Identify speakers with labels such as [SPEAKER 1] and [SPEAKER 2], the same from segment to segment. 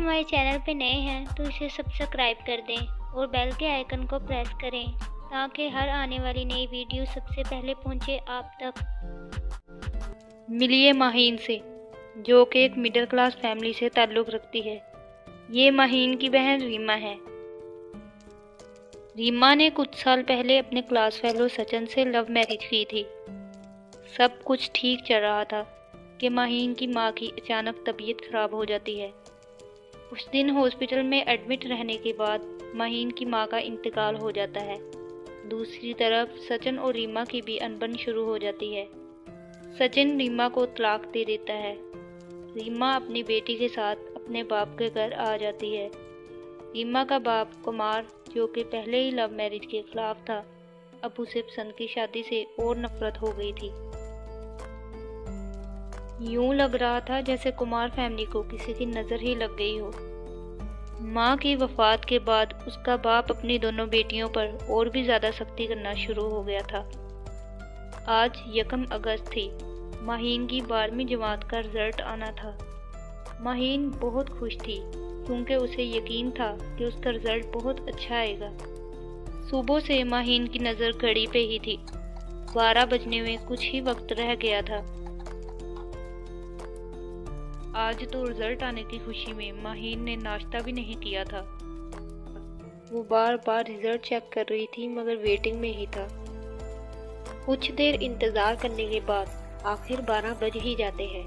[SPEAKER 1] हमारे चैनल पे नए हैं तो इसे सब्सक्राइब कर दें और बेल के आइकन को प्रेस करें ताकि हर आने वाली नई वीडियो सबसे पहले पहुंचे आप तक।
[SPEAKER 2] मिलिए माहीन से, जो कि एक मिडिल क्लास फैमिली से ताल्लुक़ रखती है। ये माहीन की बहन रीमा है। रीमा ने कुछ साल पहले अपने क्लास फेलो सचिन से लव मैरिज की थी। सब कुछ ठीक चल रहा था कि माहीन की माँ की अचानक तबीयत खराब हो जाती है। उस दिन हॉस्पिटल में एडमिट रहने के बाद माहीन की माँ का इंतकाल हो जाता है। दूसरी तरफ सचिन और रीमा की भी अनबन शुरू हो जाती है। सचिन रीमा को तलाक दे देता है। रीमा अपनी बेटी के साथ अपने बाप के घर आ जाती है। रीमा का बाप कुमार, जो कि पहले ही लव मैरिज के खिलाफ था, अब उसे पसंद की शादी से और नफरत हो गई थी। यूं लग रहा था जैसे कुमार फैमिली को किसी की नज़र ही लग गई हो। माँ की वफात के बाद उसका बाप अपनी दोनों बेटियों पर और भी ज़्यादा सख्ती करना शुरू हो गया था। आज 1 अगस्त थी। माहीन की 12वीं जमात का रिजल्ट आना था। माहीन बहुत खुश थी क्योंकि उसे यकीन था कि उसका रिजल्ट बहुत अच्छा आएगा। सुबह से माहीन की नज़र घड़ी पे ही थी। 12 बजने में कुछ ही वक्त रह गया था। आज तो रिजल्ट आने की खुशी में माहीन ने नाश्ता भी नहीं किया था। वो बार बार रिजल्ट चेक कर रही थी मगर वेटिंग में ही था। कुछ देर इंतज़ार करने के बाद आखिर 12 बज ही जाते हैं।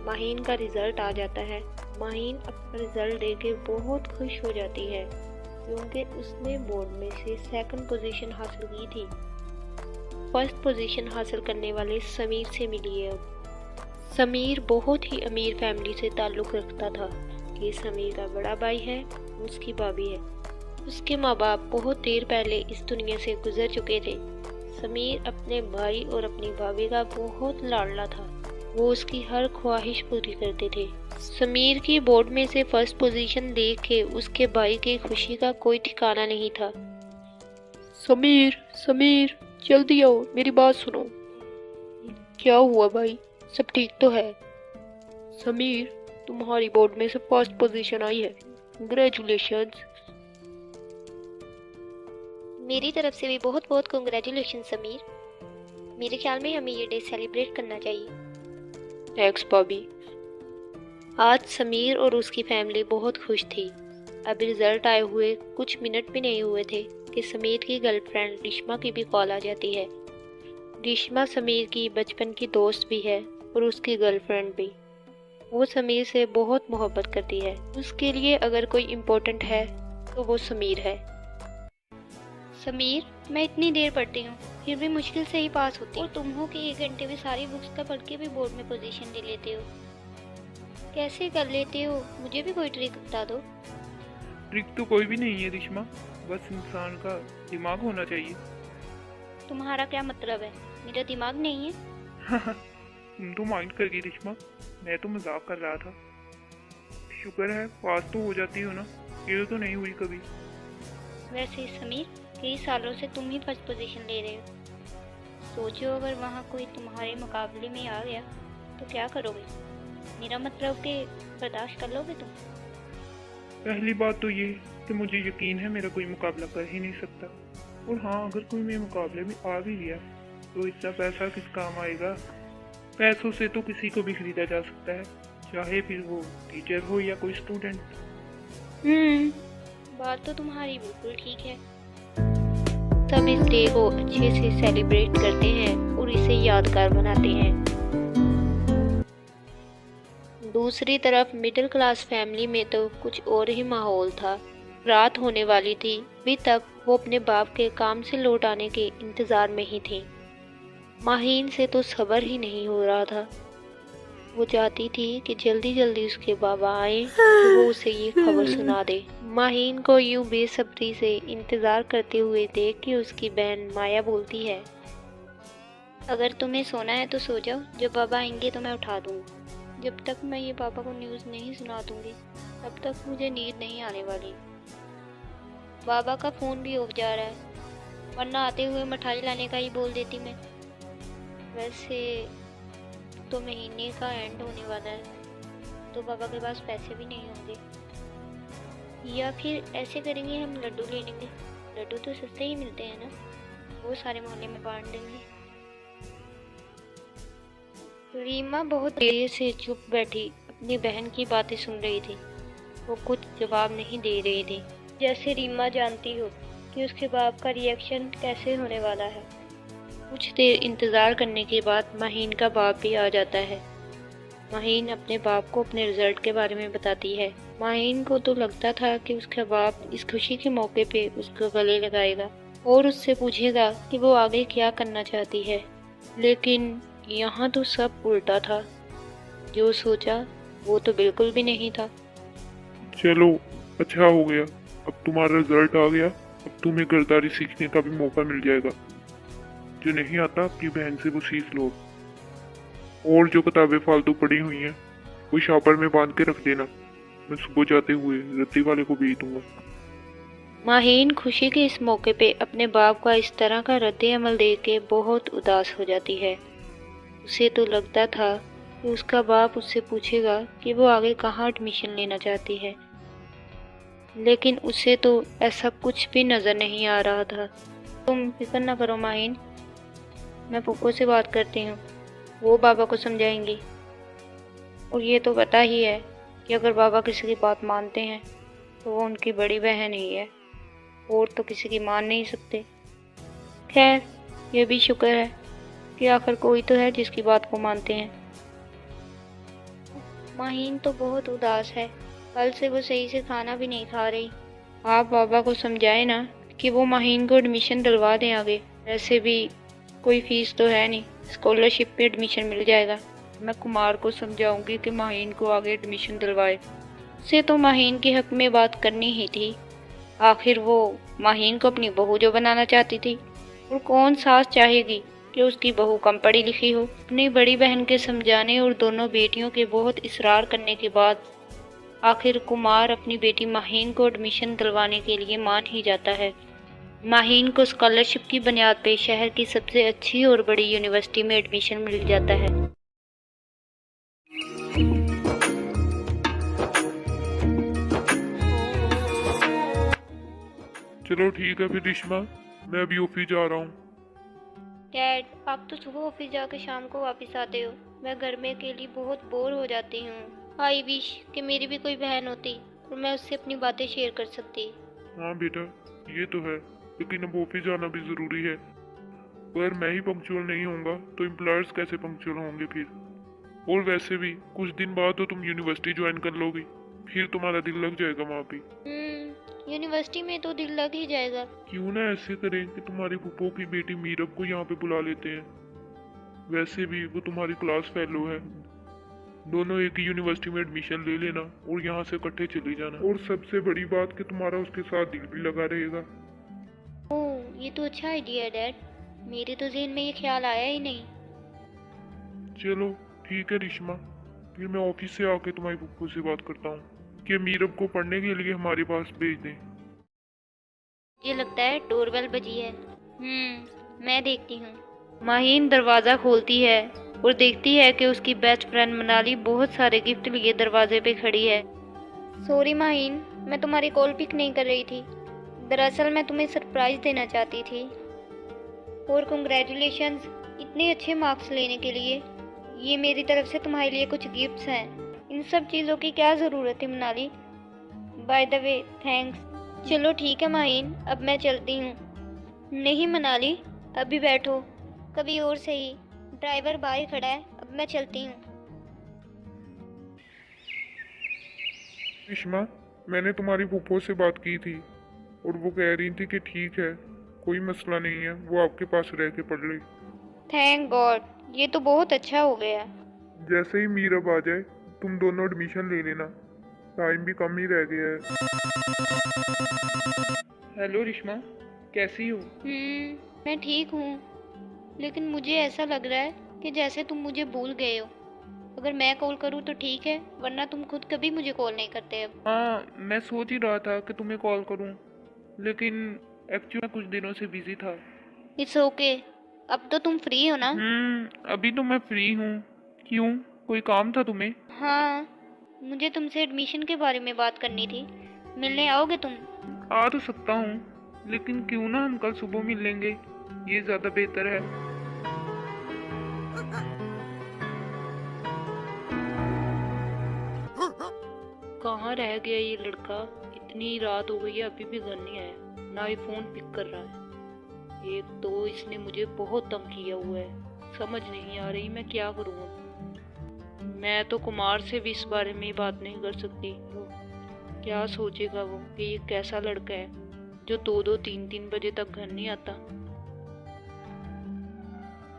[SPEAKER 2] माहीन का रिजल्ट आ जाता है। माहीन अपना रिजल्ट देके बहुत खुश हो जाती है क्योंकि उसने बोर्ड में से 2nd पोजीशन हासिल की थी। 1st पोजीशन हासिल करने वाले समीर से मिली है। अब समीर बहुत ही अमीर फैमिली से ताल्लुक़ रखता था। ये समीर का बड़ा भाई है, उसकी भाभी है। उसके माँ बाप बहुत देर पहले इस दुनिया से गुजर चुके थे। समीर अपने भाई और अपनी भाभी का बहुत लाडला था। वो उसकी हर ख्वाहिश पूरी करते थे। समीर की बोर्ड में से 1st पोजीशन देख के उसके भाई की खुशी का कोई ठिकाना नहीं था। समीर, समीर, जल्दी आओ, मेरी बात सुनो। क्या हुआ भाई, सब ठीक तो है? समीर, तुम्हारी बोर्ड में से 1st पोजीशन आई है, कंग्रेचुलेशंस।
[SPEAKER 1] मेरी तरफ से भी बहुत बहुत कंग्रेचुलेशन समीर। मेरे ख्याल में हमें ये डे सेलिब्रेट करना चाहिए।
[SPEAKER 2] थैंक्स भाभी। आज समीर और उसकी फैमिली बहुत खुश थी। अभी रिजल्ट आए हुए कुछ मिनट भी नहीं हुए थे कि समीर की गर्लफ्रेंड रिश्मा की भी कॉल आ जाती है। रिश्मा समीर की बचपन की दोस्त भी है और उसकी गर्लफ्रेंड भी। वो समीर से बहुत मोहब्बत करती है। उसके लिए अगर कोई इम्पोर्टेंट है तो वो समीर है।
[SPEAKER 1] समीर, मैं इतनी देर पढ़ती हूँ फिर भी मुश्किल से ही पास होती हूँ और तुम हो कि 1 घंटे में सारी बुक्स का पढ़ के भी बोर्ड में पोजीशन ले लेते हो। कैसे कर लेते हो? मुझे भी कोई ट्रिक बता दो।
[SPEAKER 3] ट्रिक तो कोई भी नहीं है रिश्मा, बस इंसान का दिमाग होना चाहिए।
[SPEAKER 1] तुम्हारा क्या मतलब है? मेरा दिमाग नहीं है?
[SPEAKER 3] तुम तो माइंड कर गई रिश्मा, मैं तो मजाक कर रहा था। शुक्र है पास तो हो जाती हो ना, ये तो नहीं हुई कभी।
[SPEAKER 1] वैसे समीर, कई सालों से तुम ही 1st पोजीशन ले रहे हो। सोचो अगर वहाँ कोई तुम्हारे मुकाबले में आ गया तो क्या करोगे? मेरा मतलब कि बर्दाश्त कर लोगे तुम?
[SPEAKER 3] पहली बात तो ये कि मुझे यकीन है मेरा कोई मुकाबला कर ही नहीं सकता। और हाँ, अगर कोई मेरे मुकाबले में आ भी गया तो इतना पैसा किस काम आएगा? पैसों से तो किसी को भी खरीदा जा सकता है, चाहे फिर वो टीचर हो या कोई स्टूडेंट।
[SPEAKER 1] बात तो तुम्हारी बिल्कुल ठीक है। सब इस डे को अच्छे से सेलिब्रेट करते हैं और इसे यादगार बनाते हैं।
[SPEAKER 2] दूसरी तरफ मिडिल क्लास फैमिली में तो कुछ और ही माहौल था। रात होने वाली थी, अभी तक वो अपने बाप के काम से लौट आने के इंतज़ार में ही थी। माहीन से तो सब्र ही नहीं हो रहा था। वो चाहती थी कि जल्दी जल्दी उसके बाबा आए तो वो उसे ये खबर सुना दे। माहीन को यूं बेसब्री से इंतज़ार करते हुए देख के उसकी बहन माया बोलती है,
[SPEAKER 1] अगर तुम्हें सोना है तो सो जाओ, जब बाबा आएंगे तो मैं उठा दूँगी। जब तक मैं ये पापा को न्यूज़ नहीं सुना दूँगी तब तक मुझे नींद नहीं आने वाली। बाबा का फ़ोन भी ऑफ जा रहा है, वरना आते हुए मिठाई लाने का ही बोल देती मैं। वैसे तो महीने का एंड होने वाला है तो पापा के पास पैसे भी नहीं होंगे। या फिर ऐसे करेंगे, हम लड्डू ले लेंगे। लड्डू तो सस्ते ही मिलते हैं ना, वो सारे मोहल्ले में बांट देंगे। रीमा बहुत देर से चुप बैठी अपनी बहन की बातें सुन रही थी। वो कुछ जवाब नहीं दे रही थी, जैसे रीमा जानती हो कि उसके बाप का रिएक्शन कैसे होने वाला है। कुछ देर इंतज़ार करने के बाद माहीन का बाप भी आ जाता है। माहीन अपने बाप को अपने रिजल्ट के बारे में बताती है। माहीन को तो लगता था कि उसका बाप इस खुशी के मौके पे उसको गले लगाएगा और उससे पूछेगा कि वो आगे क्या करना चाहती है, लेकिन यहाँ तो सब उल्टा था। जो सोचा वो तो बिल्कुल भी नहीं था।
[SPEAKER 3] चलो अच्छा हो गया, अब तुम्हारा रिजल्ट आ गया। अब तुम्हें गरदारी सीखने का भी मौका मिल जाएगा। जो नहीं आता अपनी बहन से वो सीख लो। और जो किताबें फालतू पड़ी हुई हैं वो शॉपर में बांध के रख देना। मैं सुबह जाते हुए रत्ती वाले को भेज दूंगा।
[SPEAKER 1] माहीन खुशी के इस मौके पे अपने बाप का इस तरह का रद्द अमल देख के बहुत उदास हो जाती है। उसे तो लगता था कि उसका बाप उससे पूछेगा कि वो आगे कहाँ एडमिशन लेना चाहती है, लेकिन उसे तो ऐसा कुछ भी नज़र नहीं आ रहा था। तुम फिक्र ना करो माहीन, मैं पुप्पो से बात करती हूँ, वो बाबा को समझाएंगी। और ये तो पता ही है कि अगर बाबा किसी की बात मानते हैं तो वो उनकी बड़ी बहन ही है, और तो किसी की मान नहीं सकते। खैर, ये भी शुक्र है कि आखिर कोई तो है जिसकी बात को मानते हैं। माहीन तो बहुत उदास है, कल से वो सही से खाना भी नहीं खा रही। आप बाबा को समझाए ना कि वो माहीन को एडमिशन दिलवा दें आगे। वैसे भी कोई फीस तो है नहीं, स्कॉलरशिप पे एडमिशन मिल जाएगा। मैं कुमार को समझाऊंगी कि माहीन को आगे एडमिशन दिलवाए। उसे तो माहीन के हक में बात करनी ही थी। आखिर वो माहीन को अपनी बहू जो बनाना चाहती थी, और कौन सास चाहेगी कि उसकी बहू कम पढ़ी लिखी हो। अपनी बड़ी बहन के समझाने और दोनों बेटियों के बहुत इसरार करने के बाद आखिर कुमार अपनी बेटी माहीन को एडमिशन दिलवाने के लिए मान ही जाता है। माहीन को स्कॉलरशिप की बुनियाद पे शहर की सबसे अच्छी और बड़ी यूनिवर्सिटी में एडमिशन मिल जाता है।
[SPEAKER 3] चलो ठीक है फिर रिश्मा, मैं अभी ऑफिस जा रहा हूँ।
[SPEAKER 1] डैड, आप तो सुबह ऑफिस जाकर शाम को वापस आते हो। मैं घर में अकेली बहुत बोर हो जाती हूँ। आई विश कि मेरी भी कोई बहन होती और मैं उससे अपनी बातें शेयर कर सकती।
[SPEAKER 3] हाँ बेटा, ये तो है, लेकिन अब ऑफिस जाना भी जरूरी है। अगर मैं ही पंक्चुअल नहीं होऊंगा तो एम्प्लॉयर्स कैसे पंक्चुअल होंगे फिर। और वैसे भी कुछ दिन बाद तो तुम यूनिवर्सिटी ज्वाइन कर लोगी, फिर तुम्हारा दिल लग जाएगा वहाँ पे।
[SPEAKER 1] यूनिवर्सिटी में तो दिल लग ही जाएगा।
[SPEAKER 3] क्यों ना ऐसे करें कि तुम्हारी फूफो की बेटी मीरब को यहाँ पे बुला लेते हैं। वैसे भी वो तुम्हारी क्लास फेलो है। दोनों एक ही यूनिवर्सिटी में एडमिशन ले लेना और यहाँ से इकट्ठे चले जाना। और सबसे बड़ी बात कि तुम्हारा उसके साथ दिल भी लगा रहेगा।
[SPEAKER 1] ओह, ये तो अच्छा आइडिया है डैड। मेरे तो ज़हन में ये ख्याल आया ही नहीं।
[SPEAKER 3] चलो ठीक है रिश्मा, फिर मैं ऑफिस से आके तुम्हारी फूफो से बात करता हूँ कि मीरब को पढ़ने के लिए हमारे पास भेज दें।
[SPEAKER 1] मुझे लगता है डोरबेल बजी है। मैं देखती हूँ। माहीन दरवाज़ा खोलती है और देखती है कि उसकी बेस्ट फ्रेंड मनाली बहुत सारे गिफ्ट लिए दरवाजे पे खड़ी है। सॉरी माहीन, मैं तुम्हारी कॉल पिक नहीं कर रही थी। दरअसल मैं तुम्हें सरप्राइज देना चाहती थी। और कंग्रेचुलेशंस इतने अच्छे मार्क्स लेने के लिए। ये मेरी तरफ से तुम्हारे लिए कुछ गिफ्ट्स हैं। इन सब चीज़ों की क्या ज़रूरत है Manali? By the way thanks. चलो ठीक है माहीन, अब मैं चलती हूँ। नहीं मनाली, अभी बैठो, कभी और सही। ड्राइवर बाहर खड़ा है, अब मैं चलती हूँ।
[SPEAKER 3] रिश्मा, मैंने तुम्हारी फूफो से बात की थी और वो कह रही थी कि ठीक है, कोई मसला नहीं है, वो आपके पास रह के पढ़ ले।
[SPEAKER 1] थैंक गॉड, ये तो बहुत अच्छा हो गया।
[SPEAKER 3] जैसे ही मीरब आ जाए तुम दोनों एडमिशन ले लेना, टाइम भी कम ही रह गया है। हेलो रिश्मा, कैसी हो?
[SPEAKER 1] मैं ठीक हूँ, लेकिन मुझे ऐसा लग रहा है कि जैसे तुम मुझे भूल गए हो। अगर मैं कॉल करूँ तो ठीक है, वरना तुम खुद कभी मुझे कॉल नहीं करते अब।
[SPEAKER 3] हाँ, मैं सोच ही रहा था कि तुम्हें कॉल करूं, लेकिन एक्चुअली मैं कुछ दिनों से बिजी था।
[SPEAKER 1] इट्स ओके, अब तो तुम फ्री हो ना?
[SPEAKER 3] अभी तो मैं फ्री हूँ। क्यों, कोई काम था तुम्हें?
[SPEAKER 1] हाँ, मुझे तुमसे एडमिशन के बारे में बात करनी थी। मिलने आओगे तुम?
[SPEAKER 3] आ तो सकता हूँ, लेकिन क्यों ना हम कल सुबह मिल लेंगे, ये ज्यादा बेहतर है।
[SPEAKER 2] कहाँ रह गया ये लड़का? इतनी रात हो गई है, अभी भी घर नहीं आया, ना ही फोन पिक कर रहा है। एक तो इसने मुझे बहुत तंग किया हुआ है, समझ नहीं आ रही मैं क्या करूँ अब। मैं तो कुमार से भी इस बारे में बात नहीं कर सकती। तो क्या सोचेगा वो कि ये कैसा लड़का है जो 2-2 3-3 बजे तक घर नहीं आता।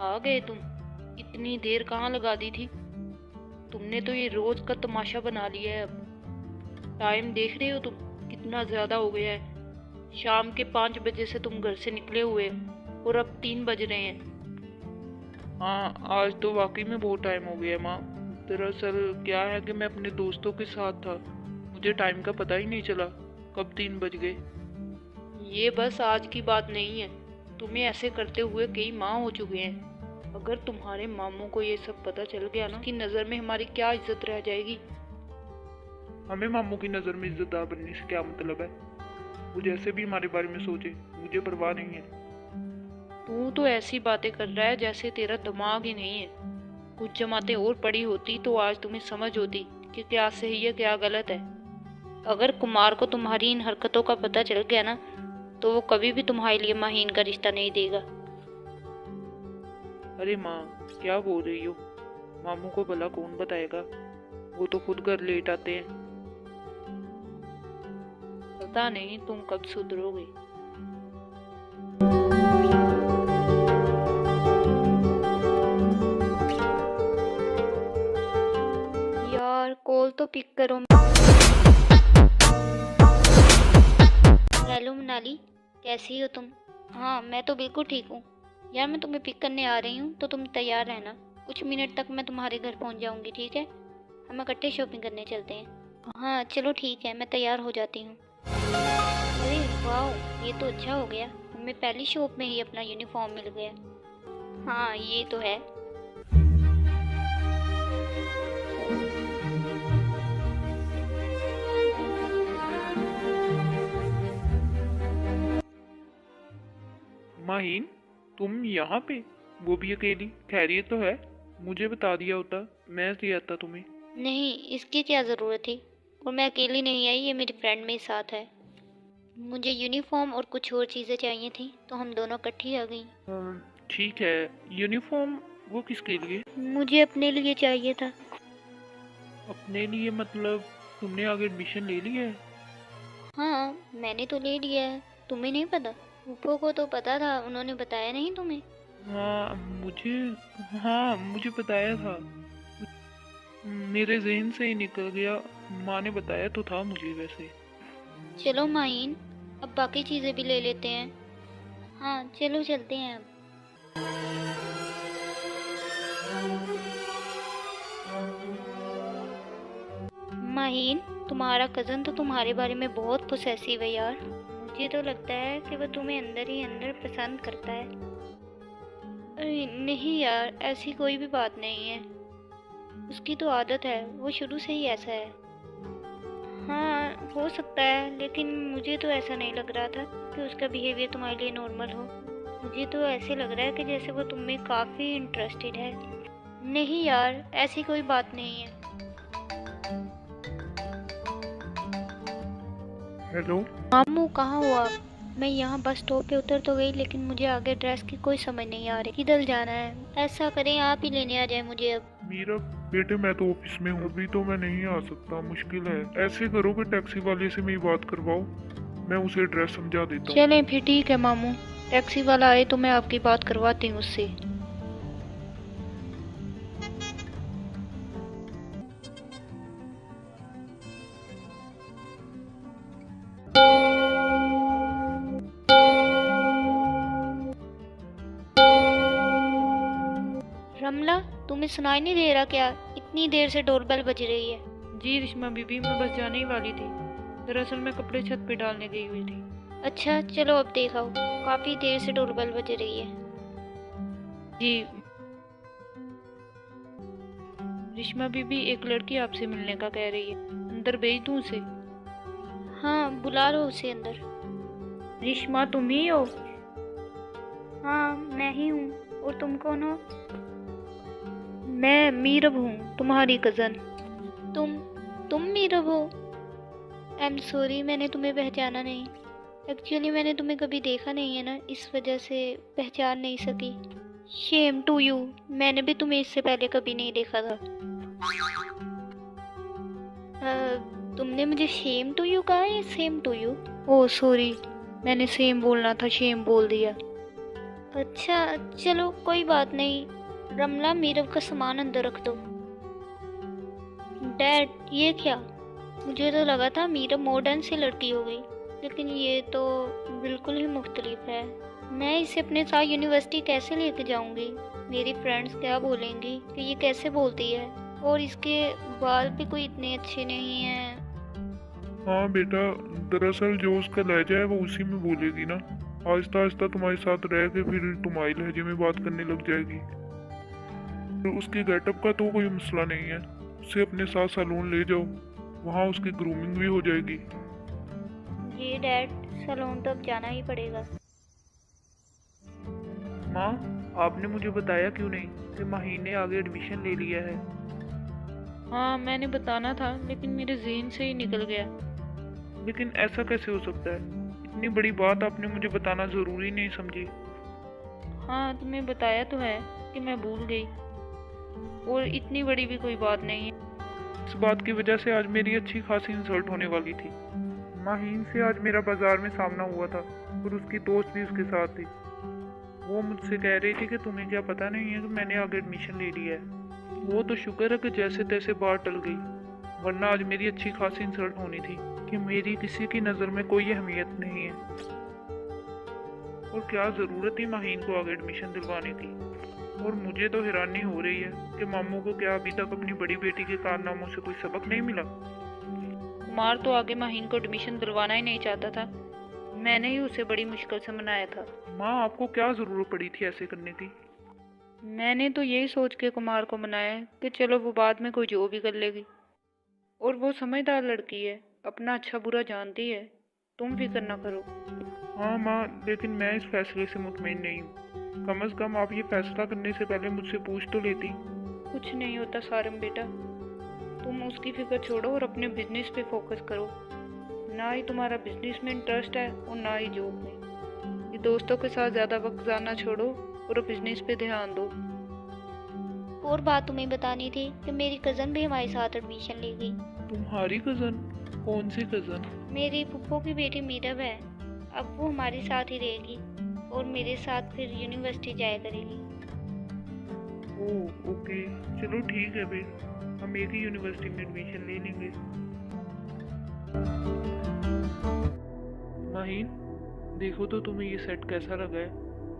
[SPEAKER 2] आ गए तुम? इतनी देर कहाँ लगा दी थी? तुमने तो ये रोज का तमाशा बना लिया है। अब टाइम देख रहे हो तुम, कितना ज्यादा हो गया है। शाम के 5 बजे से तुम घर से निकले हुए हो और अब 3 बज रहे हैं।
[SPEAKER 3] हाँ, आज तो वाकई में बहुत टाइम हो गया माँ। दरअसल क्या है कि मैं अपने दोस्तों के साथ था, मुझे टाइम का पता ही नहीं चला कब 3 बज गए।
[SPEAKER 2] ये बस आज की बात नहीं है, तुम्हें ऐसे करते हुए कई माह हो चुके हैं। अगर तुम्हारे मामू को ये सब पता चल गया ना, कि नजर में हमारी क्या इज्जत रह जाएगी।
[SPEAKER 3] हमें मामू की नज़र में इज्जतदार बनने से क्या मतलब है? वो जैसे भी हमारे बारे में सोचे, मुझे परवाह नहीं है।
[SPEAKER 2] तू तो ऐसी बातें कर रहा है जैसे तेरा दिमाग ही नहीं है। कुछ जमातें और पड़ी होती तो आज तुम्हें समझ होती कि क्या सही है क्या गलत है। अगर कुमार को तुम्हारी इन हरकतों का पता चल गया ना, तो वो कभी भी तुम्हारे लिए माहीन का रिश्ता नहीं देगा।
[SPEAKER 3] अरे माँ, क्या बोल रही हो? मामू को भला कौन बताएगा, वो तो खुद घर लेट आते हैं।
[SPEAKER 2] पता नहीं तुम कब सुधरोगे।
[SPEAKER 1] यार कॉल तो पिक करो। हेलो मनाली, कैसी हो तुम? हाँ मैं तो बिल्कुल ठीक हूँ। यार मैं तुम्हें पिक करने आ रही हूँ, तो तुम तैयार रहना। कुछ मिनट तक मैं तुम्हारे घर पहुँच जाऊँगी, ठीक है? हम इकट्ठे शॉपिंग करने चलते हैं। हाँ चलो ठीक है, मैं तैयार हो जाती हूँ। अरे वाह, ये तो अच्छा हो गया, हमें पहली शॉप में ही अपना यूनिफॉर्म मिल गया। हाँ ये तो है।
[SPEAKER 3] माहीन, तुम यहाँ पे, वो भी अकेली? खैरियत तो है? मुझे बता दिया होता, मैं ले आता तुम्हें।
[SPEAKER 1] नहीं, इसकी क्या ज़रूरत थी? और मैं अकेली नहीं आई, ये मेरी फ्रेंड मेरे साथ है। मुझे यूनिफॉर्म और कुछ और चीज़ें चाहिए थी, तो हम दोनों इकट्ठी आ गई।
[SPEAKER 3] ठीक है, यूनिफॉर्म वो किसके लिए?
[SPEAKER 1] मुझे अपने लिए चाहिए था।
[SPEAKER 3] अपने लिए मतलब तुमने आगे एडमिशन ले लिया है?
[SPEAKER 1] हाँ मैंने तो ले लिया है, तुम्हें नहीं पता? ऊपर को तो पता था, उन्होंने बताया नहीं तुम्हें?
[SPEAKER 3] हाँ मुझे बताया था, मेरे जहन से ही निकल गया। माँ ने बताया तो था मुझे वैसे।
[SPEAKER 1] चलो माहीन, अब बाकी चीज़ें भी ले लेते हैं। हाँ चलो चलते हैं अब। माहीन, तुम्हारा कज़न तो तुम्हारे बारे में बहुत पोसेसिव है यार। मुझे तो लगता है कि वो तुम्हें अंदर ही अंदर पसंद करता है। अरे नहीं यार, ऐसी कोई भी बात नहीं है। उसकी तो आदत है, वो शुरू से ही ऐसा है। हाँ हो सकता है, लेकिन मुझे तो ऐसा नहीं लग रहा था कि उसका बिहेवियर तुम्हारे लिए नॉर्मल हो। मुझे तो ऐसे लग रहा है कि जैसे वो तुम में काफ़ी इंटरेस्टेड है। नहीं यार, ऐसी कोई बात नहीं है।
[SPEAKER 3] हेलो
[SPEAKER 1] मामू कहाँ हो आप? मैं यहाँ बस स्टॉप पे उतर तो गई, लेकिन मुझे आगे ड्रेस की कोई समझ नहीं आ रही, किधर जाना है? ऐसा करें आप ही लेने आ जाए मुझे अब।
[SPEAKER 3] मीरा बेटे, मैं तो ऑफिस में हूँ, अभी तो मैं नहीं आ सकता, मुश्किल है। ऐसे करो कि टैक्सी वाले से मेरी बात करवाओ, मैं उसे एड्रेस समझा देता हूँ।
[SPEAKER 2] चलें फिर ठीक है मामू, टैक्सी वाला आए तो मैं आपकी बात करवाती हूँ उससे।
[SPEAKER 1] रमला, तुम्हें सुनाई नहीं दे रहा क्या? इतनी देर से डोरबेल बज रही है।
[SPEAKER 2] जी रिश्मा बीबी, मैं बस जाने ही वाली थी। दरअसल मैं कपड़े छत पे डालने गई हुई थी।
[SPEAKER 1] अच्छा चलो अब देखाओ, काफी देर से डोरबेल बज रही है।
[SPEAKER 2] जी रिश्मा बीबी, एक लड़की आपसे मिलने का कह रही है, अंदर भेज दूँ उसे?
[SPEAKER 1] हाँ, बुला लो उसे अंदर।
[SPEAKER 2] रिश्मा तुम ही हो?
[SPEAKER 1] हाँ, मैं ही हूँ। और तुम कौन हो?
[SPEAKER 2] मैं मीरब हूँ, तुम्हारी कज़न।
[SPEAKER 1] तुम मीरब हो? आई एम सॉरी, मैंने तुम्हें पहचाना नहीं। एक्चुअली मैंने तुम्हें कभी देखा नहीं है ना, इस वजह से पहचान नहीं सकी। शेम टू यू, मैंने भी तुम्हें इससे पहले कभी नहीं देखा था। तुमने मुझे शेम टू यू कहा है या same to you?
[SPEAKER 2] Oh sorry, मैंने सेम बोलना था, शेम बोल दिया।
[SPEAKER 1] अच्छा चलो कोई बात नहीं। रमला, मीरब का सामान अंदर रख दो। डैड, ये क्या? मुझे तो लगा था मीरब मॉडर्न सी लड़की हो गई, लेकिन ये तो बिल्कुल ही मुख्तलिफ है। मैं इसे अपने साथ यूनिवर्सिटी कैसे लेके जाऊंगी? मेरी फ्रेंड्स क्या बोलेंगी कि ये कैसे बोलती है, और इसके बाल भी कोई इतने अच्छे नहीं हैं।
[SPEAKER 3] हाँ बेटा, दरअसल जो उसका लहजा है वो उसी में बोलेगी ना। आहिस्ता आहिस्ता तुम्हारे साथ रह के फिर तुम्हारी लहजे में बात करने लग जाएगी। तो उसके गेटअप का तो कोई मसला नहीं है, उसे अपने साथ सैलून ले जाओ, वहाँ उसकी ग्रूमिंग भी हो जाएगी।
[SPEAKER 1] जी डैड, सैलून तो अब जाना ही पड़ेगा।
[SPEAKER 3] माँ, आपने मुझे बताया क्यों नहीं कि माहीन ने आगे एडमिशन ले लिया है?
[SPEAKER 2] हाँ मैंने बताना था, लेकिन मेरे जहन से ही निकल गया।
[SPEAKER 3] लेकिन ऐसा कैसे हो सकता है? इतनी बड़ी बात आपने मुझे बताना जरूरी नहीं समझी?
[SPEAKER 2] हाँ तुम्हें बताया तो है कि मैं भूल गई, और इतनी बड़ी भी कोई बात नहीं है।
[SPEAKER 3] इस बात की वजह से आज मेरी अच्छी खासी इंसल्ट होने वाली थी। माहीन से आज मेरा बाजार में सामना हुआ था, और उसकी दोस्त भी उसके साथ थी। वो मुझसे कह रही थी कि तुम्हें क्या पता नहीं है कि मैंने आगे एडमिशन ले लिया है। वो तो शुक्र है कि जैसे तैसे बात टल गई, वरना आज मेरी अच्छी खासी इंसल्ट होनी थी कि मेरी किसी की नज़र में कोई अहमियत नहीं है। और क्या ज़रूरत थी माहीन को आगे एडमिशन दिलवाने की? और मुझे तो हैरानी हो रही है कि मामू को क्या अभी तक अपनी बड़ी बेटी के कारनामों से कोई सबक नहीं मिला।
[SPEAKER 2] कुमार तो आगे माहीन को एडमिशन दिलवाना ही नहीं चाहता था, मैंने ही उसे बड़ी मुश्किल से मनाया था।
[SPEAKER 3] माँ, आपको क्या ज़रूरत पड़ी थी ऐसे करने की?
[SPEAKER 2] मैंने तो यही सोच के कुमार को मनाया कि चलो वो बाद में कोई जो भी कर लेगी, और वो समझदार लड़की है, अपना अच्छा बुरा जानती है, तुम फिक्र ना करो।
[SPEAKER 3] हाँ माँ, लेकिन मैं इस फैसले से मुतमईन नहीं हूँ। कम से कम आप ये फैसला करने से पहले मुझसे पूछ तो लेती।
[SPEAKER 2] कुछ नहीं होता सारम बेटा, तुम उसकी फिक्र छोड़ो और अपने बिजनेस पे फोकस करो। ना ही तुम्हारा बिजनेस में इंटरेस्ट है और ना ही जॉब में। ये दोस्तों के साथ ज़्यादा वक्त गुजारना छोड़ो और बिजनेस पे ध्यान दो।
[SPEAKER 1] और बात तुम्हें बतानी थी कि मेरी कज़न भी हमारे साथ एडमिशन ले गई।
[SPEAKER 3] तुम्हारी कज़न? कौन सी कज़न?
[SPEAKER 1] मेरी फूफो की बेटी मीरब है, अब वो हमारे साथ ही रहेगी और मेरे साथ फिर यूनिवर्सिटी जाया करेगी।
[SPEAKER 3] ओह ओके, चलो ठीक है, फिर हम एक ही यूनिवर्सिटी में एडमिशन ले लेंगे। माहीन, देखो तो तुम्हें ये सेट कैसा लगा है?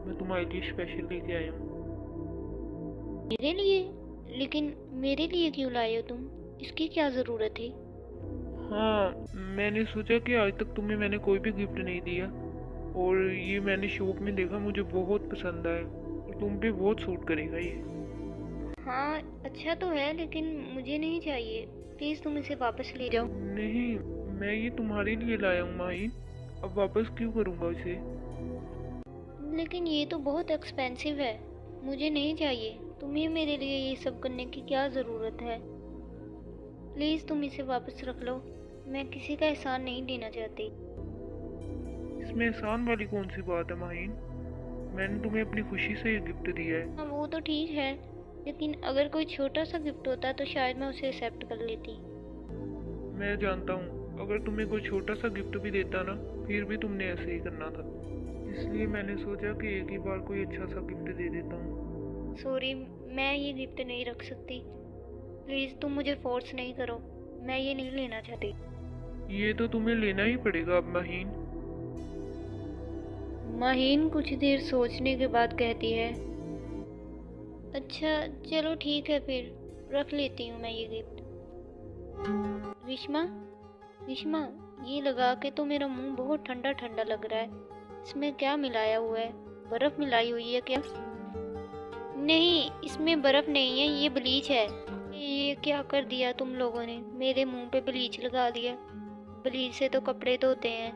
[SPEAKER 3] मैं तुम्हारे लिए स्पेशल लेके आया हूँ।
[SPEAKER 1] मेरे लिए? लेकिन मेरे लिए क्यों लाए हो तुम? इसकी क्या ज़रूरत थी?
[SPEAKER 3] हाँ, मैंने सोचा कि आज तक तुम्हें मैंने कोई भी गिफ्ट नहीं दिया, और ये मैंने शॉप में देखा, मुझे बहुत पसंद आया, और तुम पे बहुत सूट करेगा ये।
[SPEAKER 1] हाँ अच्छा तो है, लेकिन मुझे नहीं चाहिए। प्लीज़ तुम इसे वापस ले जाओ।
[SPEAKER 3] नहीं, मैं ये तुम्हारे लिए लाया हूँ माहीन, अब वापस क्यों करूँगा इसे?
[SPEAKER 1] लेकिन ये तो बहुत एक्सपेंसिव है, मुझे नहीं चाहिए। तुम्हें मेरे लिए ये सब करने की क्या ज़रूरत है? प्लीज़ तुम इसे वापस रख लो, मैं किसी का एहसान नहीं देना चाहती।
[SPEAKER 3] इसमें एहसान वाली कौन सी बात है माहीन? मैंने तुम्हें अपनी खुशी से ये गिफ्ट दिया है।
[SPEAKER 1] हाँ वो तो ठीक है, लेकिन अगर कोई छोटा सा गिफ्ट होता तो शायद मैं उसे एक्सेप्ट कर लेती।
[SPEAKER 3] मैं जानता हूँ, अगर तुम्हें कोई छोटा सा गिफ्ट भी देता ना, फिर भी तुमने ऐसे ही करना था। इसलिए मैंने सोचा कि एक ही बार कोई अच्छा सा गिफ्ट दे देता हूँ।
[SPEAKER 1] सॉरी, मैं ये गिफ्ट नहीं रख सकती। प्लीज़ तुम मुझे फोर्स नहीं करो, मैं ये नहीं लेना चाहती।
[SPEAKER 3] ये तो तुम्हें लेना ही पड़ेगा अब माहीन।
[SPEAKER 2] माहीन कुछ देर सोचने के बाद कहती है,
[SPEAKER 1] अच्छा चलो ठीक है, फिर रख लेती हूँ मैं ये गिफ्ट। रिश्मा, ये लगा के तो मेरा मुंह बहुत ठंडा ठंडा लग रहा है। इसमें क्या मिलाया हुआ है? बर्फ़ मिलाई हुई है क्या? नहीं, इसमें बर्फ़ नहीं है, ये ब्लीच है। ये क्या कर दिया तुम लोगों ने? मेरे मुंह पे ब्लीच लगा दिया। ब्लीच से तो कपड़े धोते हैं।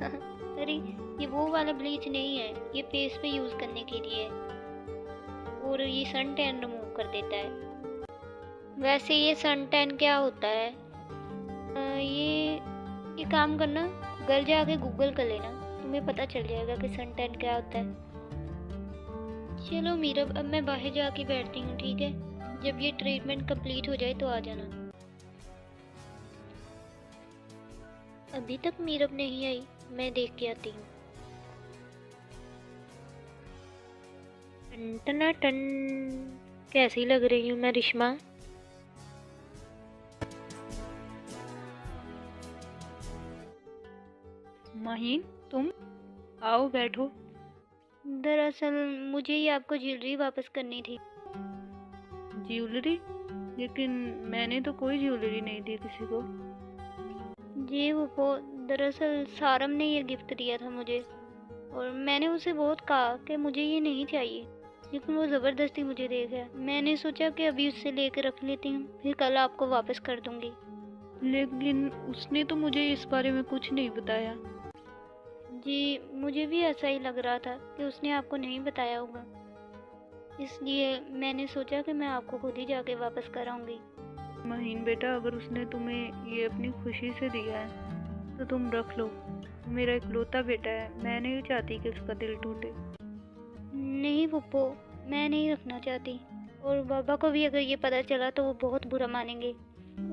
[SPEAKER 1] अरे ये वो वाला ब्लीच नहीं है, ये फेस पे यूज़ करने के लिए है और ये सन टैन रिमूव कर देता है। वैसे ये सन टैन क्या होता है? ये काम करना, घर जाके गूगल कर लेना, तुम्हें पता चल जाएगा कि सन टैन क्या होता है। चलो मीरब, अब मैं बाहर जाके बैठती हूँ, ठीक है? जब ये ट्रीटमेंट कंप्लीट हो जाए तो आ जाना। अभी तक मीरब नहीं आई, मैं देख के आती हूँ। टन टन, कैसी लग रही हूँ मैं रिश्मा?
[SPEAKER 2] माहीन, तुम आओ बैठो।
[SPEAKER 1] दरअसल मुझे ही आपको ज्वेलरी वापस करनी थी।
[SPEAKER 2] ज्वेलरी? लेकिन मैंने तो कोई ज्वेलरी नहीं दी किसी को।
[SPEAKER 1] जी वो दरअसल सारम ने ये गिफ्ट दिया था मुझे और मैंने उसे बहुत कहा कि मुझे ये नहीं चाहिए, लेकिन वो ज़बरदस्ती मुझे दे गया। मैंने सोचा कि अभी उससे लेकर रख लेती हूँ, फिर कल आपको वापस कर दूँगी।
[SPEAKER 2] लेकिन उसने तो मुझे इस बारे में कुछ नहीं बताया।
[SPEAKER 1] जी मुझे भी ऐसा ही लग रहा था कि उसने आपको नहीं बताया होगा, इसलिए मैंने सोचा कि मैं आपको खुद ही जाके वापस कराऊंगी।
[SPEAKER 2] माहीन बेटा, अगर उसने तुम्हें ये अपनी खुशी से दिया है तो तुम रख लो। वो मेरा इकलौता बेटा है, मैं नहीं चाहती कि उसका दिल टूटे।
[SPEAKER 1] नहीं पप्पू, मैं नहीं रखना चाहती, और बाबा को भी अगर ये पता चला तो वो बहुत बुरा मानेंगे।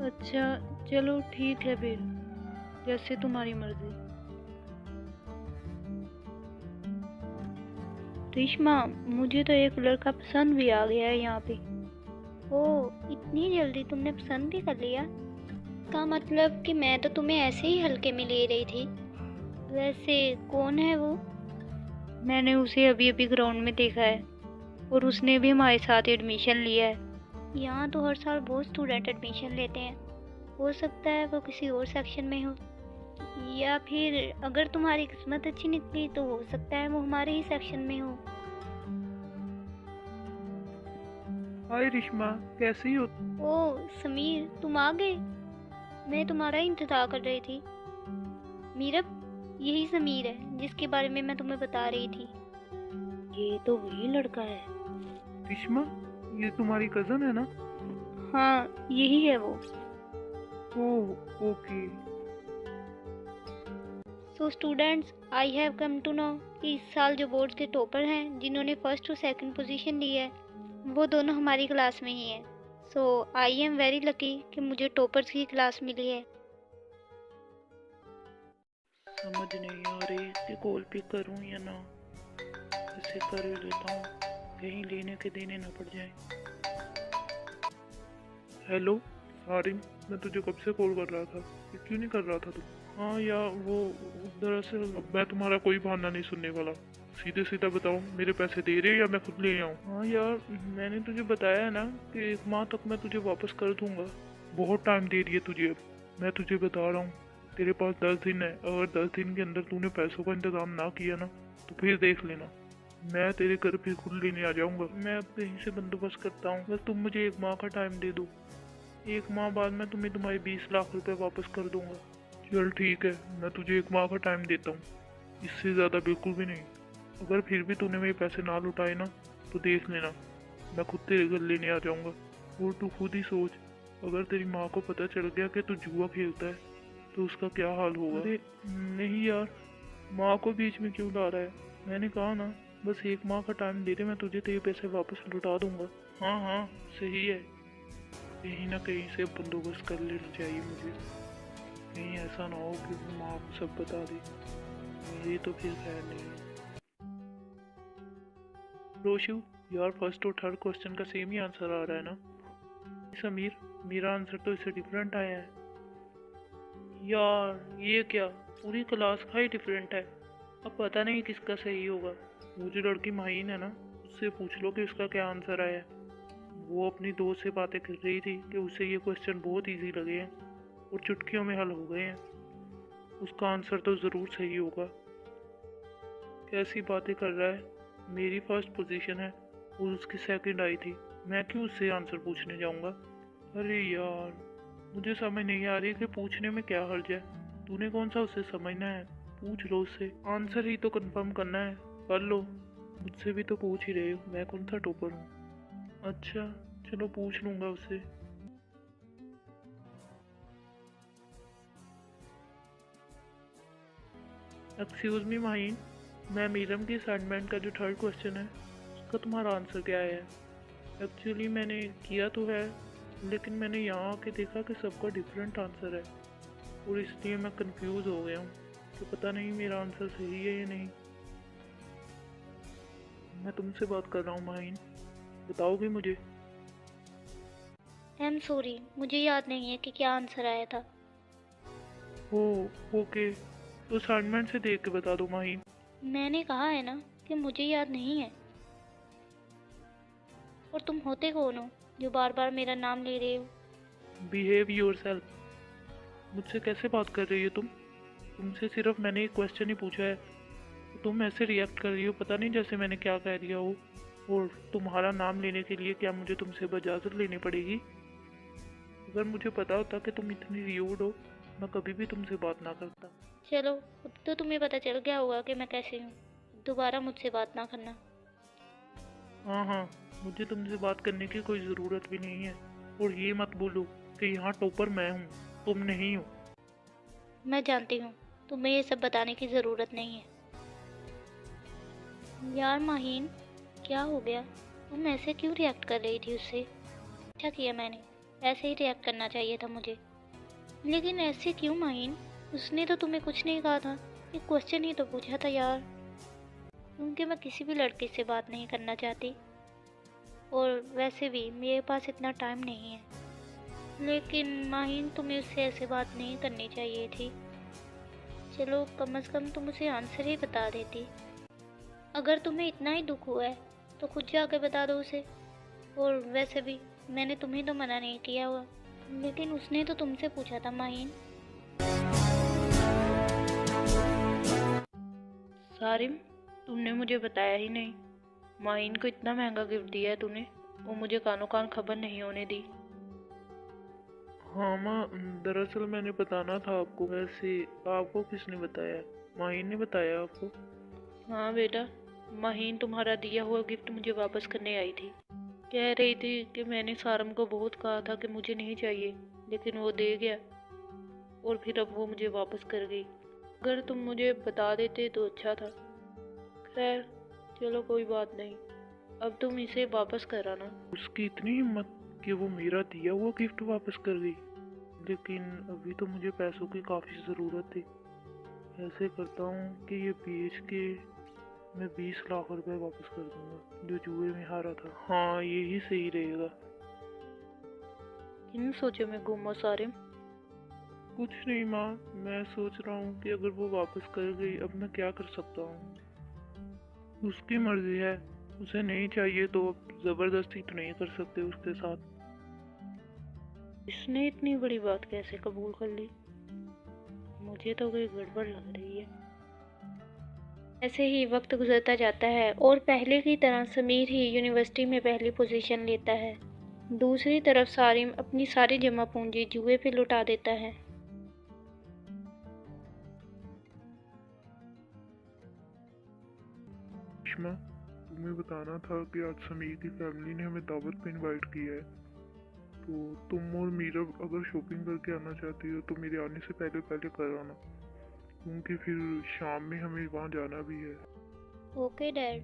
[SPEAKER 2] अच्छा चलो ठीक है फिर, जैसे तुम्हारी मर्जी। रेशमा, मुझे तो एक लड़का पसंद भी आ गया है यहाँ पे।
[SPEAKER 1] ओह, इतनी जल्दी तुमने पसंद भी कर लिया? का मतलब कि मैं तो तुम्हें ऐसे ही हल्के में ले रही थी। वैसे कौन है वो?
[SPEAKER 2] मैंने उसे अभी अभी ग्राउंड में देखा है और उसने भी हमारे साथ एडमिशन लिया है।
[SPEAKER 1] यहाँ तो हर साल बहुत स्टूडेंट एडमिशन लेते हैं, हो सकता है वो किसी और सेक्शन में हो, या फिर अगर तुम्हारी किस्मत अच्छी निकली तो हो सकता है वो हमारे ही सेक्शन में हो।
[SPEAKER 3] हाय रिश्मा, कैसी हो?
[SPEAKER 1] ओह समीर, तुम आ गए, मैं तुम्हारा ही इंतजार कर रही थी। मीरब, यही समीर है जिसके बारे में मैं तुम्हें बता रही थी।
[SPEAKER 2] ये तो वही लड़का है।
[SPEAKER 3] रिश्मा, ये तुम्हारी कजन है ना?
[SPEAKER 2] हाँ यही है वो।
[SPEAKER 3] Oh okay.
[SPEAKER 1] So students, I have come to know कि इस साल जो बोर्ड के टॉपर हैं, जिन्होंने फर्स्ट और सेकंड पोजीशन ली है, वो दोनों हमारी क्लास में ही हैं। सो आई एम वेरी लकी कि मुझे टॉपर्स की क्लास मिली है।
[SPEAKER 3] समझ नहीं आ रही कि कॉल पिक करूं या ना। इसे कर ही लेता हूँ, कहीं लेने के देने ना पड़ जाए। हेलो सारिम, मैं तुझे कब से कॉल कर रहा था, ये क्यों नहीं कर रहा था तू? हाँ यार, वो दरअसल मैं तुम्हारा कोई बहाना नहीं सुनने वाला। सीधे सीधा बताओ, मेरे पैसे दे रहे हैं या मैं खुद ले आऊँ? हाँ यार, मैंने तुझे बताया है ना कि 1 माह तक मैं तुझे वापस कर दूंगा। बहुत टाइम दे रही है तुझे अब। मैं तुझे बता रहा हूँ, तेरे पास 10 दिन है। अगर 10 दिन के अंदर तूने पैसों का इंतजाम ना किया ना तो फिर देख लेना, मैं तेरे घर फिर खुद लेने आ जाऊंगा। मैं अब कहीं से बंदोबस्त करता हूँ, बस तुम मुझे 1 माह का टाइम दे दो। 1 माह बाद मैं तुम्हें तुम्हारे 20 लाख रुपए वापस कर दूंगा। चल ठीक है, मैं तुझे 1 माह का टाइम देता हूँ, इससे ज़्यादा बिल्कुल भी नहीं। अगर फिर भी तूने मेरे पैसे ना लौटाए ना तो देख लेना, मैं खुद तेरे घर लेने आ जाऊंगा। और तू खुद ही सोच, अगर तेरी माँ को पता चल गया कि तू जुआ खेलता है तो उसका क्या हाल होगा। अरे नहीं यार, माँ को बीच में क्यों ला रहा है? मैंने कहा ना, बस 1 माह का टाइम दे दे, मैं तुझे तेरे पैसे वापस लौटा दूंगा। हाँ हाँ सही है, कहीं ना कहीं से बंदोबस्त कर लेना चाहिए मुझे, कहीं ऐसा ना हो कि वो माँ को सब बता दे। ये तो फिर खैर नहीं है। रोशु यार, फर्स्ट और थर्ड क्वेश्चन का सेम ही आंसर आ रहा है ना? समीर, मेरा आंसर तो इससे डिफरेंट आया है। यार ये क्या, पूरी क्लास का ही डिफरेंट है। अब पता नहीं किसका सही होगा। वो जो लड़की माहीन है ना, उससे पूछ लो कि उसका क्या आंसर आया है। वो अपनी दोस्त से बातें कर रही थी कि उसे ये क्वेश्चन बहुत इजी लगे हैं और चुटकियों में हल हो गए हैं। उसका आंसर तो ज़रूर सही होगा। कैसी बातें कर रहा है, मेरी फर्स्ट पोजीशन है और उसकी सेकंड आई थी, मैं क्यों उससे आंसर पूछने जाऊंगा? अरे यार, मुझे समझ नहीं आ रही कि पूछने में क्या हर्ज है। तूने कौन सा उससे समझना है? पूछ लो उससे, आंसर ही तो कंफर्म करना है, कर लो। मुझसे भी तो पूछ ही रहे हो, मैं कौन सा टॉपर हूँ। अच्छा चलो पूछ लूँगा उससे। एक्सक्यूज मी माहीन, मैं मीरम की असाइनमेंट का जो थर्ड क्वेश्चन है उसका तुम्हारा आंसर क्या है? एक्चुअली मैंने किया तो है, लेकिन मैंने यहाँ आके देखा कि सबका डिफरेंट आंसर है और इसलिए मैं कंफ्यूज हो गया हूँ कि पता नहीं मेरा आंसर सही है या नहीं। मैं तुमसे बात कर रहा हूँ माहीन, बताओगे मुझे?
[SPEAKER 1] आई एम सॉरी, मुझे याद नहीं है कि क्या आंसर आया था।
[SPEAKER 3] हो ओके, तो असाइनमेंट से देख के बता दो माहीन।
[SPEAKER 1] मैंने कहा है ना कि मुझे याद नहीं है। और तुम होते कौन हो जो बार बार मेरा नाम ले रहे हो?
[SPEAKER 3] Behave yourself. मुझसे कैसे बात कर रही हो तुम? तुमसे सिर्फ मैंने एक क्वेश्चन ही पूछा है, तो तुम ऐसे रिएक्ट कर रही हो पता नहीं जैसे मैंने क्या कह दिया हो। और तुम्हारा नाम लेने के लिए क्या मुझे तुमसे इजाज़त लेनी पड़ेगी? अगर मुझे पता होता कि तुम इतनी र्यूड हो, मैं कभी भी तुमसे बात ना करता।
[SPEAKER 1] चलो, अब तो तुम्हें पता चल गया होगा कि मैं कैसी हूँ। दोबारा मुझसे बात ना करना।
[SPEAKER 3] हाँ हाँ, मुझे तुमसे बात करने की कोई ज़रूरत भी नहीं है। और ये मत बोलो कि यहाँ टॉपर मैं हूँ, तुम नहीं हो।
[SPEAKER 1] मैं जानती हूँ, तुम्हें ये सब बताने की ज़रूरत नहीं है। यार माहीन, क्या हो गया? तुम ऐसे क्यों रिएक्ट कर रही थी उससे? अच्छा किया मैंने, ऐसे ही रिएक्ट करना चाहिए था मुझे। लेकिन ऐसे क्यों माहीन? उसने तो तुम्हें कुछ नहीं कहा था, एक क्वेश्चन ही तो पूछा था यार। क्योंकि मैं किसी भी लड़के से बात नहीं करना चाहती, और वैसे भी मेरे पास इतना टाइम नहीं है। लेकिन माहीन, तुम्हें उससे ऐसे बात नहीं करनी चाहिए थी। चलो, कम से कम तुम उसे आंसर ही बता देती। अगर तुम्हें इतना ही दुख हुआ है तो खुद जाके बता दो उसे। और वैसे भी मैंने तुम्हें तो मना नहीं किया हुआ, लेकिन उसने तो तुमसे पूछा था माहीन।
[SPEAKER 2] सारिम, तुमने मुझे बताया ही नहीं। माहीन को इतना महंगा गिफ्ट दिया है तूने, वो मुझे कानों कान खबर नहीं होने दी।
[SPEAKER 3] हाँ माँ, दरअसल मैंने बताना था आपको। वैसे आपको किसने बताया? माहीन ने बताया आपको?
[SPEAKER 2] हाँ बेटा, माहीन तुम्हारा दिया हुआ गिफ्ट मुझे वापस करने आई थी। कह रही थी कि मैंने सारम को बहुत कहा था कि मुझे नहीं चाहिए, लेकिन वो दे गया और फिर अब वो मुझे वापस कर गई। अगर तुम मुझे बता देते तो अच्छा था। खैर चलो, कोई बात नहीं, अब तुम इसे वापस कराना।
[SPEAKER 3] उसकी इतनी हिम्मत कि वो मेरा दिया हुआ गिफ्ट वापस कर गई। लेकिन अभी तो मुझे पैसों की काफ़ी ज़रूरत थी। ऐसे करता हूँ कि ये बेच के मैं 20 लाख रुपए वापस कर दूंगा जो जुए में हारा था। हाँ, यही सही रहेगा।
[SPEAKER 2] किन सोचों में गुम हो सारिम?
[SPEAKER 3] कुछ नहीं माँ, मैं सोच रहा हूँ कि अगर वो वापस कर गई, अब मैं क्या कर सकता हूँ। उसकी मर्जी है, उसे नहीं चाहिए तो अब ज़बरदस्ती तो नहीं कर सकते उसके साथ।
[SPEAKER 2] इसने इतनी बड़ी बात कैसे कबूल कर ली? मुझे तो कोई गड़बड़ लग रही है।
[SPEAKER 1] ऐसे ही वक्त गुजरता जाता है और पहले की तरह समीर ही यूनिवर्सिटी में पहली पोजीशन लेता है। दूसरी तरफ सारिम अपनी सारी जमा पूंजी जुए पे लुटा देता है।
[SPEAKER 3] रेशमा, तुम्हें बताना था कि आज समीर की फैमिली ने हमें दावत पे इनवाइट किया है। तो तुम और मीरा अगर शॉपिंग करके आना चाहती हो तो मेरे आने से पहले पहले कर आना, क्योंकि फिर शाम में हमें वहाँ जाना भी है।
[SPEAKER 1] Okay dad.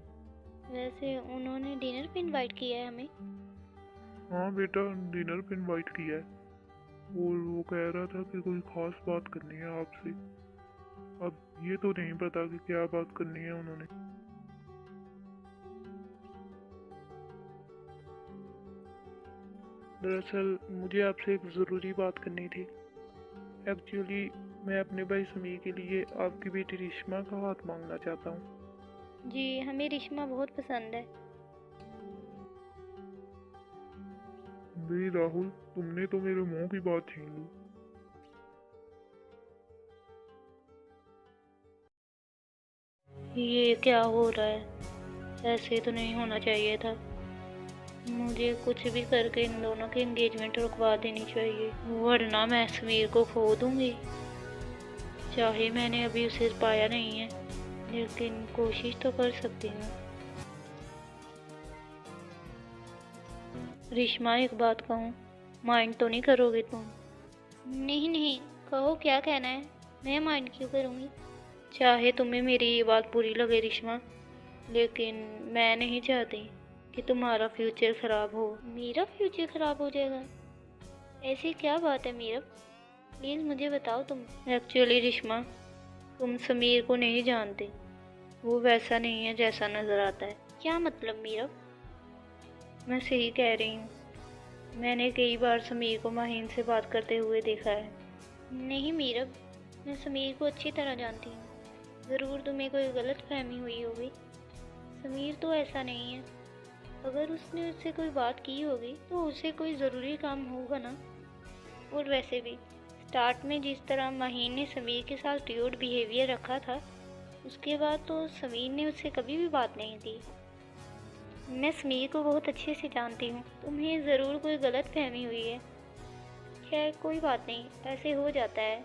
[SPEAKER 1] वैसे उन्होंने डिनर पे इनवाइट किया है हमें?
[SPEAKER 3] हाँ बेटा, डिनर पे इनवाइट किया है और वो कह रहा था कि कोई खास बात करनी है आपसे। अब ये तो नहीं पता कि क्या बात करनी है उन्होंने। दरअसल मुझे आपसे एक ज़रूरी बात करनी थी। एक्चुअली मैं अपने भाई समीर के लिए आपकी बेटी रिश्मा का हाथ मांगना चाहता हूँ।
[SPEAKER 1] जी, हमें रिश्मा बहुत पसंद है।
[SPEAKER 3] भाई राहुल, तुमने तो मेरे मुंह की बात छीन ली।
[SPEAKER 2] ये क्या हो रहा है? ऐसे तो नहीं होना चाहिए था। मुझे कुछ भी करके इन दोनों की एंगेजमेंट रुकवा देनी चाहिए, वरना मैं समीर को खो दूंगी। चाहे मैंने अभी उसे पाया नहीं है, लेकिन कोशिश तो कर सकती हूँ। रिश्मा, एक बात कहूँ, माइंड तो नहीं करोगे तुम?
[SPEAKER 1] नहीं नहीं, कहो क्या कहना है, मैं माइंड क्यों करूँगी।
[SPEAKER 2] चाहे तुम्हें मेरी ये बात बुरी लगे रिश्मा, लेकिन मैं नहीं चाहती कि तुम्हारा फ्यूचर खराब हो।
[SPEAKER 1] मेरा फ्यूचर खराब हो जाएगा? ऐसी क्या बात है मीरा, प्लीज़ मुझे बताओ तुम।
[SPEAKER 2] एक्चुअली रिश्मा, तुम समीर को नहीं जानते। वो वैसा नहीं है जैसा नज़र आता है।
[SPEAKER 1] क्या मतलब मीरा?
[SPEAKER 2] मैं सही कह रही हूँ। मैंने कई बार समीर को माहीन से बात करते हुए देखा है।
[SPEAKER 1] नहीं मीरा, मैं समीर को अच्छी तरह जानती हूँ। ज़रूर तुम्हें कोई गलत फहमी हुई होगी। समीर तो ऐसा नहीं है। अगर उसने उससे कोई बात की होगी तो उसे कोई ज़रूरी काम होगा ना। और वैसे भी स्टार्ट में जिस तरह माहीन ने समीर के साथ ड्यूड बिहेवियर रखा था, उसके बाद तो समीर ने उससे कभी भी बात नहीं की। मैं समीर को बहुत अच्छे से जानती हूँ। तुम्हें ज़रूर कोई गलत फहमी हुई है। खैर कोई बात नहीं, ऐसे हो जाता है।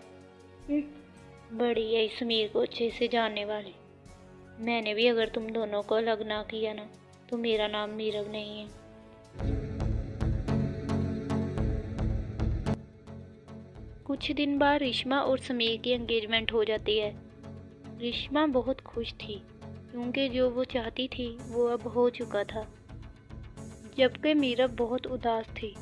[SPEAKER 2] बड़ी है इस समीर को अच्छे से जानने वाली। मैंने भी अगर तुम दोनों को अलग ना किया ना, तो मेरा नाम नीरव नहीं है। कुछ दिन बाद रिश्मा और समीर की एंगेजमेंट हो जाती है। रिश्मा बहुत खुश थी, क्योंकि जो वो चाहती थी वो अब हो चुका था। जबकि मीरा बहुत उदास थी,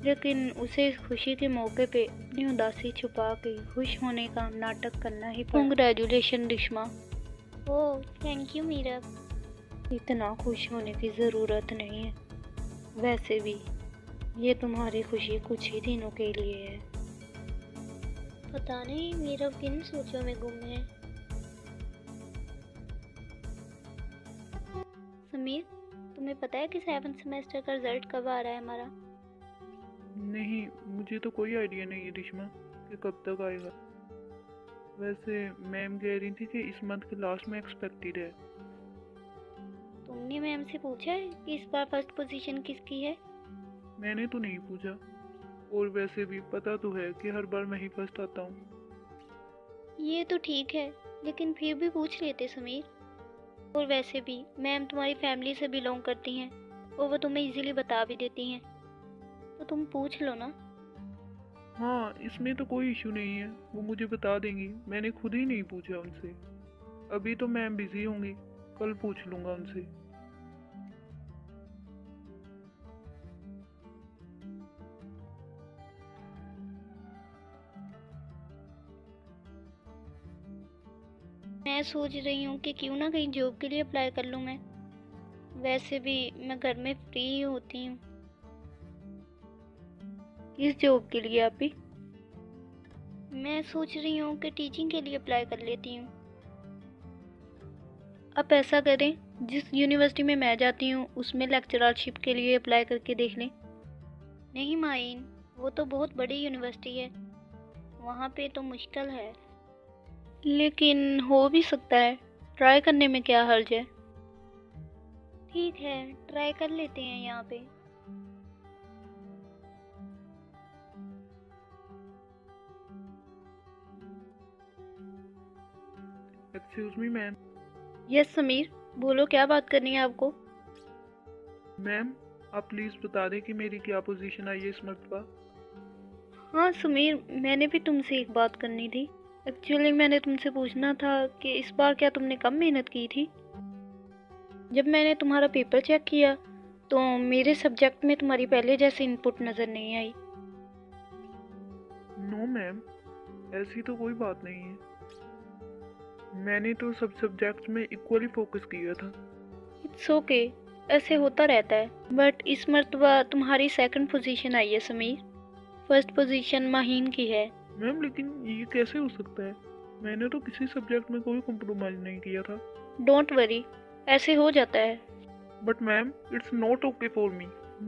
[SPEAKER 2] लेकिन उसे इस खुशी के मौके पे अपनी उदासी छुपा के खुश होने का नाटक करना ही पड़ा। Congratulation Rishma.
[SPEAKER 1] Oh thank you Meera.
[SPEAKER 2] इतना खुश होने की ज़रूरत नहीं है। वैसे भी ये तुम्हारी खुशी कुछ ही दिनों के लिए है।
[SPEAKER 1] पता नहीं मीरा किन सोचों में गुम है। समीर, तुम्हें पता है कि 7th सेमेस्टर का रिजल्ट कब आ रहा है हमारा?
[SPEAKER 3] नहीं, मुझे तो कोई आइडिया नहीं है रिश्मा कि कब तक आएगा। वैसे मैम कह रही थी कि इस मंथ के लास्ट में एक्सपेक्टेड है।
[SPEAKER 1] तुमने मैम से पूछा है कि इस बार फर्स्ट पोजीशन किसकी है?
[SPEAKER 3] मैंने तो नहीं पूछा, और वैसे भी पता तो है कि हर बार मैं ही फर्स्ट आता हूँ।
[SPEAKER 1] ये तो ठीक है, लेकिन फिर भी पूछ लेते समीर। और वैसे भी मैम तुम्हारी फैमिली से बिलोंग करती हैं और वो तुम्हें इजीली बता भी देती हैं, तो तुम पूछ लो ना।
[SPEAKER 3] हाँ, इसमें तो कोई इशू नहीं है, वो मुझे बता देंगी। मैंने खुद ही नहीं पूछा उनसे। अभी तो मैम बिजी होंगी, कल पूछ लूँगा उनसे।
[SPEAKER 1] मैं सोच रही हूँ कि क्यों ना कहीं जॉब के लिए अप्लाई कर लूँ मैं। वैसे भी मैं घर में फ्री ही होती हूँ।
[SPEAKER 2] किस जॉब के लिए आप भी?
[SPEAKER 1] मैं सोच रही हूँ कि टीचिंग के लिए अप्लाई कर लेती हूँ।
[SPEAKER 2] आप ऐसा करें, जिस यूनिवर्सिटी में मैं जाती हूँ उसमें लेक्चररशिप के लिए अप्लाई करके देख लें।
[SPEAKER 1] नहीं माइन, वो तो बहुत बड़ी यूनिवर्सिटी है, वहाँ पे तो मुश्किल है।
[SPEAKER 2] लेकिन हो भी सकता है, ट्राई करने में क्या हर्ज है।
[SPEAKER 1] ठीक है, ट्राई कर लेते हैं यहाँ पे।
[SPEAKER 3] Excuse me ma'am.
[SPEAKER 2] Yes Sameer, बोलो क्या बात करनी है आपको?
[SPEAKER 3] मैम, आप प्लीज़ बता दें कि मेरी क्या पोजीशन आई है इस मरतबा।
[SPEAKER 2] हाँ समीर, मैंने भी तुमसे एक बात करनी थी। एक्चुअली मैंने तुमसे पूछना था कि इस बार क्या तुमने कम मेहनत की थी? जब मैंने तुम्हारा पेपर चेक किया तो मेरे सब्जेक्ट में तुम्हारी पहले जैसे इनपुट नज़र नहीं आई।
[SPEAKER 3] नो मैम, ऐसी तो कोई बात नहीं है। मैंने तो सब सब्जेक्ट्स में इक्वली फोकस किया था।
[SPEAKER 2] इट्स ओके, ऐसे होता रहता है। बट इस मर्तबा तुम्हारी सेकंड पोजीशन आई है समीर, फर्स्ट पोजीशन माहीन की है।
[SPEAKER 3] मैम, लेकिन ये कैसे हो सकता है? मैंने तो किसी सब्जेक्ट में कोई कॉम्प्रोमाइज नहीं किया था।
[SPEAKER 2] डोंट वरी, ऐसे हो जाता है।
[SPEAKER 3] But ma'am, it's not okay for me.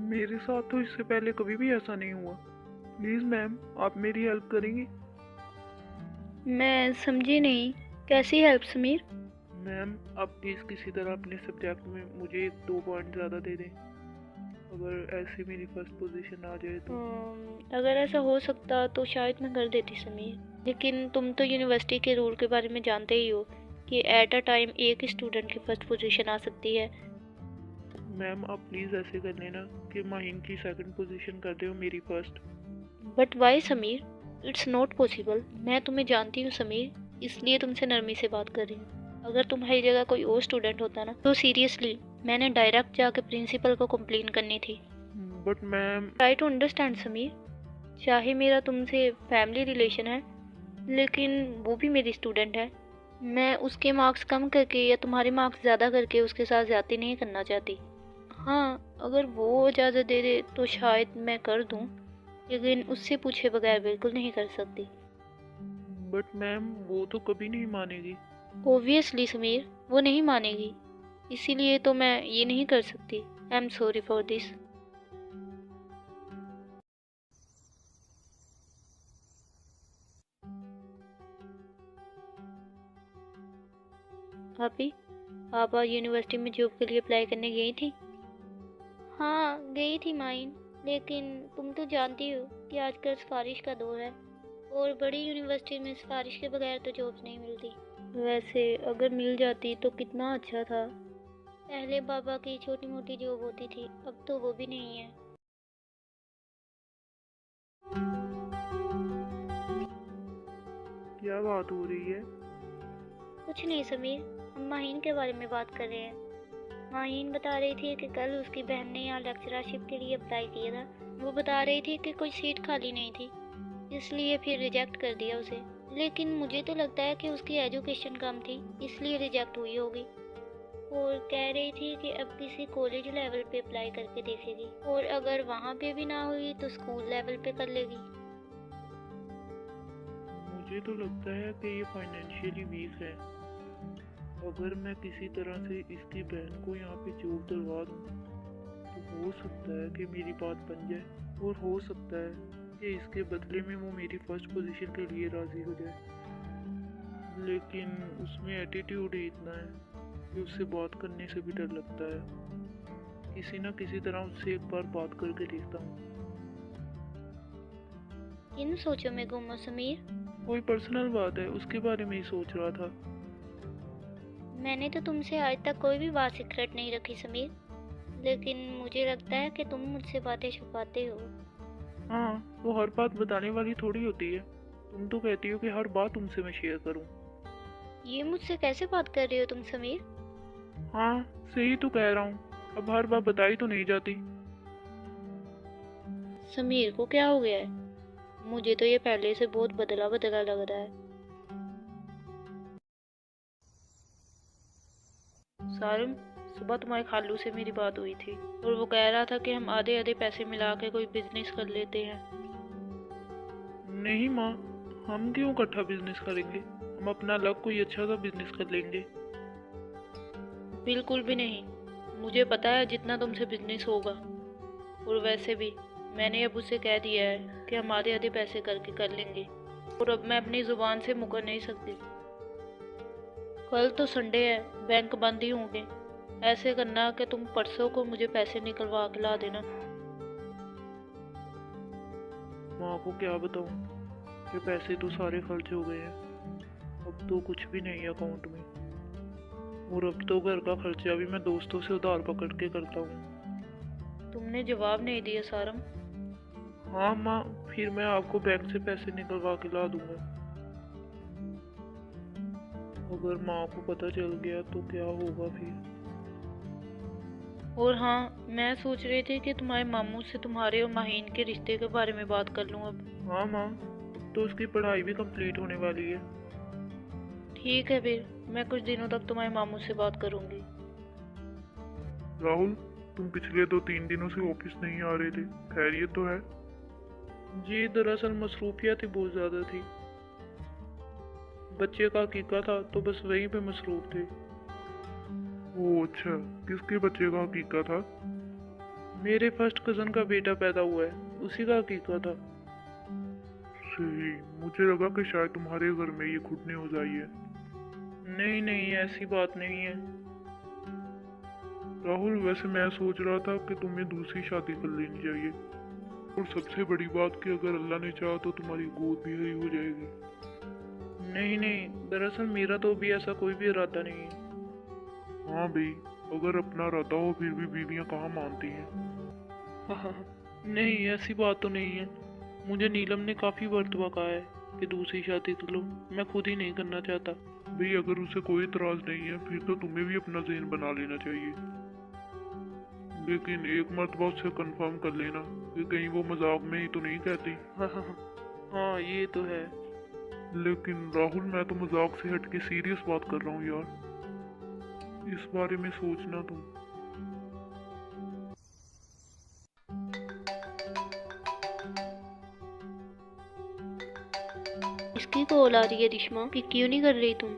[SPEAKER 3] मेरे साथ तो इससे पहले कभी भी ऐसा नहीं हुआ। प्लीज़ मैम, आप मेरी हेल्प करेंगी?
[SPEAKER 2] मैं समझी नहीं, कैसी हेल्प समीर?
[SPEAKER 3] मैम, आप प्लीज़ किसी तरह अपने सब्जेक्ट में मुझे 2 पॉइंट ज़्यादा दे दें। अगर ऐसी मेरी फर्स्ट पोजीशन आ जाए तो।
[SPEAKER 2] अगर ऐसा हो सकता तो शायद मैं कर देती समीर, लेकिन तुम तो यूनिवर्सिटी के रूल के बारे में जानते ही हो कि एट अ टाइम एक ही स्टूडेंट की फर्स्ट पोजीशन आ सकती है।
[SPEAKER 3] मैम आप प्लीज़ ऐसे कर लेना कि माहिन की सेकंड पोजीशन कर दे और मेरी first.
[SPEAKER 2] But why Sameer, it's not possible. मैं तुम्हें जानती हूँ समीर, इसलिए तुमसे नरमी से बात कर रही हूँ। अगर तुम्हारी जगह कोई और स्टूडेंट होता ना तो सीरियसली मैंने डायरेक्ट जाके प्रिंसिपल को कंप्लेन करनी थी।
[SPEAKER 3] But ma'am.
[SPEAKER 2] Try to understand Sameer, चाहे मेरा तुमसे फैमिली रिलेशन है लेकिन वो भी मेरी स्टूडेंट है। मैं उसके मार्क्स कम करके या तुम्हारे मार्क्स ज़्यादा करके उसके साथ ज़्यादती नहीं करना चाहती। हाँ, अगर वो इजाज़त दे दे तो शायद मैं कर दूँ, लेकिन उससे पूछे बगैर बिल्कुल नहीं कर सकती।
[SPEAKER 3] बट मैम वो तो कभी नहीं मानेगी।
[SPEAKER 2] ओब्वियसली समीर, वो नहीं मानेगी, इसीलिए तो मैं ये नहीं कर सकती। I am sorry for this. अभी आप यूनिवर्सिटी में जॉब के लिए अप्लाई करने गई थी? हाँ गई थी माइन, लेकिन तुम तो जानती हो कि आजकल सिफारिश का दौर है और बड़ी यूनिवर्सिटी में सिफारिश के बगैर तो जॉब्स नहीं मिलती। वैसे अगर मिल जाती तो कितना अच्छा था। पहले बाबा की छोटी मोटी जॉब होती थी, अब तो वो भी नहीं है।
[SPEAKER 3] क्या बात हो रही है?
[SPEAKER 2] कुछ नहीं समीर, हम माहीन के बारे में बात कर रहे हैं। माहीन बता रही थी कि कल उसकी बहन ने यहाँ लेक्चरशिप के लिए अप्लाई किया था। वो बता रही थी कि कोई सीट खाली नहीं थी, इसलिए फिर रिजेक्ट कर दिया उसे। लेकिन मुझे तो लगता है कि उसकी एजुकेशन कम थी, इसलिए रिजेक्ट हुई होगी। और कह रही थी कि अब किसी कॉलेज लेवल पे अप्लाई करके देखेगी, और अगर वहाँ पे भी ना हुई तो स्कूल लेवल पे कर लेगी।
[SPEAKER 3] मुझे तो लगता है कि ये फाइनेंशियली वीक है। अगर मैं किसी तरह से इसकी बहन को यहाँ पे जॉब दिलवा दूँ तो हो सकता है कि मेरी बात बन जाए, और हो सकता है कि इसके बदले में वो मेरी फर्स्ट पोजीशन के लिए राज़ी हो जाए। लेकिन उसमें एटीट्यूड ही इतना है कि उससे बात करने से भी डर लगता है। किसी न किसी तरह उससे एक बार बात करके देखता हूँ।
[SPEAKER 2] इन सोचों में गुम हो समीर?
[SPEAKER 3] कोई पर्सनल बात है, उसके बारे में ही सोच रहा था।
[SPEAKER 2] मैंने तो तुमसे आज तक कोई भी बात सीक्रेट नहीं रखी समीर, लेकिन मुझे लगता है कि तुम मुझसे बातें छुपाते हो।
[SPEAKER 3] हाँ, वो हर बात बताने वाली थोड़ी होती है। तुम तो कहती हो कि हर बात तुमसे मैं शेयर करूं।
[SPEAKER 2] ये मुझसे कैसे बात कर रहे हो तुम समीर?
[SPEAKER 3] हाँ, सही तो कह रहा हूँ। अब हर बात बताई तो नहीं जाती।
[SPEAKER 2] समीर को क्या हो गया है? मुझे तो ये पहले से बहुत बदला बदला लग रहा है। सारम, सुबह तुम्हारे खालू से मेरी बात हुई थी और वो कह रहा था कि हम आधे आधे पैसे मिला के कोई बिजनेस कर लेते हैं।
[SPEAKER 3] नहीं माँ, हम क्यों इकट्ठा बिजनेस करेंगे? हम अपना अलग कोई अच्छा सा बिजनेस कर लेंगे।
[SPEAKER 2] बिल्कुल भी नहीं, मुझे पता है जितना तुमसे बिजनेस होगा। और वैसे भी मैंने अब उसे कह दिया है कि हम आधे आधे पैसे करके कर लेंगे, और अब मैं अपनी जुबान से मुकर नहीं सकती। कल तो संडे है, बैंक बंद ही होंगे। ऐसे करना कि तुम परसों को मुझे पैसे निकलवा के ला देना।
[SPEAKER 3] माँ को क्या बताऊँ कि पैसे तो सारे खर्च हो गए हैं। अब तो कुछ भी नहीं है अकाउंट में, और अब तो घर का खर्चा भी मैं दोस्तों से उधार पकड़ के करता हूँ।
[SPEAKER 2] तुमने जवाब नहीं दिया सारम।
[SPEAKER 3] हाँ माँ, फिर मैं आपको बैंक से पैसे निकलवा के ला दूंगा। अगर माँ को पता चल गया तो क्या होगा फिर?
[SPEAKER 2] और हाँ, मैं सोच रही थी कि तुम्हारे मामू से तुम्हारे और माहीन के रिश्ते के बारे में बात कर लूँ अब।
[SPEAKER 3] हाँ माँ, तो उसकी पढ़ाई भी कंप्लीट होने वाली है।
[SPEAKER 2] ठीक है, फिर मैं कुछ दिनों तक तुम्हारे मामू से बात करूँगी।
[SPEAKER 3] राहुल, तुम पिछले 2-3 दिनों से ऑफिस नहीं आ रहे थे, खैरियत तो है? जी दरअसल मसरूफियत ही बहुत ज़्यादा थी। बच्चे का अकीका था तो बस वहीं पे मसरूफ थे। ओह अच्छा, किसके बच्चे का अकीका था? मेरे फर्स्ट कज़न का बेटा पैदा हुआ है, उसी का अकीका था। सही, मुझे लगा कि शायद तुम्हारे घर में ये घुटने हो जाइए। नहीं नहीं, ऐसी बात नहीं है। राहुल, वैसे मैं सोच रहा था कि तुम्हें दूसरी शादी कर लेनी चाहिए, और सबसे बड़ी बात कि अगर अल्लाह ने चाहा तो तुम्हारी गोद भी हरी हो जाएगी। नहीं नहीं, दरअसल मेरा तो अभी ऐसा कोई भी इरादा नहीं है। हाँ भाई, अगर अपना इरादा हो फिर भी बीवियाँ कहाँ मानती हैं। हाँ, नहीं ऐसी बात तो नहीं है। मुझे नीलम ने काफ़ी मर्तबा कहा है कि दूसरी शादी कर लो, मैं खुद ही नहीं करना चाहता। भाई अगर उसे कोई इतराज़ नहीं है फिर तो तुम्हें भी अपना ज़हन बना लेना चाहिए, लेकिन एक मर्तबा उससे कंफर्म कर लेना कि कहीं वो मजाक में ही तो नहीं कहती। हाँ ये तो है। लेकिन राहुल, मैं तो मजाक से हट के सीरियस बात कर रहा हूँ यार, इस बारे में सोचना तुम।
[SPEAKER 2] इसकी कॉल आ रही है रिश्मा, पिक क्यों नहीं कर रही तुम?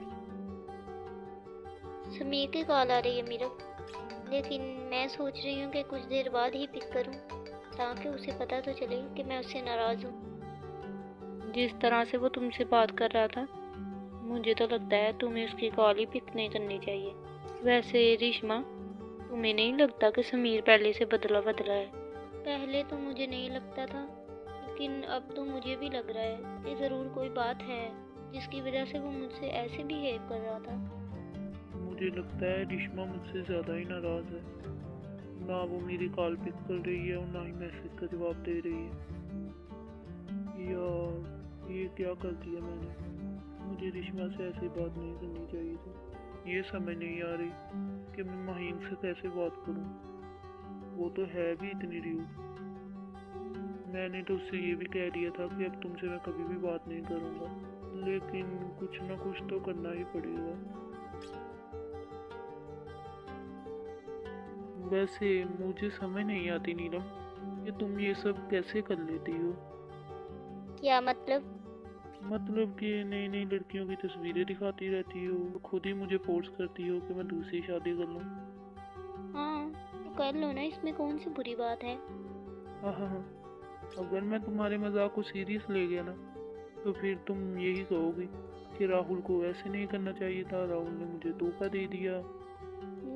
[SPEAKER 1] समीर की कॉल आ रही है मीरब, लेकिन मैं सोच रही हूँ कि कुछ देर बाद ही पिक करूँ ताकि उसे पता तो चले कि मैं उससे नाराज़ हूँ।
[SPEAKER 2] जिस तरह से वो तुमसे बात कर रहा था, मुझे तो लगता है तुम्हें उसकी कॉल ही पिक नहीं करनी चाहिए। वैसे रिश्मा, तुम्हें नहीं लगता कि समीर पहले से बदला है?
[SPEAKER 1] पहले तो मुझे नहीं लगता था, लेकिन अब तो मुझे भी लग रहा है कि ज़रूर कोई बात है जिसकी वजह से वो मुझसे ऐसे बिहेव कर रहा था।
[SPEAKER 3] मुझे लगता है रिश्मा मुझसे ज़्यादा ही नाराज़ है, ना वो मेरी कॉल पिक कर रही है और ना ही मैसेज का जवाब दे रही है। यार ये क्या कर दिया मैंने, मुझे रिश्मा से ऐसी बात नहीं करनी चाहिए थी। ये समझ नहीं आ रही कि मैं माहीन से कैसे बात करूं, वो तो है भी इतनी ड्यूड। मैंने तो उससे ये भी कह दिया था कि अब तुमसे मैं कभी भी बात नहीं करूंगा, लेकिन कुछ ना कुछ तो करना ही पड़ेगा। वैसे मुझे समझ नहीं आती नीलम कि तुम ये सब कैसे कर लेती हो।
[SPEAKER 1] क्या मतलब?
[SPEAKER 3] मतलब कि नई नई लड़कियों की तस्वीरें दिखाती रहती हो, खुद ही मुझे फोर्स करती हो कि मैं दूसरी शादी कर लूं।
[SPEAKER 1] हाँ तो कर लो ना, इसमें कौन सी बुरी बात है।
[SPEAKER 3] हाँ, अगर मैं तुम्हारे मजाक को सीरियस ले गया ना तो फिर तुम यही कहोगी कि राहुल को ऐसे नहीं करना चाहिए था, राहुल ने मुझे धोखा दे दिया।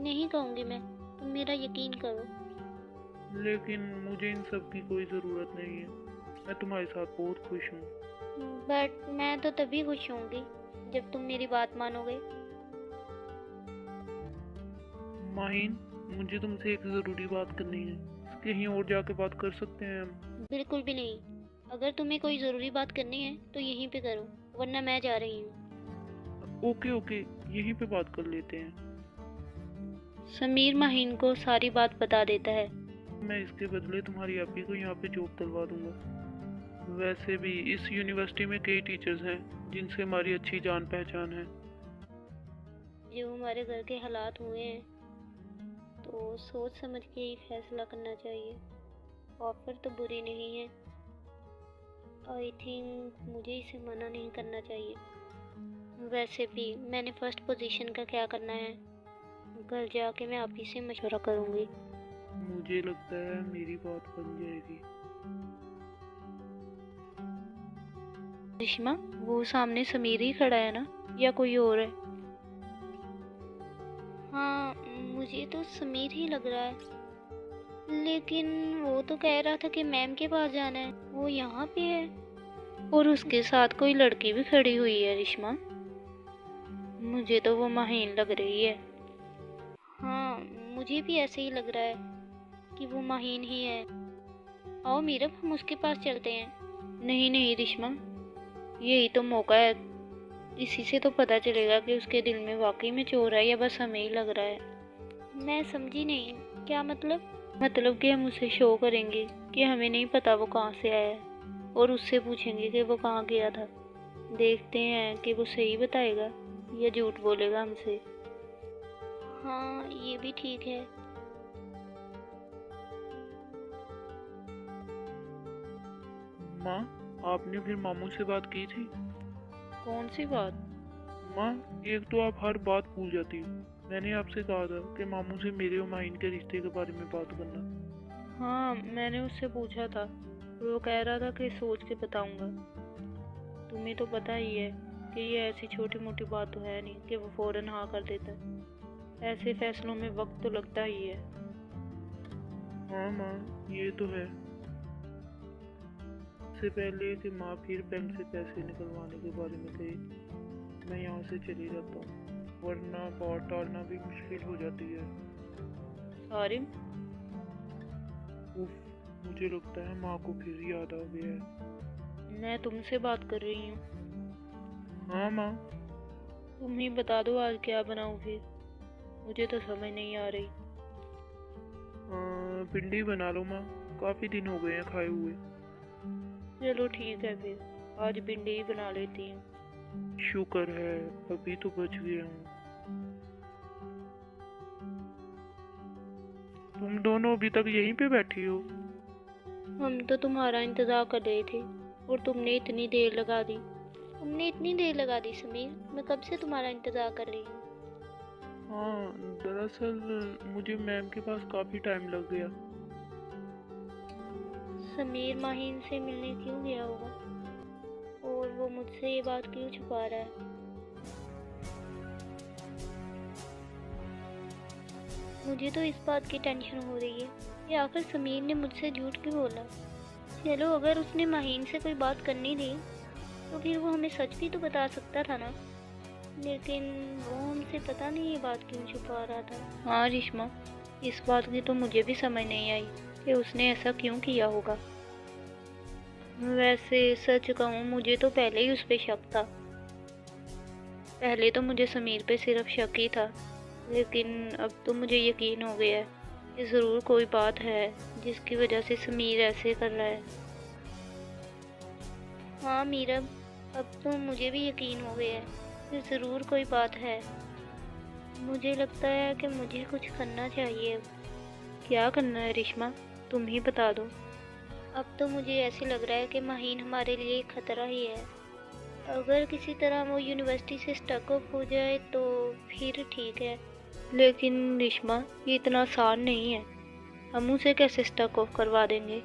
[SPEAKER 1] नहीं कहूँगी मैं, तुम मेरा यकीन करो।
[SPEAKER 3] लेकिन मुझे इन सब की कोई ज़रूरत नहीं है, मैं तुम्हारे साथ बहुत खुश हूँ।
[SPEAKER 1] बट मैं तो तभी खुश होंगी जब तुम मेरी बात मानोगे।
[SPEAKER 3] माहीन, मुझे तुमसे एक ज़रूरी बात करनी है, कहीं और जाके बात कर सकते हैं हम?
[SPEAKER 1] बिल्कुल भी नहीं, अगर तुम्हें कोई ज़रूरी बात करनी है तो यहीं पे करो, वरना मैं जा रही हूँ।
[SPEAKER 3] ओके, यहीं पे बात कर लेते हैं।
[SPEAKER 2] समीर माहीन को सारी बात बता देता है।
[SPEAKER 3] मैं इसके बदले तुम्हारी आपी को यहाँ पे जॉब दिलवा दूंगा। वैसे भी इस यूनिवर्सिटी में कई टीचर्स हैं जिनसे हमारी अच्छी जान पहचान है।
[SPEAKER 1] जो हमारे घर के हालात हुए हैं तो सोच समझ के ही फैसला करना चाहिए। ऑफर तो बुरी नहीं है, आई थिंक मुझे इसे मना नहीं करना चाहिए। वैसे भी मैंने फर्स्ट पोजीशन का क्या करना है, घर जाके मैं आप ही से मशवरा करूँगी।
[SPEAKER 3] मुझे लगता है मेरी बात बन जाएगी।
[SPEAKER 2] रिश्मा, वो सामने समीर ही खड़ा है ना, या कोई और है?
[SPEAKER 1] हाँ मुझे तो समीर ही लग रहा है, लेकिन वो तो कह रहा था कि मैम के पास जाना है, वो यहाँ पे है।
[SPEAKER 2] और उसके साथ कोई लड़की भी खड़ी हुई है रिश्मा, मुझे तो वो माहीन लग रही है।
[SPEAKER 1] हाँ मुझे भी ऐसे ही लग रहा है कि वो माहीन ही है। आओ मीरब, हम उसके पास चलते हैं।
[SPEAKER 2] नहीं रिश्मा, यही तो मौका है, इसी से तो पता चलेगा कि उसके दिल में वाकई में चोर है या बस हमें ही लग रहा है।
[SPEAKER 1] मैं समझी नहीं, क्या मतलब?
[SPEAKER 2] मतलब कि हम उसे शो करेंगे कि हमें नहीं पता वो कहाँ से आया है, और उससे पूछेंगे कि वो कहाँ गया था। देखते हैं कि वो सही बताएगा या झूठ बोलेगा हमसे।
[SPEAKER 1] हाँ ये भी ठीक है।
[SPEAKER 3] माँ, आपने फिर मामू से बात की थी?
[SPEAKER 2] कौन सी बात?
[SPEAKER 3] माँ, एक तो आप हर बात भूल जाती हो। मैंने आपसे कहा था कि मामू से मेरे और माहीन के रिश्ते के बारे में बात करना।
[SPEAKER 2] हाँ, मैंने उससे पूछा था, वो कह रहा था कि सोच के बताऊंगा। तुम्हें तो पता ही है कि ये ऐसी छोटी मोटी बात तो है नहीं कि वो फौरन हाँ कर देता है। ऐसे फैसलों में वक्त तो लगता ही है।
[SPEAKER 3] हाँ माँ, ये तो है। इससे पहले कि माँ फिर बैंक से पैसे निकलवाने के बारे में कहे, मैं यहाँ से चली जाता हूँ, वरना बात टालना भी मुश्किल हो जाती है।
[SPEAKER 2] सारिम,
[SPEAKER 3] उफ, मुझे लगता है माँ को फिर याद आ गया है।
[SPEAKER 2] मैं तुमसे बात कर रही हूँ।
[SPEAKER 3] हाँ माँ।
[SPEAKER 2] तुम ही बता दो आज क्या बनाऊँ फिर, मुझे तो समझ नहीं आ रही।
[SPEAKER 3] भिंडी बना लो माँ, काफ़ी दिन हो गए हैं खाए हुए।
[SPEAKER 2] चलो ठीक है फिर, आज भिंडी ही बना लेती हूँ।
[SPEAKER 3] शुक्र है अभी तो बच गया हूँ। तुम दोनों अभी तक यहीं पे बैठी हो?
[SPEAKER 2] हम तो तुम्हारा इंतजार कर रहे थे और तुमने इतनी देर लगा दी।
[SPEAKER 1] तुमने इतनी देर लगा दी समीर, मैं कब से तुम्हारा इंतजार कर रही हूँ।
[SPEAKER 3] हाँ, दरअसल मुझे मैम के पास काफ़ी टाइम लग गया।
[SPEAKER 1] समीर माहीन से मिलने क्यों गया होगा, और वो मुझसे ये बात क्यों छुपा रहा है। मुझे तो इस बात की टेंशन हो रही है कि आखिर समीर ने मुझसे झूठ क्यों बोला। चलो, अगर उसने माहीन से कोई बात करनी थी तो फिर वो हमें सच भी तो बता सकता था ना, लेकिन वो हमसे पता नहीं ये बात क्यों छुपा रहा था।
[SPEAKER 2] हाँ रिश्मा, इस बात की तो मुझे भी समझ नहीं आई कि उसने ऐसा क्यों किया होगा। वैसे सच कहूँ, मुझे तो पहले ही उस पे शक था। पहले तो मुझे समीर पे सिर्फ शक ही था, लेकिन अब तो मुझे यकीन हो गया है कि ज़रूर कोई बात है जिसकी वजह से समीर ऐसे कर रहा है।
[SPEAKER 1] हाँ मीरब, अब तो मुझे भी यकीन हो गया है कि ज़रूर कोई बात है। मुझे लगता है कि मुझे कुछ करना चाहिए अब।
[SPEAKER 2] क्या करना है रिश्मा, तुम ही बता दो।
[SPEAKER 1] अब तो मुझे ऐसे लग रहा है कि माहीन हमारे लिए खतरा ही है। अगर किसी तरह वो यूनिवर्सिटी से स्टक अप हो जाए तो फिर ठीक है।
[SPEAKER 2] लेकिन रिश्मा, ये इतना आसान नहीं है, हम उसे कैसे स्टक ऑफ करवा देंगे।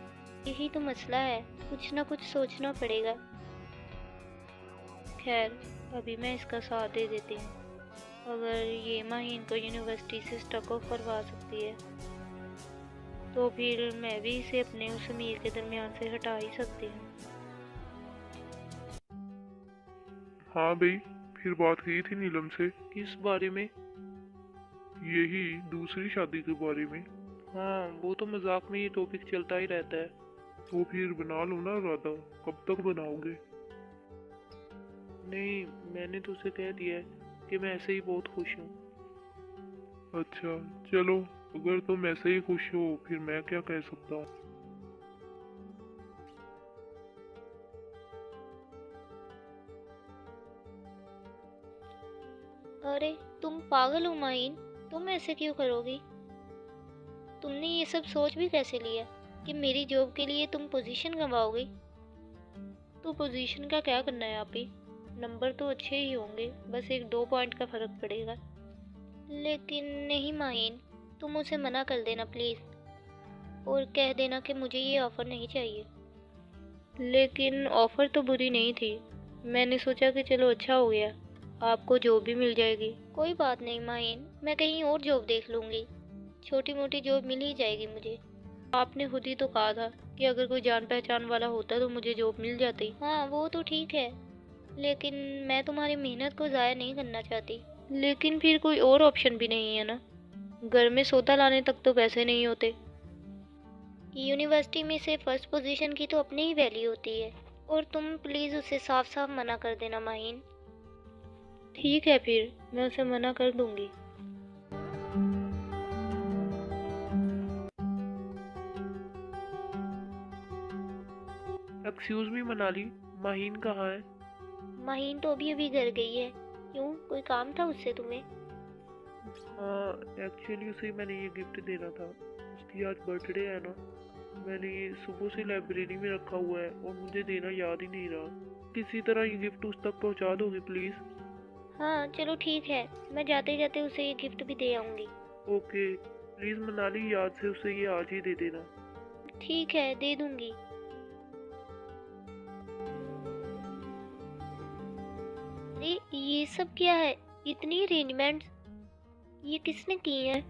[SPEAKER 1] यही तो मसला है, कुछ ना कुछ सोचना पड़ेगा।
[SPEAKER 2] खैर, अभी मैं इसका साथ दे देती हूँ। अगर ये माहीन को यूनिवर्सिटी से स्टक ऑफ करवा सकती है तो फिर मैं भी इसे अपने उस समीर के दरमियान से हटा ही सकती हूँ।
[SPEAKER 3] हाँ भाई, फिर बात की थी नीलम से।
[SPEAKER 2] किस बारे में?
[SPEAKER 3] यही दूसरी शादी के बारे में।
[SPEAKER 2] हाँ, वो तो मजाक में ये टॉपिक चलता ही रहता है।
[SPEAKER 3] तो फिर बना लो ना इरादा, कब तक बनाओगे?
[SPEAKER 2] नहीं, मैंने तो उसे कह दिया है कि मैं ऐसे ही बहुत खुश हूँ।
[SPEAKER 3] अच्छा चलो, अगर तुम ऐसे ही खुश हो फिर मैं क्या कह सकता हूँ।
[SPEAKER 1] अरे तुम पागल हो माहीन, तुम ऐसे क्यों करोगी। तुमने ये सब सोच भी कैसे लिया कि मेरी जॉब के लिए तुम पोजीशन गंवाओगे।
[SPEAKER 2] तो पोजीशन का क्या करना है आप ही, नंबर तो अच्छे ही होंगे, बस 1-2 पॉइंट का फर्क पड़ेगा।
[SPEAKER 1] लेकिन नहीं माहीन, तुम उसे मना कर देना प्लीज़, और कह देना कि मुझे ये ऑफ़र नहीं चाहिए।
[SPEAKER 2] लेकिन ऑफर तो बुरी नहीं थी, मैंने सोचा कि चलो अच्छा हो गया, आपको जॉब भी मिल जाएगी।
[SPEAKER 1] कोई बात नहीं माहीन, मैं कहीं और जॉब देख लूँगी, छोटी मोटी जॉब मिल ही जाएगी मुझे।
[SPEAKER 2] आपने खुद ही तो कहा था कि अगर कोई जान पहचान वाला होता तो मुझे जॉब मिल जाती।
[SPEAKER 1] हाँ वो तो ठीक है, लेकिन मैं तुम्हारी मेहनत को ज़ाया नहीं करना चाहती।
[SPEAKER 2] लेकिन फिर कोई और ऑप्शन भी नहीं है ना, घर में सोता लाने तक तो पैसे नहीं होते।
[SPEAKER 1] यूनिवर्सिटी में से फर्स्ट पोजीशन की तो अपनी ही वैल्यू होती है, और तुम प्लीज़ उसे साफ साफ मना कर देना माहीन।
[SPEAKER 2] ठीक है, फिर मैं उसे मना कर दूंगी।
[SPEAKER 3] एक्सक्यूज मी मनाली, माहीन कहाँ है?
[SPEAKER 1] माहीन तो अभी अभी घर गई है। क्यों, कोई काम था उससे तुम्हें?
[SPEAKER 3] हाँ, एक्चुअली उसे मैंने ये गिफ्ट देना था, उसकी आज बर्थडे है ना। मैंने ये सुबह से लाइब्रेरी में रखा हुआ है और मुझे देना याद ही नहीं रहा। किसी तरह ये गिफ्ट उस तक पहुंचा दोगे प्लीज़?
[SPEAKER 1] हाँ चलो ठीक है, मैं जाते जाते उसे ये गिफ्ट भी दे आऊँगी।
[SPEAKER 3] ओके, प्लीज़ मनाली याद से उसे ये आज ही दे देना।
[SPEAKER 1] ठीक है, दे दूँगी। अरे ये सब क्या है, इतनी अरेंजमेंट्स, ये किसने की है?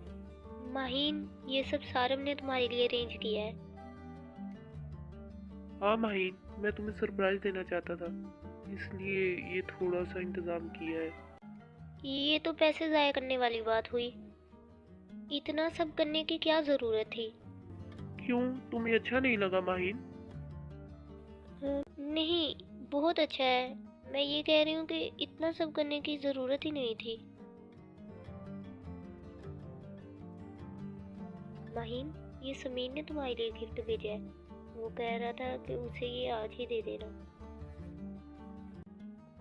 [SPEAKER 1] माहीन, ये सब सारम ने तुम्हारे लिए अरेंज किया है।
[SPEAKER 3] हाँ माहीन, मैं तुम्हें सरप्राइज देना चाहता था, इसलिए ये थोड़ा सा इंतजाम किया है।
[SPEAKER 1] ये तो पैसे ज़ाया करने वाली बात हुई। इतना सब करने की क्या ज़रूरत थी?
[SPEAKER 3] क्यों, तुम्हें अच्छा नहीं लगा माहीन?
[SPEAKER 1] नहीं, बहुत अच्छा है। मैं ये कह रही हूँ कि इतना सब करने की ज़रूरत ही नहीं थी। माहीन, ये समीर ने तुम्हारे लिए गिफ्ट भेजा है। वो कह रहा था कि उसे ये आज ही दे देना।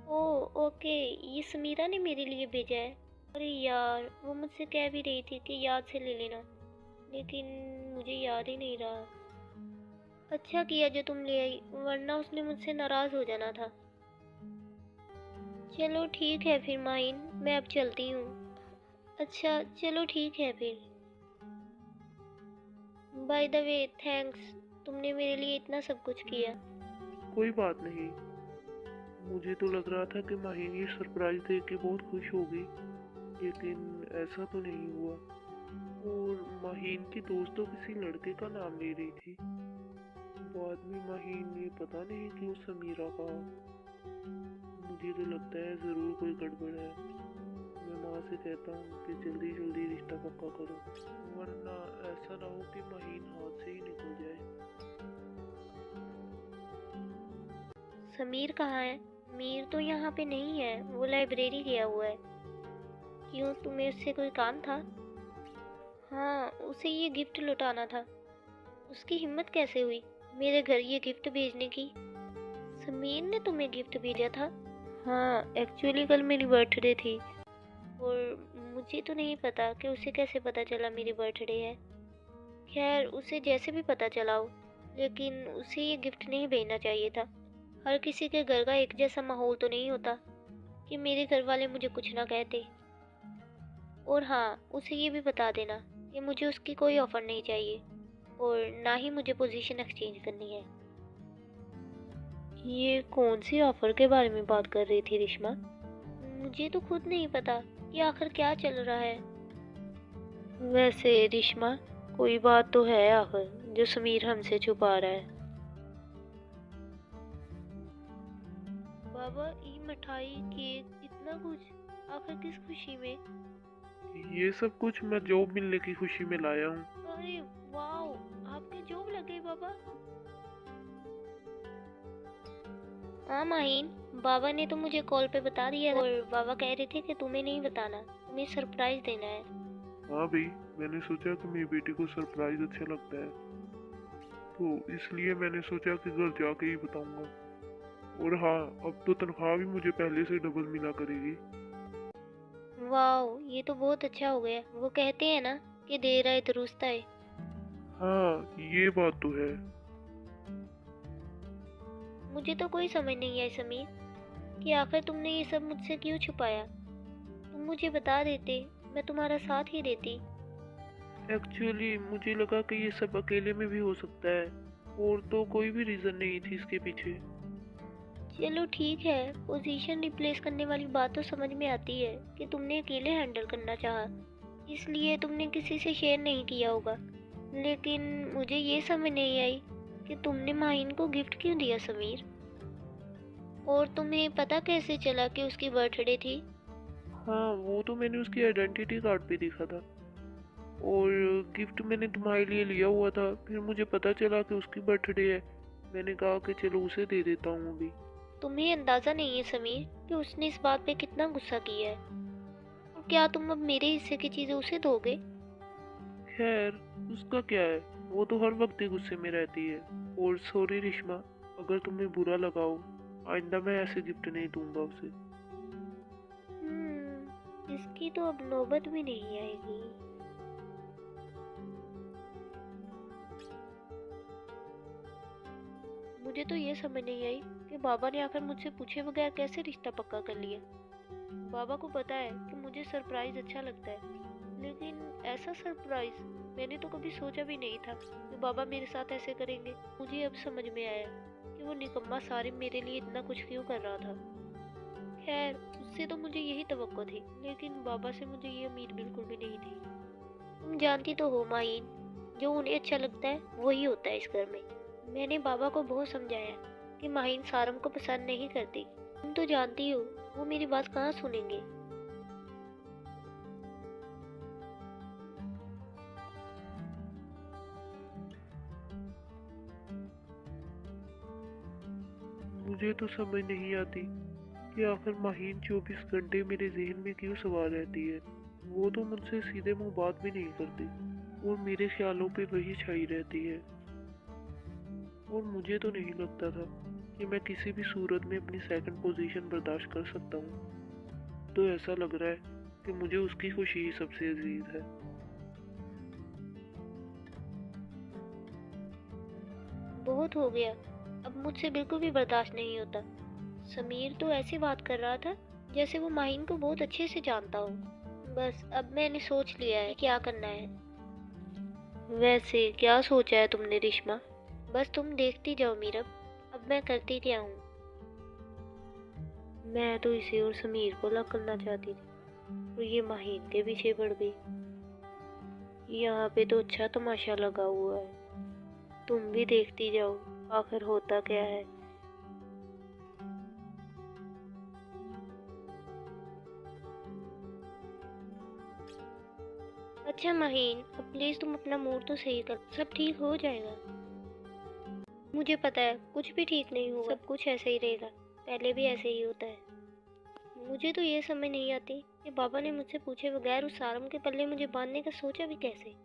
[SPEAKER 1] ओह ओके, ये समीरा ने मेरे लिए भेजा है। अरे यार, वो मुझसे कह भी रही थी कि याद से ले लेना, लेकिन मुझे याद ही नहीं रहा। अच्छा किया जो तुम ले आई, वरना उसने मुझसे नाराज़ हो जाना था। चलो ठीक है फिर माहीन, मैं अब चलती हूँ। अच्छा चलो ठीक है फिर। बाय द वे थैंक्स, तुमने मेरे लिए इतना सब कुछ किया।
[SPEAKER 3] कोई बात नहीं, मुझे तो लग रहा था कि माहीन ये सरप्राइज देख के बहुत खुश होगी, लेकिन ऐसा तो नहीं हुआ। और माहीन की दोस्त तो किसी लड़के का नाम ले रही थी। बाद में माहीन ने पता नहीं क्यों समीरा कहा। मुझे तो लगता है ज़रूर कोई गड़बड़ है। मैं माँ से कहता हूँ कि जल्दी जल्दी रिश्ता पक्का करो, वरना ऐसा ना हो कि माहीन हाथ से ही निकल जाए।
[SPEAKER 1] समीर कहाँ है? मीर तो यहाँ पे नहीं है, वो लाइब्रेरी गया हुआ है। क्यों, तुम्हें उससे कोई काम था? हाँ, उसे ये गिफ्ट लौटाना था। उसकी हिम्मत कैसे हुई मेरे घर ये गिफ्ट भेजने की? समीर ने तुम्हें गिफ्ट भेजा था? हाँ, एक्चुअली कल मेरी बर्थडे थी और मुझे तो नहीं पता कि उसे कैसे पता चला मेरी बर्थडे है। खैर, उसे जैसे भी पता चला हो, लेकिन उसे ये गिफ्ट नहीं भेजना चाहिए था। हर किसी के घर का एक जैसा माहौल तो नहीं होता कि मेरे घर वाले मुझे कुछ ना कहते। और हाँ, उसे ये भी बता देना कि मुझे उसकी कोई ऑफ़र नहीं चाहिए और ना ही मुझे पोजीशन एक्सचेंज करनी है। ये कौन सी ऑफ़र के बारे में बात कर रही थी रिश्मा? मुझे तो खुद नहीं पता कि आखिर क्या चल रहा है। वैसे रिश्मा, कोई बात तो है आखिर जो समीर हमसे छुपा रहा है। बाबा, ये मिठाई, केक, इतना कुछ आखिर किस खुशी में?
[SPEAKER 3] ये सब कुछ मैं जॉब मिलने की खुशी में लाया हूँ।
[SPEAKER 1] अरे वाओ, आपकी जॉब लग गई बाबा। हाँ माहीन, बाबा ने तो मुझे कॉल पे बता दिया था और बाबा कह रहे थे कि तुम्हें नहीं बताना, तुम्हें सरप्राइज देना है।
[SPEAKER 3] हाँ भाई, मैंने सोचा कि मेरी बेटी को सरप्राइज अच्छा लगता है, तो इसलिए मैंने सोचा कि घर जाके ही बताऊंगा। और हाँ, अब तो तनख्वाह भी मुझे पहले से डबल मिला करेगी।
[SPEAKER 1] वाओ, ये तो बहुत अच्छा हो गया। वो कहते हैं ना कि देर आए दुरुस्त आए।
[SPEAKER 3] हाँ, ये बात तो है।
[SPEAKER 1] मुझे तो कोई समझ नहीं आई समीर कि आखिर तुमने ये सब मुझसे क्यों छुपाया। तुम मुझे बता देते, मैं तुम्हारा साथ ही देती।
[SPEAKER 3] एक्चुअली मुझे लगा कि ये सब अकेले में भी हो सकता है, और तो कोई भी रीज़न नहीं थी इसके पीछे।
[SPEAKER 1] चलो ठीक है, पोजीशन रिप्लेस करने वाली बात तो समझ में आती है कि तुमने अकेले हैंडल करना चाहा, इसलिए तुमने किसी से शेयर नहीं किया होगा। लेकिन मुझे ये समझ नहीं आई कि तुमने माहीन को गिफ्ट क्यों दिया समीर। और तुम्हें पता कैसे चला कि उसकी बर्थडे थी?
[SPEAKER 3] हाँ, वो तो मैंने उसकी आइडेंटिटी कार्ड पे देखा था, और गिफ्ट मैंने तुम्हारे लिए लिया हुआ था। फिर मुझे पता चला कि उसकी बर्थडे है, मैंने कहा कि चलो उसे दे देता हूँ अभी।
[SPEAKER 1] तुम्हें अंदाजा नहीं है समीर कि उसने इस बात पे कितना गुस्सा किया है। और क्या तुम अब मेरे हिस्से की चीजें उसे दोगे?
[SPEAKER 3] खैर, उसका क्या है, वो तो हर वक्त ही गुस्से में रहती है। और सॉरी रिश्मा, अगर तुम्हें बुरा लगा हो, आइंदा मैं ऐसे गिफ्ट नहीं दूंगा उसे।
[SPEAKER 1] इसकी तो अब नौबत भी नहीं आएगी। मुझे तो ये समझ नहीं आई कि बाबा ने आकर मुझसे पूछे बगैर कैसे रिश्ता पक्का कर लिया। बाबा को पता है कि मुझे सरप्राइज अच्छा लगता है, लेकिन ऐसा सरप्राइज मैंने तो कभी सोचा भी नहीं था कि बाबा मेरे साथ ऐसे करेंगे। मुझे अब समझ में आया कि वो निकम्मा सारिम मेरे लिए इतना कुछ क्यों कर रहा था।
[SPEAKER 2] खैर उससे तो मुझे यही तवक्को थी, लेकिन बाबा से मुझे ये उम्मीद बिल्कुल भी नहीं थी।
[SPEAKER 1] तुम जानती तो हो माहीन, जो उन्हें अच्छा लगता है वही होता है इस घर में। मैंने बाबा को बहुत समझाया कि माहीन सारम को पसंद नहीं करती। तुम तो जानती हो वो मेरी बात कहाँ सुनेंगे।
[SPEAKER 3] मुझे तो समझ नहीं आती कि आखिर माहीन 24 घंटे मेरे जहन में क्यों सवार रहती है। वो तो मुझसे सीधे मुंह बात भी नहीं करती और मेरे ख्यालों पे वही छाई रहती है। और मुझे तो नहीं लगता था कि मैं किसी भी सूरत में अपनी सेकंड पोजीशन बर्दाश्त कर सकता हूँ। तो ऐसा लग रहा है कि मुझे उसकी खुशी ही सबसे अजीज है।
[SPEAKER 1] बहुत हो गया, अब मुझसे बिल्कुल भी बर्दाश्त नहीं होता। समीर तो ऐसी बात कर रहा था जैसे वो माहीन को बहुत अच्छे से जानता हो। बस अब मैंने सोच लिया है क्या करना है।
[SPEAKER 2] वैसे क्या सोचा है तुमने रिश्मा?
[SPEAKER 1] बस तुम देखती जाओ मीरब, अब मैं करती क्या हूँ।
[SPEAKER 2] मैं तो इसे और समीर को अलग करना चाहती थी और ये माहीन के पीछे पड़ गई। यहाँ पे तो अच्छा तमाशा लगा हुआ है, तुम भी देखती जाओ आखिर होता क्या है।
[SPEAKER 1] अच्छा माहीन, अब प्लीज तुम अपना मूड तो सही कर, सब ठीक हो जाएगा। मुझे पता है कुछ भी ठीक नहीं होगा, सब कुछ ऐसे ही रहेगा, पहले भी ऐसे ही होता है। मुझे तो ये समझ नहीं आती कि बाबा ने मुझसे पूछे बगैर उस सारम के पल्ले मुझे बांधने का सोचा भी कैसे।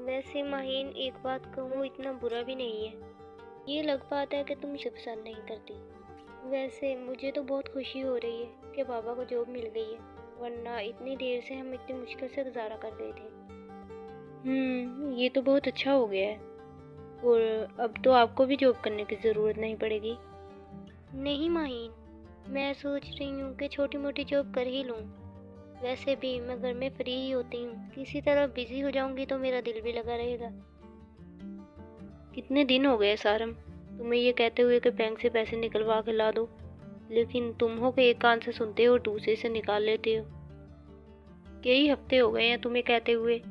[SPEAKER 1] वैसे माहीन एक बात कहूँ, इतना बुरा भी नहीं है। ये लग पाता है कि तुम इसे पसंद नहीं करती। वैसे मुझे तो बहुत खुशी हो रही है कि बाबा को जॉब मिल गई है, वरना इतनी देर से हम इतनी मुश्किल से गुजारा कर रहे थे।
[SPEAKER 2] ये तो बहुत अच्छा हो गया है और अब तो आपको भी जॉब करने की ज़रूरत नहीं पड़ेगी।
[SPEAKER 1] नहीं माहीन, मैं सोच रही हूँ कि छोटी मोटी जॉब कर ही लूँ। वैसे भी मैं घर में फ्री ही होती हूँ, किसी तरह बिजी हो जाऊंगी तो मेरा दिल भी लगा रहेगा।
[SPEAKER 2] कितने दिन हो गए सारम तुम्हें ये कहते हुए कि बैंक से पैसे निकलवा के ला दो, लेकिन तुम हो कि एक कान से सुनते हो और दूसरे से निकाल लेते हो। कई हफ्ते हो गए हैं तुम्हें कहते हुए,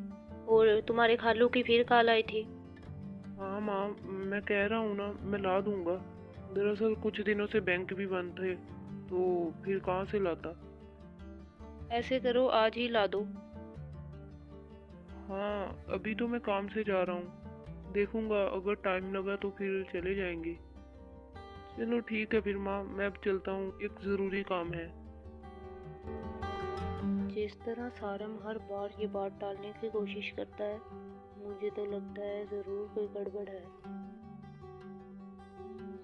[SPEAKER 2] और तुम्हारे खालू की फिर कॉल आई थी।
[SPEAKER 3] हाँ माँ, मैं कह रहा हूँ ना, मैं ला दूंगा। दरअसल कुछ दिनों से बैंक भी बंद थे, तो फिर कहाँ से लाता।
[SPEAKER 2] ऐसे करो आज ही ला दो।
[SPEAKER 3] हाँ, अभी तो मैं काम से जा रहा हूँ, देखूंगा अगर टाइम लगा तो फिर चले जाएंगे। चलो ठीक है फिर माँ, मैं अब चलता हूँ, एक ज़रूरी काम है।
[SPEAKER 2] जिस तरह सारम हर बार ये बात टालने की कोशिश करता है, मुझे तो लगता है ज़रूर कोई गड़बड़ है।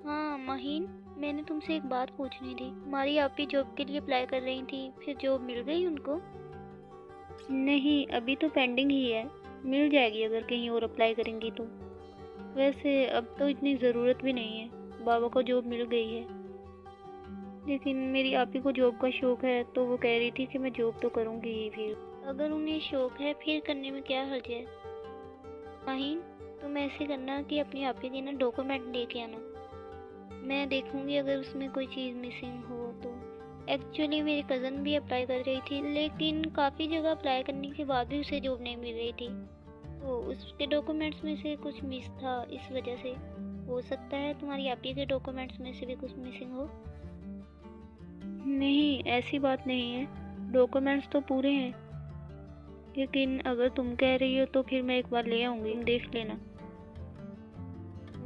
[SPEAKER 1] हाँ माहीन, मैंने तुमसे एक बात पूछनी थी। हमारी आप भी जॉब के लिए अप्लाई कर रही थी, फिर जॉब मिल गई उनको?
[SPEAKER 2] नहीं, अभी तो पेंडिंग ही है, मिल जाएगी अगर कहीं और अप्लाई करेंगी तो। वैसे अब तो इतनी ज़रूरत भी नहीं है, बाबा को जॉब मिल गई है। लेकिन मेरी आपी को जॉब का शौक है, तो वो कह रही थी कि मैं जॉब तो करूँगी ही फिर।
[SPEAKER 1] अगर उन्हें शौक है फिर करने में क्या हर्ज है। माहीन, तुम ऐसे करना कि अपनी आपी के ना डॉक्यूमेंट लेके आना, मैं देखूंगी अगर उसमें कोई चीज़ मिसिंग हो तो। एक्चुअली मेरी कज़न भी अप्लाई कर रही थी, लेकिन काफ़ी जगह अप्लाई करने के बाद भी उसे जॉब नहीं मिल रही थी, तो उसके डॉक्यूमेंट्स में से कुछ मिस था, इस वजह से। हो सकता है तुम्हारी आपी के डॉक्यूमेंट्स में से भी कुछ मिसिंग हो।
[SPEAKER 2] नहीं, ऐसी बात नहीं है, डॉक्यूमेंट्स तो पूरे हैं, लेकिन अगर तुम कह रही हो तो फिर मैं एक बार ले आऊँगी, तुम देख लेना।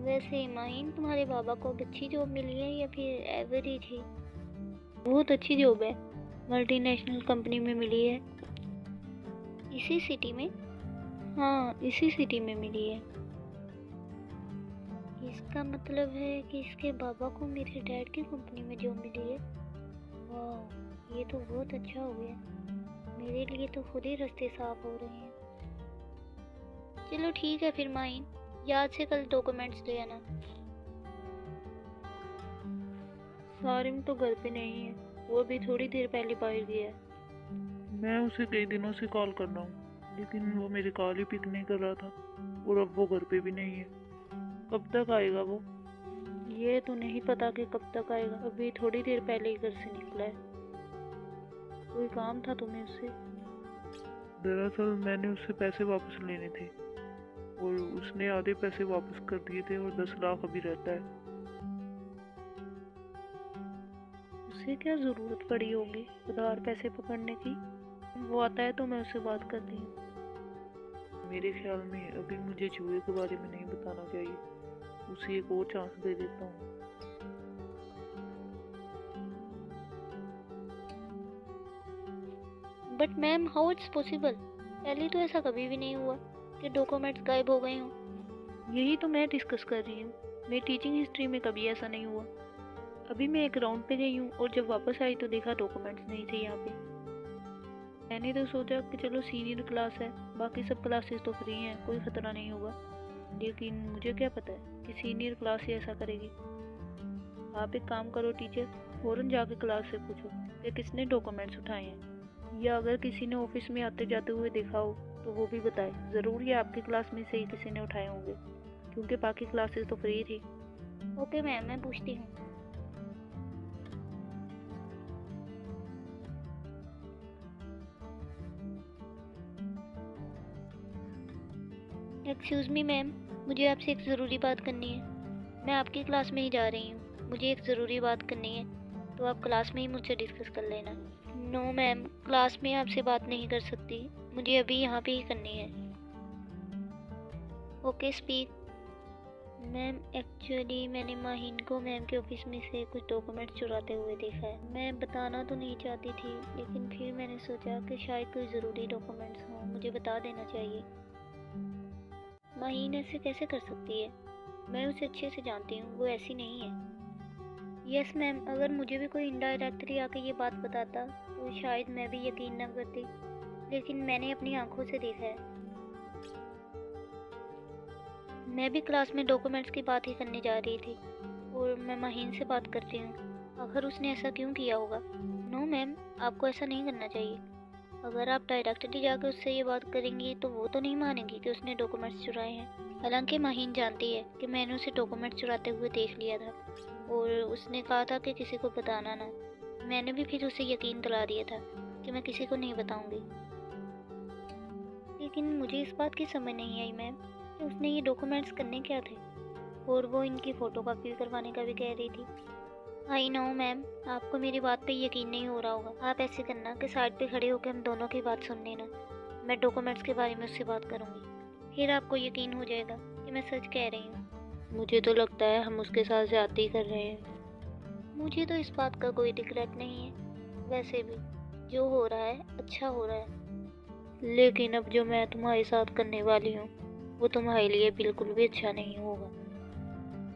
[SPEAKER 1] वैसे माहीन, तुम्हारे बाबा को अच्छी जॉब मिली है या फिर एवरेज ही?
[SPEAKER 2] बहुत अच्छी जॉब है, मल्टीनेशनल कंपनी में मिली है।
[SPEAKER 1] इसी सिटी में?
[SPEAKER 2] हाँ, इसी सिटी में मिली है।
[SPEAKER 1] इसका मतलब है कि इसके बाबा को मेरे डैड की कंपनी में जॉब मिली है। वाह, ये तो बहुत अच्छा हो गया, मेरे लिए तो खुद ही रास्ते साफ हो रहे हैं। चलो ठीक है फिर माहीन, याद से कल डॉक्यूमेंट्स ले आना।
[SPEAKER 2] सारिम तो घर पे नहीं है, वो भी थोड़ी देर पहले बाहर गया है।
[SPEAKER 3] मैं उसे कई दिनों से कॉल कर रहा हूँ, लेकिन वो मेरी कॉल ही पिक नहीं कर रहा था, और अब वो घर पे भी नहीं है। कब तक आएगा वो?
[SPEAKER 2] ये तो नहीं पता कि कब तक आएगा, अभी थोड़ी देर पहले ही घर से निकला है। कोई काम था तुम्हें उससे?
[SPEAKER 3] दरअसल मैंने उससे पैसे वापस लेने थे और उसने आधे पैसे वापस कर दिए थे और 10 लाख अभी रहता है।
[SPEAKER 2] उसे क्या जरूरत पड़ी होगी उधार पैसे पकड़ने की? वो आता है तो मैं उससे बात करती हूँ।
[SPEAKER 3] मेरे ख्याल में अभी मुझे जुए के बारे में नहीं बताना चाहिए, उसे एक और चांस दे देता हूँ।
[SPEAKER 1] But ma'am, how it's possible? पहले तो ऐसा कभी भी नहीं हुआ कि डॉक्यूमेंट्स गायब हो गए हों।
[SPEAKER 2] यही तो मैं डिस्कस कर रही हूँ। मेरी टीचिंग हिस्ट्री में कभी ऐसा नहीं हुआ। अभी मैं एक राउंड पे गई हूँ और जब वापस आई तो देखा डॉक्यूमेंट्स नहीं थे यहाँ पे। मैंने तो सोचा कि चलो सीनियर क्लास है, बाकी सब क्लासेस तो फ्री हैं, कोई खतरा नहीं होगा। लेकिन मुझे क्या पता है कि सीनियर क्लास ही ऐसा करेगी। आप एक काम करो टीचर, फौरन जाके क्लास से पूछो कि किसने डॉक्यूमेंट्स उठाए हैं, या अगर किसी ने ऑफिस में आते जाते हुए देखा हो तो वो भी बताए। ज़रूर ये आपकी क्लास में से ही किसी ने उठाए होंगे, क्योंकि बाकी क्लासेस तो फ्री थी।
[SPEAKER 1] ओके मैम, मैं पूछती हूँ। एक्सक्यूज़ मी मैम, मुझे आपसे एक ज़रूरी बात करनी है। मैं आपकी क्लास में ही जा रही हूँ, मुझे एक ज़रूरी बात करनी है, तो आप क्लास में ही मुझसे डिस्कस कर लेना। नो मैम, क्लास में आपसे बात नहीं कर सकती, मुझे अभी यहाँ पे ही करनी है। Okay speak. मैम, एक्चुअली मैंने माहीन को मैम के ऑफिस में से कुछ डॉक्यूमेंट्स चुराते हुए देखा है। मैं बताना तो नहीं चाहती थी, लेकिन फिर मैंने सोचा कि शायद कोई ज़रूरी डॉक्यूमेंट्स हों, मुझे बता देना चाहिए। माहीन ऐसे कैसे कर सकती है? मैं उसे अच्छे से जानती हूँ, वो ऐसी नहीं है। यस मैम, अगर मुझे भी कोई इनडायरेक्टली आके ये बात बताता तो शायद मैं भी यकीन ना करती, लेकिन मैंने अपनी आंखों से देखा है। मैं भी क्लास में डॉक्यूमेंट्स की बात ही करने जा रही थी और मैं माहीन से बात करती हूँ। आखिर उसने ऐसा क्यों किया होगा? नो मैम, आपको ऐसा नहीं करना चाहिए। अगर आप डायरेक्टली जाकर उससे ये बात करेंगी तो वो तो नहीं मानेगी कि उसने डॉक्यूमेंट्स चुराए हैं। हालांकि माहीन जानती है कि मैंने उसे डॉक्यूमेंट्स चुराते हुए देख लिया था और उसने कहा था कि किसी को बताना ना। मैंने भी फिर उसे यकीन दिला दिया था कि मैं किसी को नहीं बताऊंगी। लेकिन मुझे इस बात की समझ नहीं आई मैम कि उसने ये डॉक्यूमेंट्स करने क्या थे, और वो इनकी फ़ोटोकॉपी करवाने का भी कह रही थी। आई नो मैम, आपको मेरी बात पे यकीन नहीं हो रहा होगा। आप ऐसे करना कि साइड पे खड़े होकर हम दोनों की बात सुन लेना। मैं डॉक्यूमेंट्स के बारे में उससे बात करूँगी, फिर आपको यकीन हो जाएगा कि मैं सच कह रही हूँ।
[SPEAKER 2] मुझे तो लगता है हम उसके साथ ज्यादती कर रहे हैं।
[SPEAKER 1] मुझे तो इस बात का कोई रिग्रेट नहीं है। वैसे भी जो हो रहा है अच्छा हो रहा है।
[SPEAKER 2] लेकिन अब जो मैं तुम्हारे साथ करने वाली हूँ वो तुम्हारे लिए बिल्कुल भी अच्छा नहीं होगा।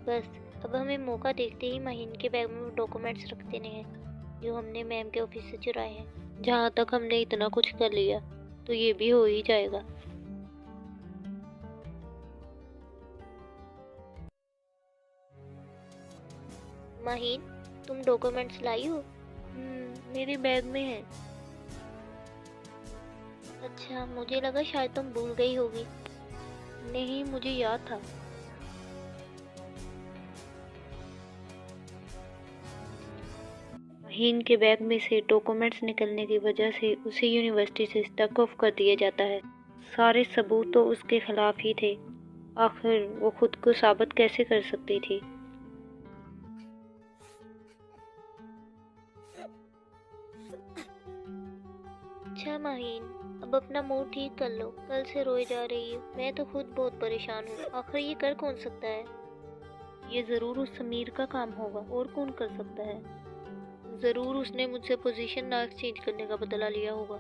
[SPEAKER 1] बस अब हमें मौका देखते ही माहीन के बैग में वो डॉक्यूमेंट्स रख देने हैं जो हमने मैम के ऑफिस से चुराए हैं।
[SPEAKER 2] जहाँ तक हमने इतना कुछ कर लिया तो ये भी हो ही जाएगा।
[SPEAKER 1] माहीन, तुम डॉक्यूमेंट्स लाई हो?
[SPEAKER 2] मेरे बैग में है।
[SPEAKER 1] अच्छा, मुझे लगा शायद तुम भूल गई होगी।
[SPEAKER 2] नहीं, मुझे याद था। माहीन के बैग में से डॉक्यूमेंट्स निकलने की वजह से उसे यूनिवर्सिटी से स्टक ऑफ कर दिया जाता है। सारे सबूत तो उसके खिलाफ ही थे। आखिर वो खुद को साबित कैसे कर सकती थी?
[SPEAKER 1] अच्छा माहीन, अब अपना मूड ठीक कर लो। कल से रोए जा रही हो। मैं तो खुद बहुत परेशान हूँ। आखिर ये कर कौन सकता है?
[SPEAKER 2] ये ज़रूर उस समीर का काम होगा, और कौन कर सकता है?
[SPEAKER 1] ज़रूर उसने मुझसे पोजीशन ना एक्सचेंज करने का बदला लिया होगा।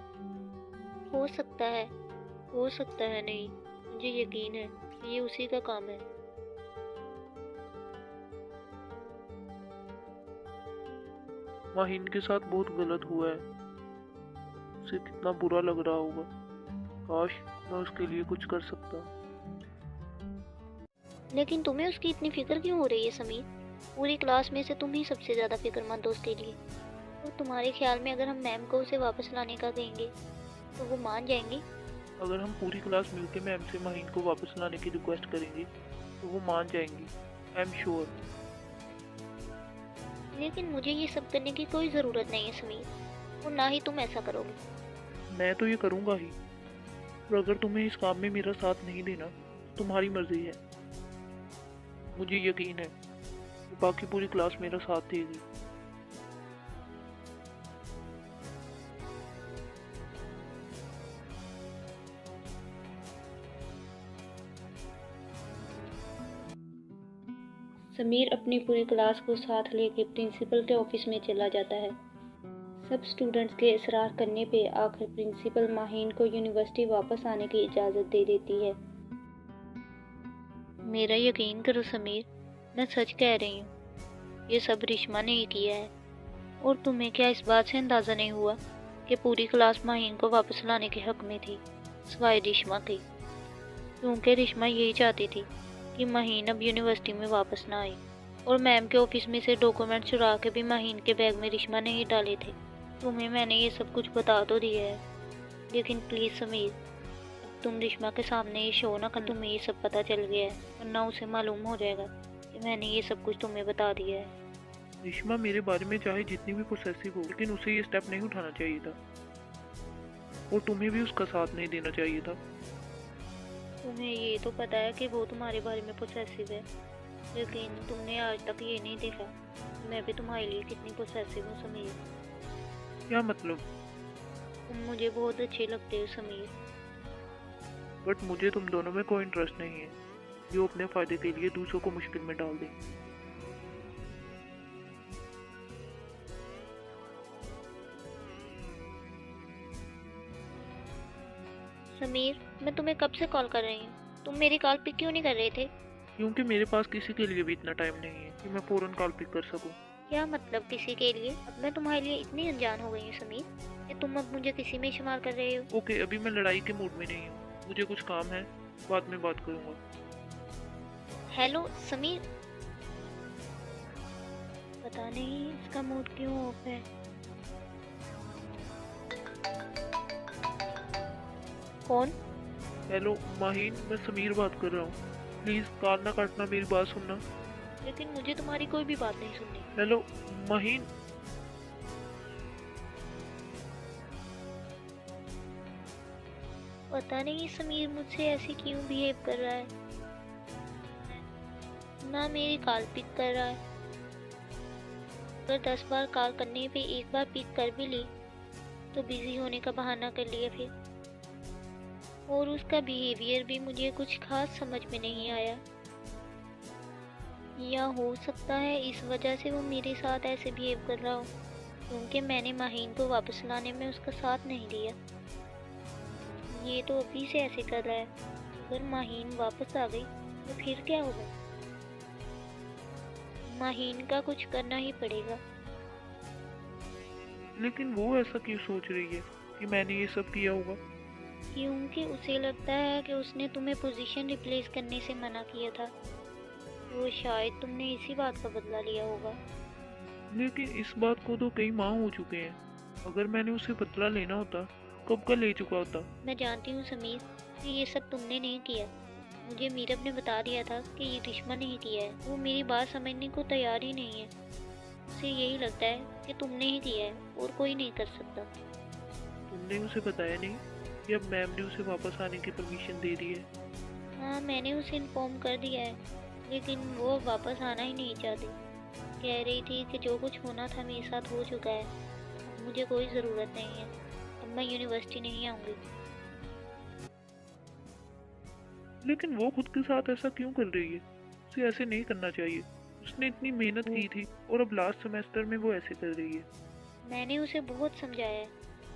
[SPEAKER 1] हो सकता है।
[SPEAKER 2] हो सकता है नहीं, मुझे यकीन है कि ये उसी का काम है।
[SPEAKER 3] माहीन के साथ बहुत गलत हुआ है, उसे कितना बुरा लग रहा होगा। काश मैं उसके लिए कुछ कर सकता।
[SPEAKER 1] लेकिन तुम्हें उसकी इतनी फिक्र क्यों हो रही है समीर? पूरी क्लास में से तुम ही सबसे ज़्यादा फिक्रमंद हो उसके लिए। और तुम्हारे ख्याल में अगर हम मैम को उसे वापस लाने का कहेंगे तो वो मान जाएंगी?
[SPEAKER 3] अगर हम पूरी क्लास मिलकर मैम से माहीन को वापस लाने की रिक्वेस्ट करेंगे तो वो मान जाएंगी, आई एम श्योर।
[SPEAKER 1] लेकिन मुझे ये सब करने की कोई ज़रूरत नहीं है समीर, और ना ही तुम ऐसा करोगे।
[SPEAKER 3] मैं तो ये करूँगा ही, और अगर तुम्हें इस काम में मेरा साथ नहीं देना तो तुम्हारी मर्जी है। मुझे यकीन है कि बाकी पूरी क्लास मेरा साथ देगी।
[SPEAKER 2] समीर अपनी पूरी क्लास को साथ लेके प्रिंसिपल के ऑफिस में चला जाता है। सब स्टूडेंट्स के इसरार करने पे आखिर प्रिंसिपल माहीन को यूनिवर्सिटी वापस आने की इजाज़त दे देती है।
[SPEAKER 1] मेरा यकीन करो समीर, मैं सच कह रही हूँ, ये सब रिश्मा ने ही किया है। और तुम्हें क्या इस बात से अंदाज़ा नहीं हुआ कि पूरी क्लास माहीन को वापस लाने के हक में थी, सिवाय रिश्मा के? क्योंकि रिश्मा यही चाहती थी कि माहीन अब यूनिवर्सिटी में वापस ना आए, और मैम के ऑफिस में से डॉक्यूमेंट चुरा के भी माहीन के बैग में रिश्मा ने ही डाले थे। तुम्हें मैंने ये सब कुछ बता तो दिया है, लेकिन प्लीज़ समीर, तुम रिश्मा के सामने ये शो ना कर तुम्हें ये सब पता चल गया है, वरना उसे मालूम हो जाएगा कि मैंने ये सब कुछ तुम्हें बता दिया है।
[SPEAKER 3] रिश्मा मेरे बारे में चाहे जितनी भी पोसेसिव हो, लेकिन उसे ये स्टेप नहीं उठाना चाहिए था, और तुम्हें भी उसका साथ नहीं देना चाहिए था।
[SPEAKER 1] तुम्हें ये तो पता है कि वो तुम्हारे बारे में पोसेसिव है, लेकिन तुमने आज तक ये नहीं देखा मैं भी तुम्हारे लिए कितनी पोसेसिव हूँ समीर।
[SPEAKER 3] क्या मतलब?
[SPEAKER 1] तुम मुझे बहुत अच्छे लगते हो समीर।
[SPEAKER 3] बट मुझे तुम दोनों में कोई इंटरेस्ट नहीं है जो अपने फायदे के लिए दूसरों को मुश्किल में डाल दे।
[SPEAKER 1] समीर, मैं तुम्हें कब से कॉल कर रही हूँ, तुम मेरी कॉल पिक क्यों नहीं कर रहे थे?
[SPEAKER 3] क्योंकि मेरे पास किसी के लिए भी इतना टाइम नहीं है कि मैं फौरन कॉल पिक कर सकूं।
[SPEAKER 1] क्या मतलब किसी के लिए? अब मैं तुम्हारे लिए इतनी अनजान हो गई हूँ समीर कि तुम अब मुझे किसी में शुमार कर रहे हो।
[SPEAKER 3] ओके, अभी मैं लड़ाई के मूड में नहीं हूँ, मुझे कुछ काम है, बाद में बात करूंगा।
[SPEAKER 1] हेलो समीर। पता नहीं इसका मूड क्यों ऑफ है। कौन?
[SPEAKER 3] हेलो माहीन, मैं समीर बात कर रहा हूँ। प्लीज कॉल ना काटना, मेरी बात सुनना।
[SPEAKER 1] लेकिन मुझे तुम्हारी कोई भी बात नहीं सुननी।
[SPEAKER 3] हेलो माहीन।
[SPEAKER 1] पता नहीं समीर मुझसे ऐसे क्यों बिहेव कर रहा है, ना मेरी कॉल पिक कर रहा है। अगर 10 बार कॉल करने पे एक बार पिक कर भी ली तो बिजी होने का बहाना कर लिया फिर। और उसका बिहेवियर भी मुझे कुछ खास समझ में नहीं आया, या हो सकता है इस वजह से वो मेरे साथ ऐसे बिहेव कर रहा हो क्योंकि मैंने माहीन को वापस लाने में उसका साथ नहीं दिया। ये तो अभी से ऐसे कर रहा है, अगर माहीन वापस आ गई तो फिर क्या होगा? माहीन का कुछ करना ही पड़ेगा।
[SPEAKER 3] लेकिन वो ऐसा क्यों सोच रही है कि मैंने ये सब किया होगा?
[SPEAKER 1] क्योंकि उसे लगता है कि उसने तुम्हें पोजीशन रिप्लेस करने से मना किया था, वो शायद तुमने इसी बात का बदला लिया होगा।
[SPEAKER 3] लेकिन इस बात को तो कई माह हो चुके हैं, अगर मैंने उसे बदला लेना होता कब का ले चुका होता।
[SPEAKER 1] मैं जानती हूँ समीर कि ये सब तुमने नहीं किया, मुझे मीरब ने बता दिया था कि ये रिश्मा ने ही किया है। वो मेरी बात समझने को तैयार ही नहीं है, उसे यही लगता है कि तुमने ही किया है और कोई नहीं कर सकता।
[SPEAKER 3] तुमने उसे बताया नहीं कि अब मैम ने उसे वापस आने की परमिशन दे दी है?
[SPEAKER 1] हाँ, मैंने उसे इन्फॉर्म कर दिया है, लेकिन वो अब वापस आना ही नहीं चाहती। कह रही थी कि जो कुछ होना था मेरे साथ हो चुका है, अब मुझे कोई ज़रूरत नहीं है, अब मैं यूनिवर्सिटी नहीं आऊँगी।
[SPEAKER 3] लेकिन वो खुद के साथ ऐसा क्यों कर रही है? उसे ऐसे नहीं करना चाहिए, उसने इतनी मेहनत की थी और अब लास्ट सेमेस्टर में वो ऐसे कर रही है।
[SPEAKER 1] मैंने उसे बहुत समझाया है,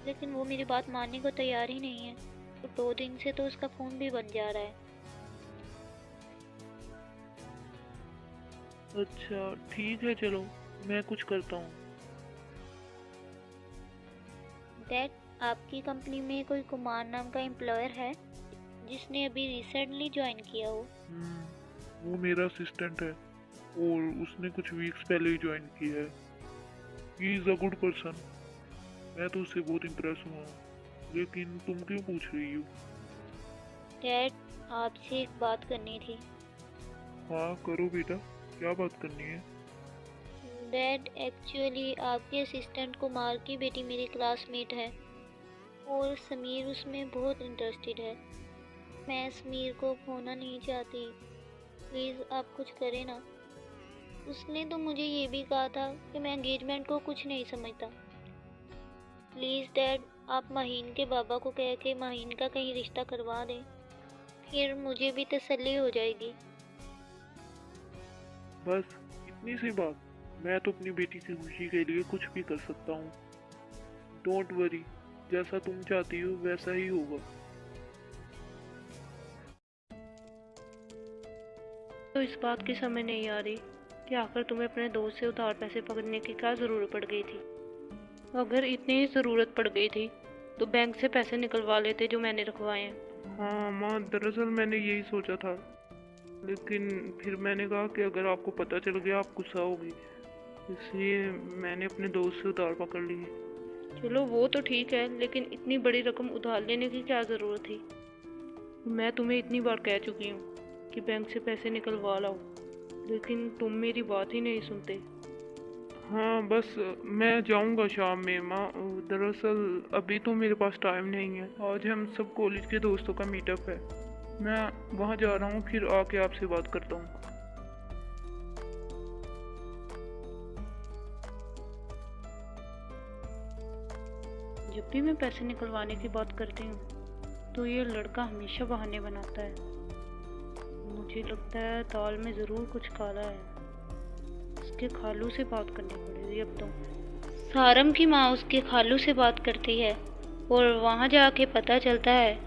[SPEAKER 1] लेकिन वो मेरी बात मानने को तैयार ही नहीं है, और 2 दिन से तो उसका फ़ोन भी बंद जा रहा है।
[SPEAKER 3] अच्छा ठीक है, चलो मैं कुछ करता हूँ।
[SPEAKER 1] डैड, आपकी कंपनी में कोई कुमार नाम का एम्प्लॉयर है जिसने अभी रिसेंटली ज्वाइन किया हो?
[SPEAKER 3] वो मेरा असिस्टेंट है और उसने कुछ वीक्स पहले ही ज्वाइन किया है। He is a good person, मैं तो उससे बहुत इम्प्रेस हुआ हूँ। लेकिन तुम क्यों पूछ रही हो?
[SPEAKER 1] डैड, आपसे एक बात करनी थी।
[SPEAKER 3] हाँ करो बेटा, क्या बात करनी है?
[SPEAKER 1] डैड, एक्चुअली आपके असिस्टेंट कुमार की बेटी मेरी क्लासमेट है और समीर उसमें बहुत इंटरेस्टेड है। मैं समीर को खोना नहीं चाहती। प्लीज़ आप कुछ करें ना। उसने तो मुझे ये भी कहा था कि मैं एंगेजमेंट को कुछ नहीं समझता। प्लीज़ डैड, आप माहीन के बाबा को कह के माहीन का कहीं रिश्ता करवा दें, फिर मुझे भी तसल्ली हो जाएगी।
[SPEAKER 3] बस इतनी सी बात। मैं तो अपनी बेटी की खुशी के लिए कुछ भी कर सकता हूँ। डोंट वरी, जैसा तुम चाहती हो वैसा ही होगा।
[SPEAKER 2] तो इस बात की समझ नहीं आ रही कि आखिर तुम्हें अपने दोस्त से उधार पैसे पकड़ने की क्या ज़रूरत पड़ गई थी। अगर इतनी ही ज़रूरत पड़ गई थी तो बैंक से पैसे निकलवा लेते जो मैंने रखवाए हैं।
[SPEAKER 3] हाँ माँ, दरअसल मैंने यही सोचा था, लेकिन फिर मैंने कहा कि अगर आपको पता चल गया आप गुस्सा होगी, इसलिए मैंने अपने दोस्त से उधार पकड़ ली।
[SPEAKER 2] चलो वो तो ठीक है, लेकिन इतनी बड़ी रकम उधार लेने की क्या ज़रूरत थी। मैं तुम्हें इतनी बार कह चुकी हूँ कि बैंक से पैसे निकलवा लाओ, लेकिन तुम मेरी बात ही नहीं सुनते।
[SPEAKER 3] हाँ बस मैं जाऊंगा शाम में माँ। दरअसल अभी तो मेरे पास टाइम नहीं है। आज हम सब कॉलेज के दोस्तों का मीटअप है। मैं वहाँ जा रहा हूँ, फिर आके आपसे बात करता हूँ।
[SPEAKER 2] जब भी मैं पैसे निकलवाने की बात करती हूँ तो ये लड़का हमेशा बहाने बनाता है। मुझे लगता है दाल में ज़रूर कुछ काला है। उसके खालू से बात करनी पड़ेगी अब तो।
[SPEAKER 1] सारम की माँ उसके खालू से बात करती है और वहाँ जाके पता चलता है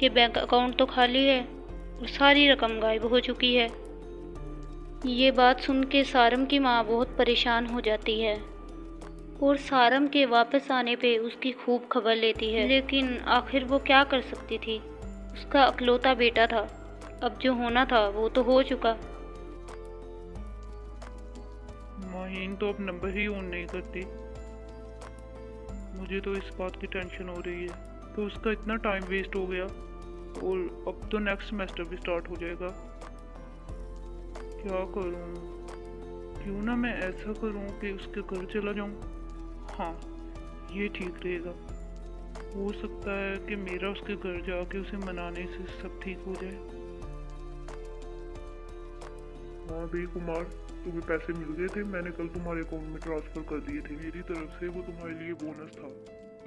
[SPEAKER 1] कि बैंक अकाउंट तो खाली है और सारी रकम गायब हो चुकी है। ये बात सुन के सारम की माँ बहुत परेशान हो जाती है और सारम के वापस आने पे उसकी खूब खबर लेती है, लेकिन आखिर वो क्या कर सकती थी। उसका अकलौता बेटा था, अब जो होना था वो तो हो चुका।
[SPEAKER 3] माहीन तो अब नंबर ही ऑन नहीं करती। मुझे तो इस बात की टेंशन हो रही है कि उसका इतना टाइम वेस्ट हो गया और अब तो नेक्स्ट सेमेस्टर भी स्टार्ट हो जाएगा। क्या करूं? क्यों ना मैं ऐसा करूं कि उसके घर चला जाऊं। हाँ, ये ठीक रहेगा। हो सकता है कि मेरा उसके घर जाके उसे मनाने से सब ठीक हो जाए। हाँ भाई कुमार, तुम्हें पैसे मिल गए थे। मैंने कल तुम्हारे अकाउंट में ट्रांसफर कर दिए थे। मेरी तरफ से वो तुम्हारे लिए बोनस था।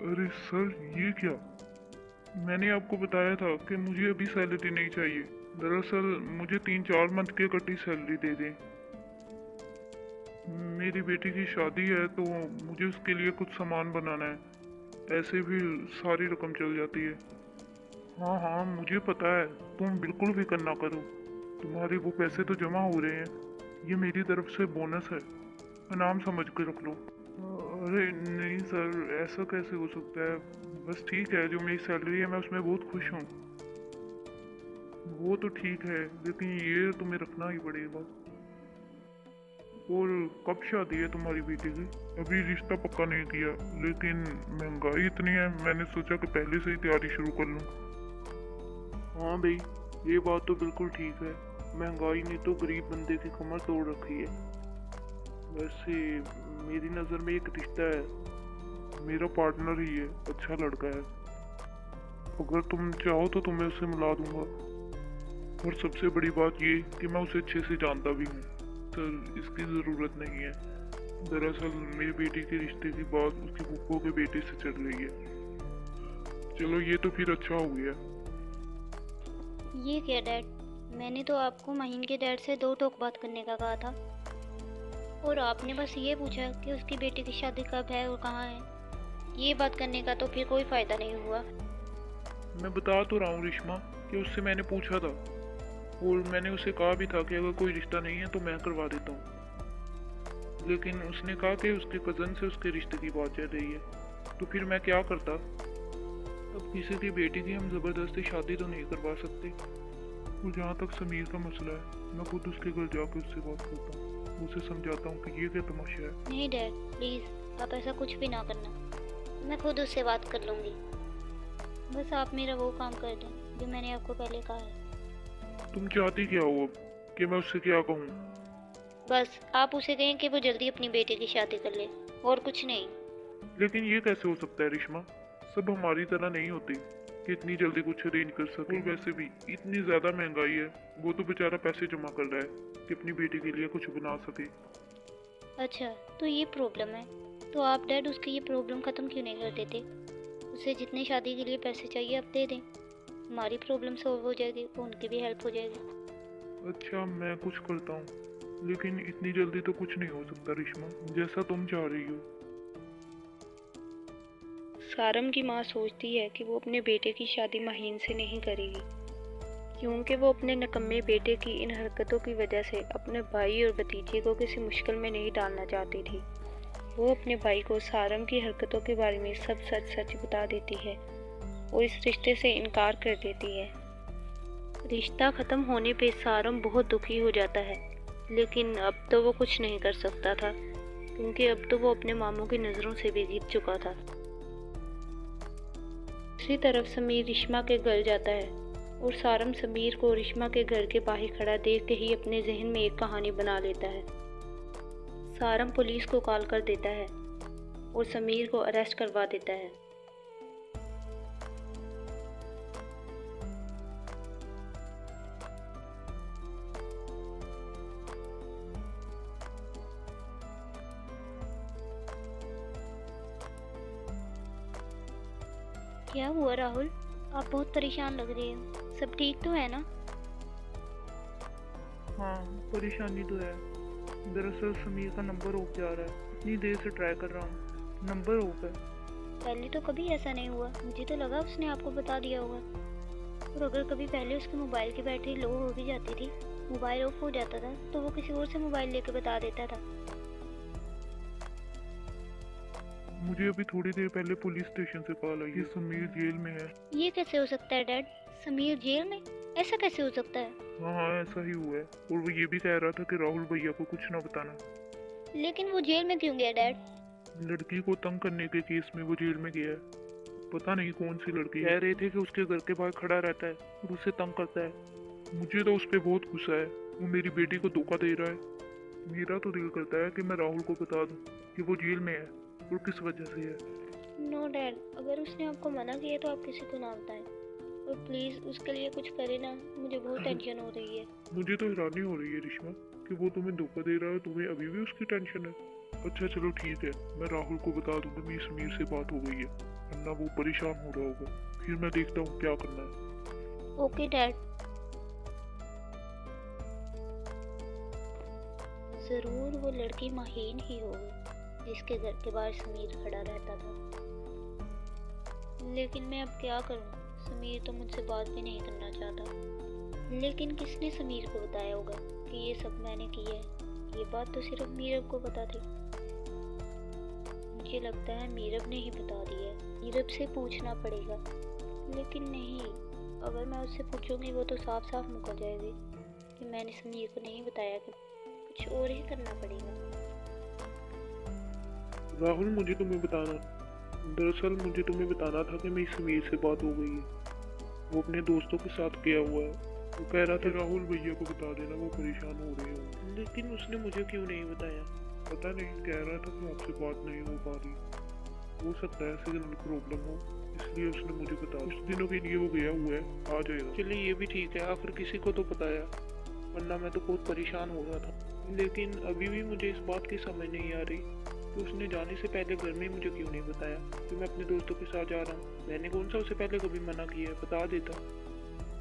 [SPEAKER 3] अरे सर, ये क्या? मैंने आपको बताया था कि मुझे अभी सैलरी नहीं चाहिए। दरअसल मुझे 3-4 मंथ की इकट्ठी सैलरी दे दें। मेरी बेटी की शादी है तो मुझे उसके लिए कुछ सामान बनाना है। ऐसे भी सारी रकम चल जाती है। हाँ हाँ, मुझे पता है। तुम बिल्कुल फिक्र ना करो, तुम्हारे वो पैसे तो जमा हो रहे हैं। ये मेरी तरफ से बोनस है, इनाम समझ के रख लो। अरे नहीं सर, ऐसा कैसे हो सकता है। बस ठीक है, जो मेरी सैलरी है मैं उसमें बहुत खुश हूँ। वो तो ठीक है, लेकिन ये तुम्हें रखना ही पड़ेगा। और कब शादी है तुम्हारी बेटी की? अभी रिश्ता पक्का नहीं किया, लेकिन महंगाई इतनी है, मैंने सोचा कि पहले से ही तैयारी शुरू कर लूँ। हाँ भाई, ये बात तो बिल्कुल ठीक है। महंगाई ने तो गरीब बंदे की कमर तोड़ रखी है। वैसे मेरी नज़र में एक रिश्ता है, मेरा पार्टनर ही है, अच्छा लड़का है। अगर तुम चाहो तो तुम्हें उससे मिला दूंगा। और सबसे बड़ी बात ये कि मैं उसे अच्छे से जानता भी हूँ। सर, इसकी ज़रूरत नहीं है। दरअसल मेरी बेटी के रिश्ते की बात उसके फूफो के बेटे से चल रही है। चलो ये तो फिर अच्छा हो गया।
[SPEAKER 1] ये क्या डैड, मैंने तो आपको माहीन के डैड से 2 टोक बात करने का कहा था और आपने बस ये पूछा कि उसकी बेटी की शादी कब है और कहाँ है। ये बात करने का तो फिर कोई फ़ायदा नहीं हुआ।
[SPEAKER 3] मैं बता तो रहा हूँ रिश्मा कि उससे मैंने पूछा था और मैंने उसे कहा भी था कि अगर कोई रिश्ता नहीं है तो मैं करवा देता हूँ, लेकिन उसने कहा कि उसके कज़न से उसके रिश्ते की बात चल रही है। तो फिर मैं क्या करता। अब किसी की बेटी की हम ज़बरदस्ती शादी तो नहीं करवा सकते। और जहाँ तक समीर का मसला है, मैं खुद उसके घर जाकर उससे बात करता हूँ, उसे समझाता हूँ कि ये क्या तमाशा है।
[SPEAKER 1] नहीं डैड, प्लीज़ आप ऐसा कुछ भी ना करना, मैं खुद उससे बात कर लूँगी। बस आप मेरा वो काम कर दें जो मैंने आपको पहले कहा है।
[SPEAKER 3] तुम चाहती क्या हो अब, कि मैं उससे क्या कहूँ?
[SPEAKER 1] बस आप उसे कहें कि वो जल्दी अपनी बेटी की शादी कर ले, और कुछ नहीं।
[SPEAKER 3] लेकिन ये कैसे हो सकता है रिश्मा? सब हमारी तरह नहीं होते कि इतनी जल्दी कुछ अरेंज कर सके। और वैसे भी इतनी ज्यादा महंगाई है, वो तो बेचारा पैसे जमा कर रहा है कि अपनी बेटी के लिए कुछ बना सके।
[SPEAKER 1] अच्छा, तो ये प्रॉब्लम है। तो आप डैड उसकी ये प्रॉब्लम ख़त्म क्यों नहीं कर देते? उसे जितने शादी के लिए पैसे चाहिए आप दे दें, हमारी प्रॉब्लम सॉल्व हो जाएगी, उनकी भी हेल्प हो जाएगी।
[SPEAKER 3] अच्छा, मैं कुछ करता हूँ, लेकिन इतनी जल्दी तो कुछ नहीं हो सकता रिश्मा, जैसा तुम चाह रही हो।
[SPEAKER 2] सारम की माँ सोचती है कि वो अपने बेटे की शादी माहीन से नहीं करेगी, क्योंकि वो अपने नकम्मे बेटे की इन हरकतों की वजह से अपने भाई और भतीजे को किसी मुश्किल में नहीं डालना चाहती थी। वो अपने भाई को सारम की हरकतों के बारे में सब सच सच बता देती है और इस रिश्ते से इनकार कर देती है। रिश्ता ख़त्म होने पे सारम बहुत दुखी हो जाता है, लेकिन अब तो वो कुछ नहीं कर सकता था, क्योंकि अब तो वो अपने मामों की नज़रों से भी जीत चुका था। दूसरी तरफ समीर रिश्मा के घर जाता है और सारम समीर को रिश्मा के घर के बाहर खड़ा देख के ही अपने जहन में एक कहानी बना लेता है। सारम पुलिस को कॉल कर देता है और समीर को अरेस्ट करवा देता है।
[SPEAKER 1] क्या हुआ राहुल? आप बहुत परेशान लग रहे हो। सब ठीक तो है ना?
[SPEAKER 4] हाँ, परेशानी तो है। दरअसल समीर का नंबर ऑफ जा रहा है, इतनी देर से ट्राई कर रहा हूँ, नंबर ऑफ है।
[SPEAKER 1] पहले तो कभी ऐसा नहीं हुआ, मुझे तो लगा उसने आपको बता दिया होगा। और अगर कभी पहले उसके मोबाइल की बैटरी लो हो भी जाती थी, मोबाइल ऑफ हो जाता था, तो वो किसी और से मोबाइल लेके बता देता था।
[SPEAKER 3] मुझे अभी थोड़ी देर पहले पुलिस स्टेशन से कॉल आई कि समीर जेल में है।
[SPEAKER 1] ये कैसे हो सकता है डैड? समीर जेल में? ऐसा कैसे हो सकता है?
[SPEAKER 3] हाँ हाँ, ऐसा ही हुआ है। और वो ये भी कह रहा था कि राहुल भैया को कुछ ना बताना।
[SPEAKER 1] लेकिन वो जेल में क्यों गया डैड?
[SPEAKER 3] लड़की को तंग करने के केस में वो जेल में गया है। पता नहीं कौन सी लड़की। कह रहे थे कि उसके घर के बाहर खड़ा रहता है और उसे तंग करता है। मुझे तो उस पर बहुत गुस्सा है, वो मेरी बेटी को धोखा दे रहा है। मेरा तो दिल करता है कि मैं राहुल को बता दूं कि वो जेल में है और किस वजह से है।
[SPEAKER 1] नो डैड, अगर उसने आपको मना किया तो आप किसी को ना बताएं। और प्लीज़ उसके लिए कुछ करें ना, मुझे बहुत टेंशन हो रही है।
[SPEAKER 3] मुझे तो हैरानी हो रही है रिश्मा कि वो तुम्हें धोखा दे रहा है, तुम्हें अभी भी उसकी टेंशन है। अच्छा चलो ठीक है, मैं राहुल को बता दूंगा मेरी समीर से बात हो गई है, वरना वो परेशान हो रहा होगा। फिर मैं देखता हूँ क्या करना है।
[SPEAKER 1] Okay dad. ज़रूर वो लड़की माहीन ही होगी जिसके घर के बाहर समीर खड़ा रहता था। लेकिन मैं अब क्या करूं? समीर तो मुझसे बात भी नहीं करना चाहता। लेकिन किसने समीर को बताया होगा कि ये सब मैंने किया है? ये बात तो सिर्फ मीरब को पता थी। मुझे लगता है मीरब ने ही बता दिया है। मीरब से पूछना पड़ेगा। लेकिन नहीं, अगर मैं उससे पूछूंगी वो तो साफ साफ मुकर जाएगी कि मैंने समीर को नहीं बताया, कि कुछ और ही करना पड़ेगा।
[SPEAKER 3] राहुल, मुझे तुम्हें बताना, दरअसल मुझे तुम्हें बताना था कि मेरी समीर से बात हो गई है। वो अपने दोस्तों के साथ गया हुआ है। वो कह रहा था राहुल भैया को बता देना, वो परेशान हो रहे हो।
[SPEAKER 4] लेकिन उसने मुझे क्यों नहीं बताया?
[SPEAKER 3] पता नहीं, कह रहा था कि आपसे बात नहीं हो पा रही। हो सकता है ऐसे प्रॉब्लम हो, इसलिए उसने मुझे बताया। कुछ दिनों के लिए वो गया हुआ है, आ जाएगा।
[SPEAKER 4] चलिए ये भी ठीक है, आखिर किसी को तो बताया, वरना मैं तो बहुत परेशान हो रहा था। लेकिन अभी भी मुझे इस बात की समझ नहीं आ रही कि उसने जाने से पहले घर में मुझे क्यों नहीं बताया कि मैं अपने दोस्तों के साथ जा रहा हूँ। मैंने कौन सा उसे पहले कभी मना किया है? बता देता।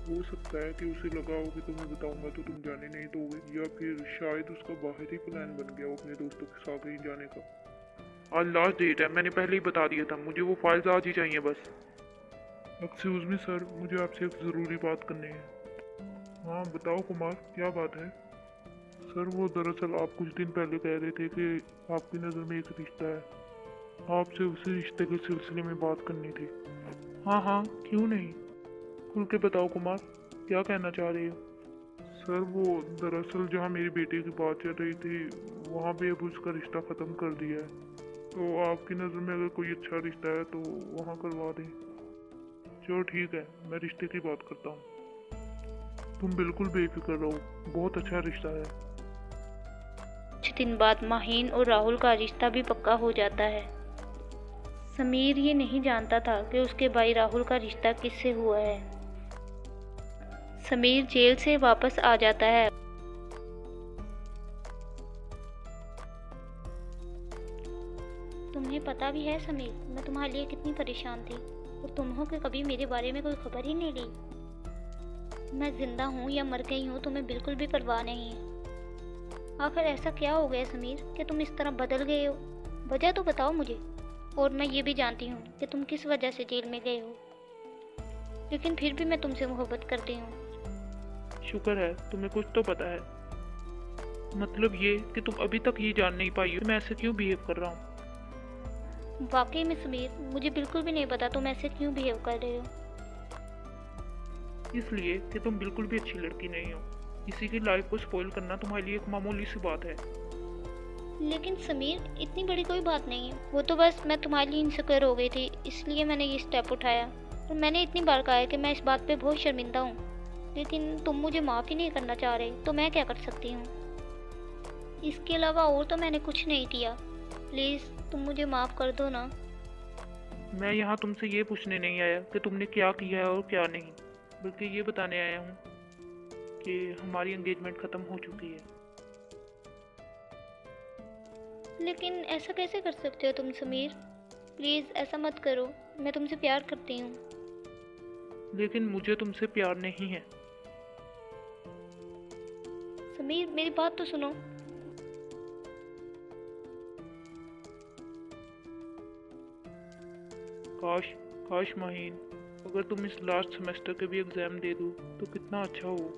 [SPEAKER 3] हो सकता है कि उसे लगा हो कि तुम्हें बताऊंगा तो तुम जाने नहीं दोगे, या फिर शायद उसका बाहर ही प्लान बन गया हो अपने दोस्तों के साथ कहीं जाने का। आज लास्ट डेट है, मैंने पहले ही बता दिया था। मुझे वो फाइल्स आज ही चाहिए बस। एक्सक्यूज मी सर, मुझे आपसे एक ज़रूरी बात करनी है। हाँ बताओ कुमार, क्या बात है? सर वो दरअसल आप कुछ दिन पहले कह रहे थे कि आपकी नज़र में एक रिश्ता है, आपसे उसी रिश्ते के सिलसिले में बात करनी थी।
[SPEAKER 4] हाँ हाँ, क्यों नहीं, खुल के बताओ कुमार, क्या कहना चाह रही हो?
[SPEAKER 3] सर वो दरअसल जहाँ मेरी बेटी की बात चल रही थी, वहाँ पे अब उसका रिश्ता ख़त्म कर दिया है। तो आपकी नज़र में अगर कोई अच्छा रिश्ता है तो वहाँ करवा दें। चलो ठीक है, मैं रिश्ते की बात करता हूँ। तुम बिल्कुल बेफिक्र रहो, बहुत अच्छा रिश्ता है।
[SPEAKER 2] दिन बाद माहीन और राहुल का रिश्ता भी पक्का हो जाता है। समीर ये नहीं जानता था कि उसके भाई राहुल का रिश्ता किससे हुआ है। समीर जेल से वापस आ जाता है।
[SPEAKER 1] तुम्हें पता भी है समीर, मैं तुम्हारे लिए कितनी परेशान थी और तुम्हों के कभी मेरे बारे में कोई खबर ही नहीं ली। मैं जिंदा हूँ या मर गई हूँ तुम्हें बिल्कुल भी परवाह नहीं है। आखिर ऐसा क्या हो गया समीर कि तुम इस तरह बदल गए हो? वजह तो बताओ मुझे। और मैं ये भी जानती हूँ कि तुम किस वजह से जेल में गए हो, लेकिन फिर भी मैं तुमसे मोहब्बत करती हूँ।
[SPEAKER 4] शुक्र है तुम्हें कुछ तो पता है। मतलब ये कि तुम अभी तक ये जान नहीं पाई हो मैं ऐसे क्यों बिहेव कर रहा हूँ।
[SPEAKER 1] वाकई में समीर, मुझे बिल्कुल भी नहीं पता तुम ऐसे क्यों बिहेव कर रहे हो।
[SPEAKER 4] इसलिए कि तुम बिल्कुल भी अच्छी लड़की नहीं हो। किसी की लाइफ को स्पॉइल करना तुम्हारे लिए एक मामूली सी बात है।
[SPEAKER 1] लेकिन समीर, इतनी बड़ी कोई बात नहीं है। वो तो बस मैं तुम्हारे लिए इनसिक्योर हो गई थी, इसलिए मैंने ये स्टेप उठाया। और मैंने इतनी बार कहा है कि मैं इस बात पे बहुत शर्मिंदा हूँ, लेकिन तुम मुझे माफ़ ही नहीं करना चाह रहे, तो मैं क्या कर सकती हूँ। इसके अलावा और तो मैंने कुछ नहीं किया। प्लीज़ तुम मुझे माफ़ कर दो ना।
[SPEAKER 4] मैं यहाँ तुमसे ये पूछने नहीं आया कि तुमने क्या किया है और क्या नहीं, बल्कि ये बताने आया हूँ कि हमारी एंगेजमेंट ख़त्म हो चुकी है।
[SPEAKER 1] लेकिन ऐसा कैसे कर सकते हो तुम समीर? प्लीज़ ऐसा मत करो, मैं तुमसे प्यार करती हूँ।
[SPEAKER 4] लेकिन मुझे तुमसे प्यार नहीं है।
[SPEAKER 1] समीर, मेरी बात तो सुनो।
[SPEAKER 4] काश काश माहीन, अगर तुम इस लास्ट सेमेस्टर के भी एग्ज़ाम दे दो तो कितना अच्छा हो।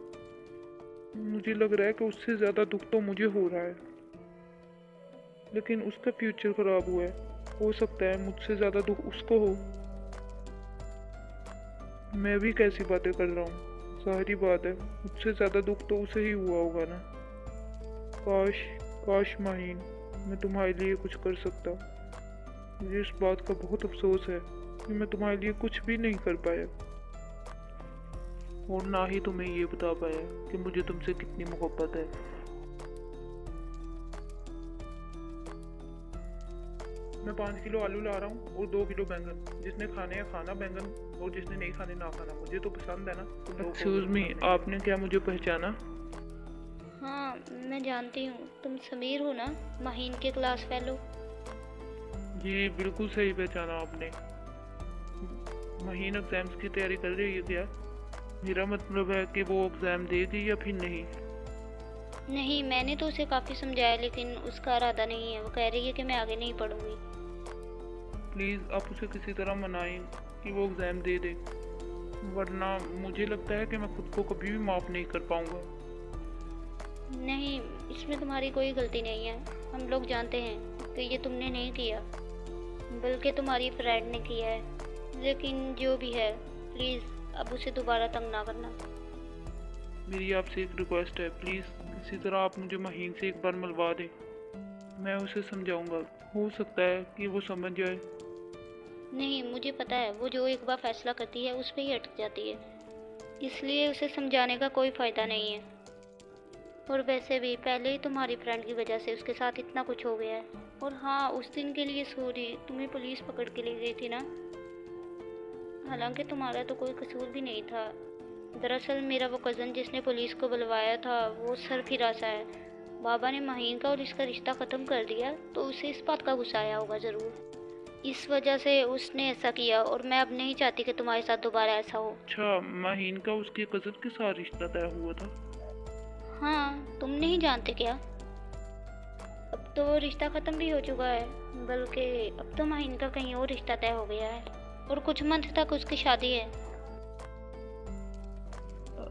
[SPEAKER 4] मुझे लग रहा है कि उससे ज़्यादा दुख तो मुझे हो रहा है, लेकिन उसका फ्यूचर ख़राब हुआ है। हो सकता है मुझसे ज़्यादा दुख उसको हो। मैं भी कैसी बातें कर रहा हूँ, सारी बात है मुझसे ज़्यादा दुख तो उसे ही हुआ होगा ना। काश काश माहीन, मैं तुम्हारे लिए कुछ कर सकता। मुझे इस बात का बहुत अफसोस है कि मैं तुम्हारे लिए कुछ भी नहीं कर पाया, और ना ही तुम्हें ये बता पाया कि मुझे तुमसे कितनी मोहब्बत है। मैं 5 किलो आलू ला रहा हूँ और 2 किलो बैंगन। जिसने खाने हैं खाना बैंगन, और जिसने नहीं खाने ना खाना। मुझे तो पसंद है ना। एक्सक्यूज मी, आपने क्या मुझे पहचाना?
[SPEAKER 1] हाँ, मैं जानती हूँ, तुम समीर हो ना, माहीन के क्लास फेलो।
[SPEAKER 4] जी बिल्कुल सही पहचाना आपने। महीन एग्जाम्स की तैयारी कर रही है क्या? मेरा मतलब है कि वो एग्ज़ाम देगी या फिर नहीं?
[SPEAKER 1] नहीं, मैंने तो उसे काफ़ी समझाया, लेकिन उसका इरादा नहीं है। वो कह रही है कि मैं आगे नहीं पढ़ूंगी।
[SPEAKER 4] प्लीज़ आप उसे किसी तरह मनाएं कि वो एग्ज़ाम दे दे, वरना मुझे लगता है कि मैं खुद को कभी भी माफ़ नहीं कर पाऊंगा।
[SPEAKER 1] नहीं, इसमें तुम्हारी कोई गलती नहीं है। हम लोग जानते हैं कि ये तुमने नहीं किया, बल्कि तुम्हारी फ्रेंड ने किया है। लेकिन जो भी है, प्लीज़ अब उसे दोबारा तंग ना करना।
[SPEAKER 4] मेरी आपसे एक रिक्वेस्ट है, प्लीज़ किसी तरह आप मुझे महीन से एक बार मिलवा दें। मैं उसे समझाऊंगा, हो सकता है कि वो समझ जाए।
[SPEAKER 1] नहीं, मुझे पता है वो जो एक बार फैसला करती है उस पर ही अटक जाती है, इसलिए उसे समझाने का कोई फ़ायदा नहीं है। और वैसे भी पहले ही तुम्हारी फ्रेंड की वजह से उसके साथ इतना कुछ हो गया है। और हाँ, उस दिन के लिए सॉरी, तुम्हें पुलिस पकड़ के ले गई थी ना। हालांकि तुम्हारा तो कोई कसूर भी नहीं था। दरअसल मेरा वो कज़न जिसने पुलिस को बुलवाया था वो सरफिरासा है। बाबा ने माहीन का और इसका रिश्ता ख़त्म कर दिया, तो उसे इस बात का गुस्सा आया होगा ज़रूर। इस वजह से उसने ऐसा किया, और मैं अब नहीं चाहती कि तुम्हारे साथ दोबारा ऐसा हो।
[SPEAKER 4] अच्छा, महीन का उसके कज़न के साथ रिश्ता तय हुआ था?
[SPEAKER 1] हाँ, तुम नहीं जानते क्या? अब तो वो रिश्ता ख़त्म भी हो चुका है, बल्कि अब तो माहीन का कहीं और रिश्ता तय हो गया है, और कुछ मंथ तक उसकी शादी है।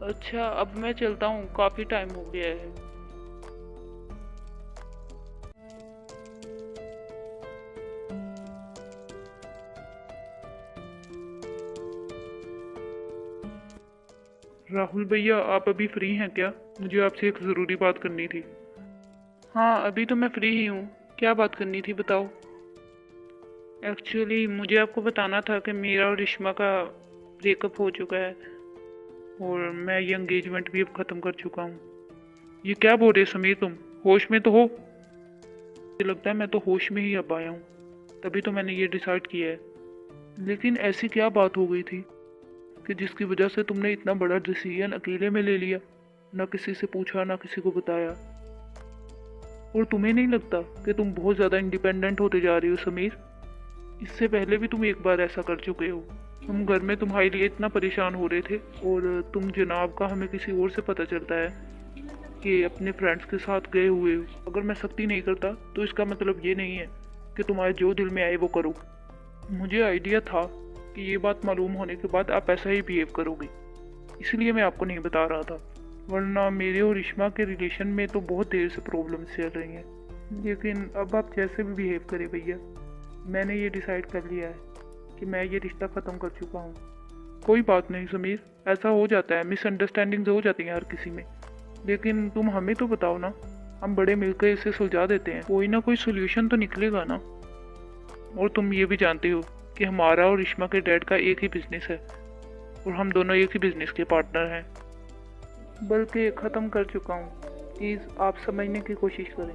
[SPEAKER 4] अच्छा, अब मैं चलता हूँ, काफ़ी टाइम हो गया है। राहुल भैया, आप अभी फ्री हैं क्या? मुझे आपसे एक ज़रूरी बात करनी थी। हाँ, अभी तो मैं फ्री ही हूँ। क्या बात करनी थी बताओ। एक्चुअली मुझे आपको बताना था कि मेरा और रिश्मा का ब्रेकअप हो चुका है, और मैं ये एंगेजमेंट भी अब ख़त्म कर चुका हूँ। ये क्या बोल रहे समीर, तुम होश में तो हो? मुझे लगता है मैं तो होश में ही अब आया हूँ, तभी तो मैंने ये डिसाइड किया है। लेकिन ऐसी क्या बात हो गई थी कि जिसकी वजह से तुमने इतना बड़ा डिसीजन अकेले में ले लिया, ना किसी से पूछा ना किसी को बताया? और तुम्हें नहीं लगता कि तुम बहुत ज़्यादा इंडिपेंडेंट होते जा रही हो समीर? इससे पहले भी तुम एक बार ऐसा कर चुके हो। हम घर में तुम्हारे लिए इतना परेशान हो रहे थे और तुम जनाब का हमें किसी और से पता चलता है कि अपने फ्रेंड्स के साथ गए हुए हो। अगर मैं सख्ती नहीं करता तो इसका मतलब ये नहीं है कि तुम्हारे जो दिल में आए वो करो। मुझे आइडिया था कि ये बात मालूम होने के बाद आप ऐसा ही बिहेव करोगे, इसलिए मैं आपको नहीं बता रहा था। वरना मेरे और रिश्मा के रिलेशन में तो बहुत देर से प्रॉब्लम्स चल रही हैं। लेकिन अब आप जैसे भी बिहेव करें भैया, मैंने ये डिसाइड कर लिया है कि मैं ये रिश्ता ख़त्म कर चुका हूँ। कोई बात नहीं समीर, ऐसा हो जाता है, मिसअंडरस्टैंडिंग्स हो जाती हैं हर किसी में। लेकिन तुम हमें तो बताओ ना, हम बड़े मिलकर इसे सुलझा देते हैं, कोई ना कोई सोल्यूशन तो निकलेगा ना। और तुम ये भी जानते हो कि हमारा और रिश्मा के डैड का एक ही बिजनेस है और हम दोनों एक ही बिजनेस के पार्टनर हैं। बल्कि ख़त्म कर चुका हूँ। प्लीज़ आप समझने की कोशिश करें।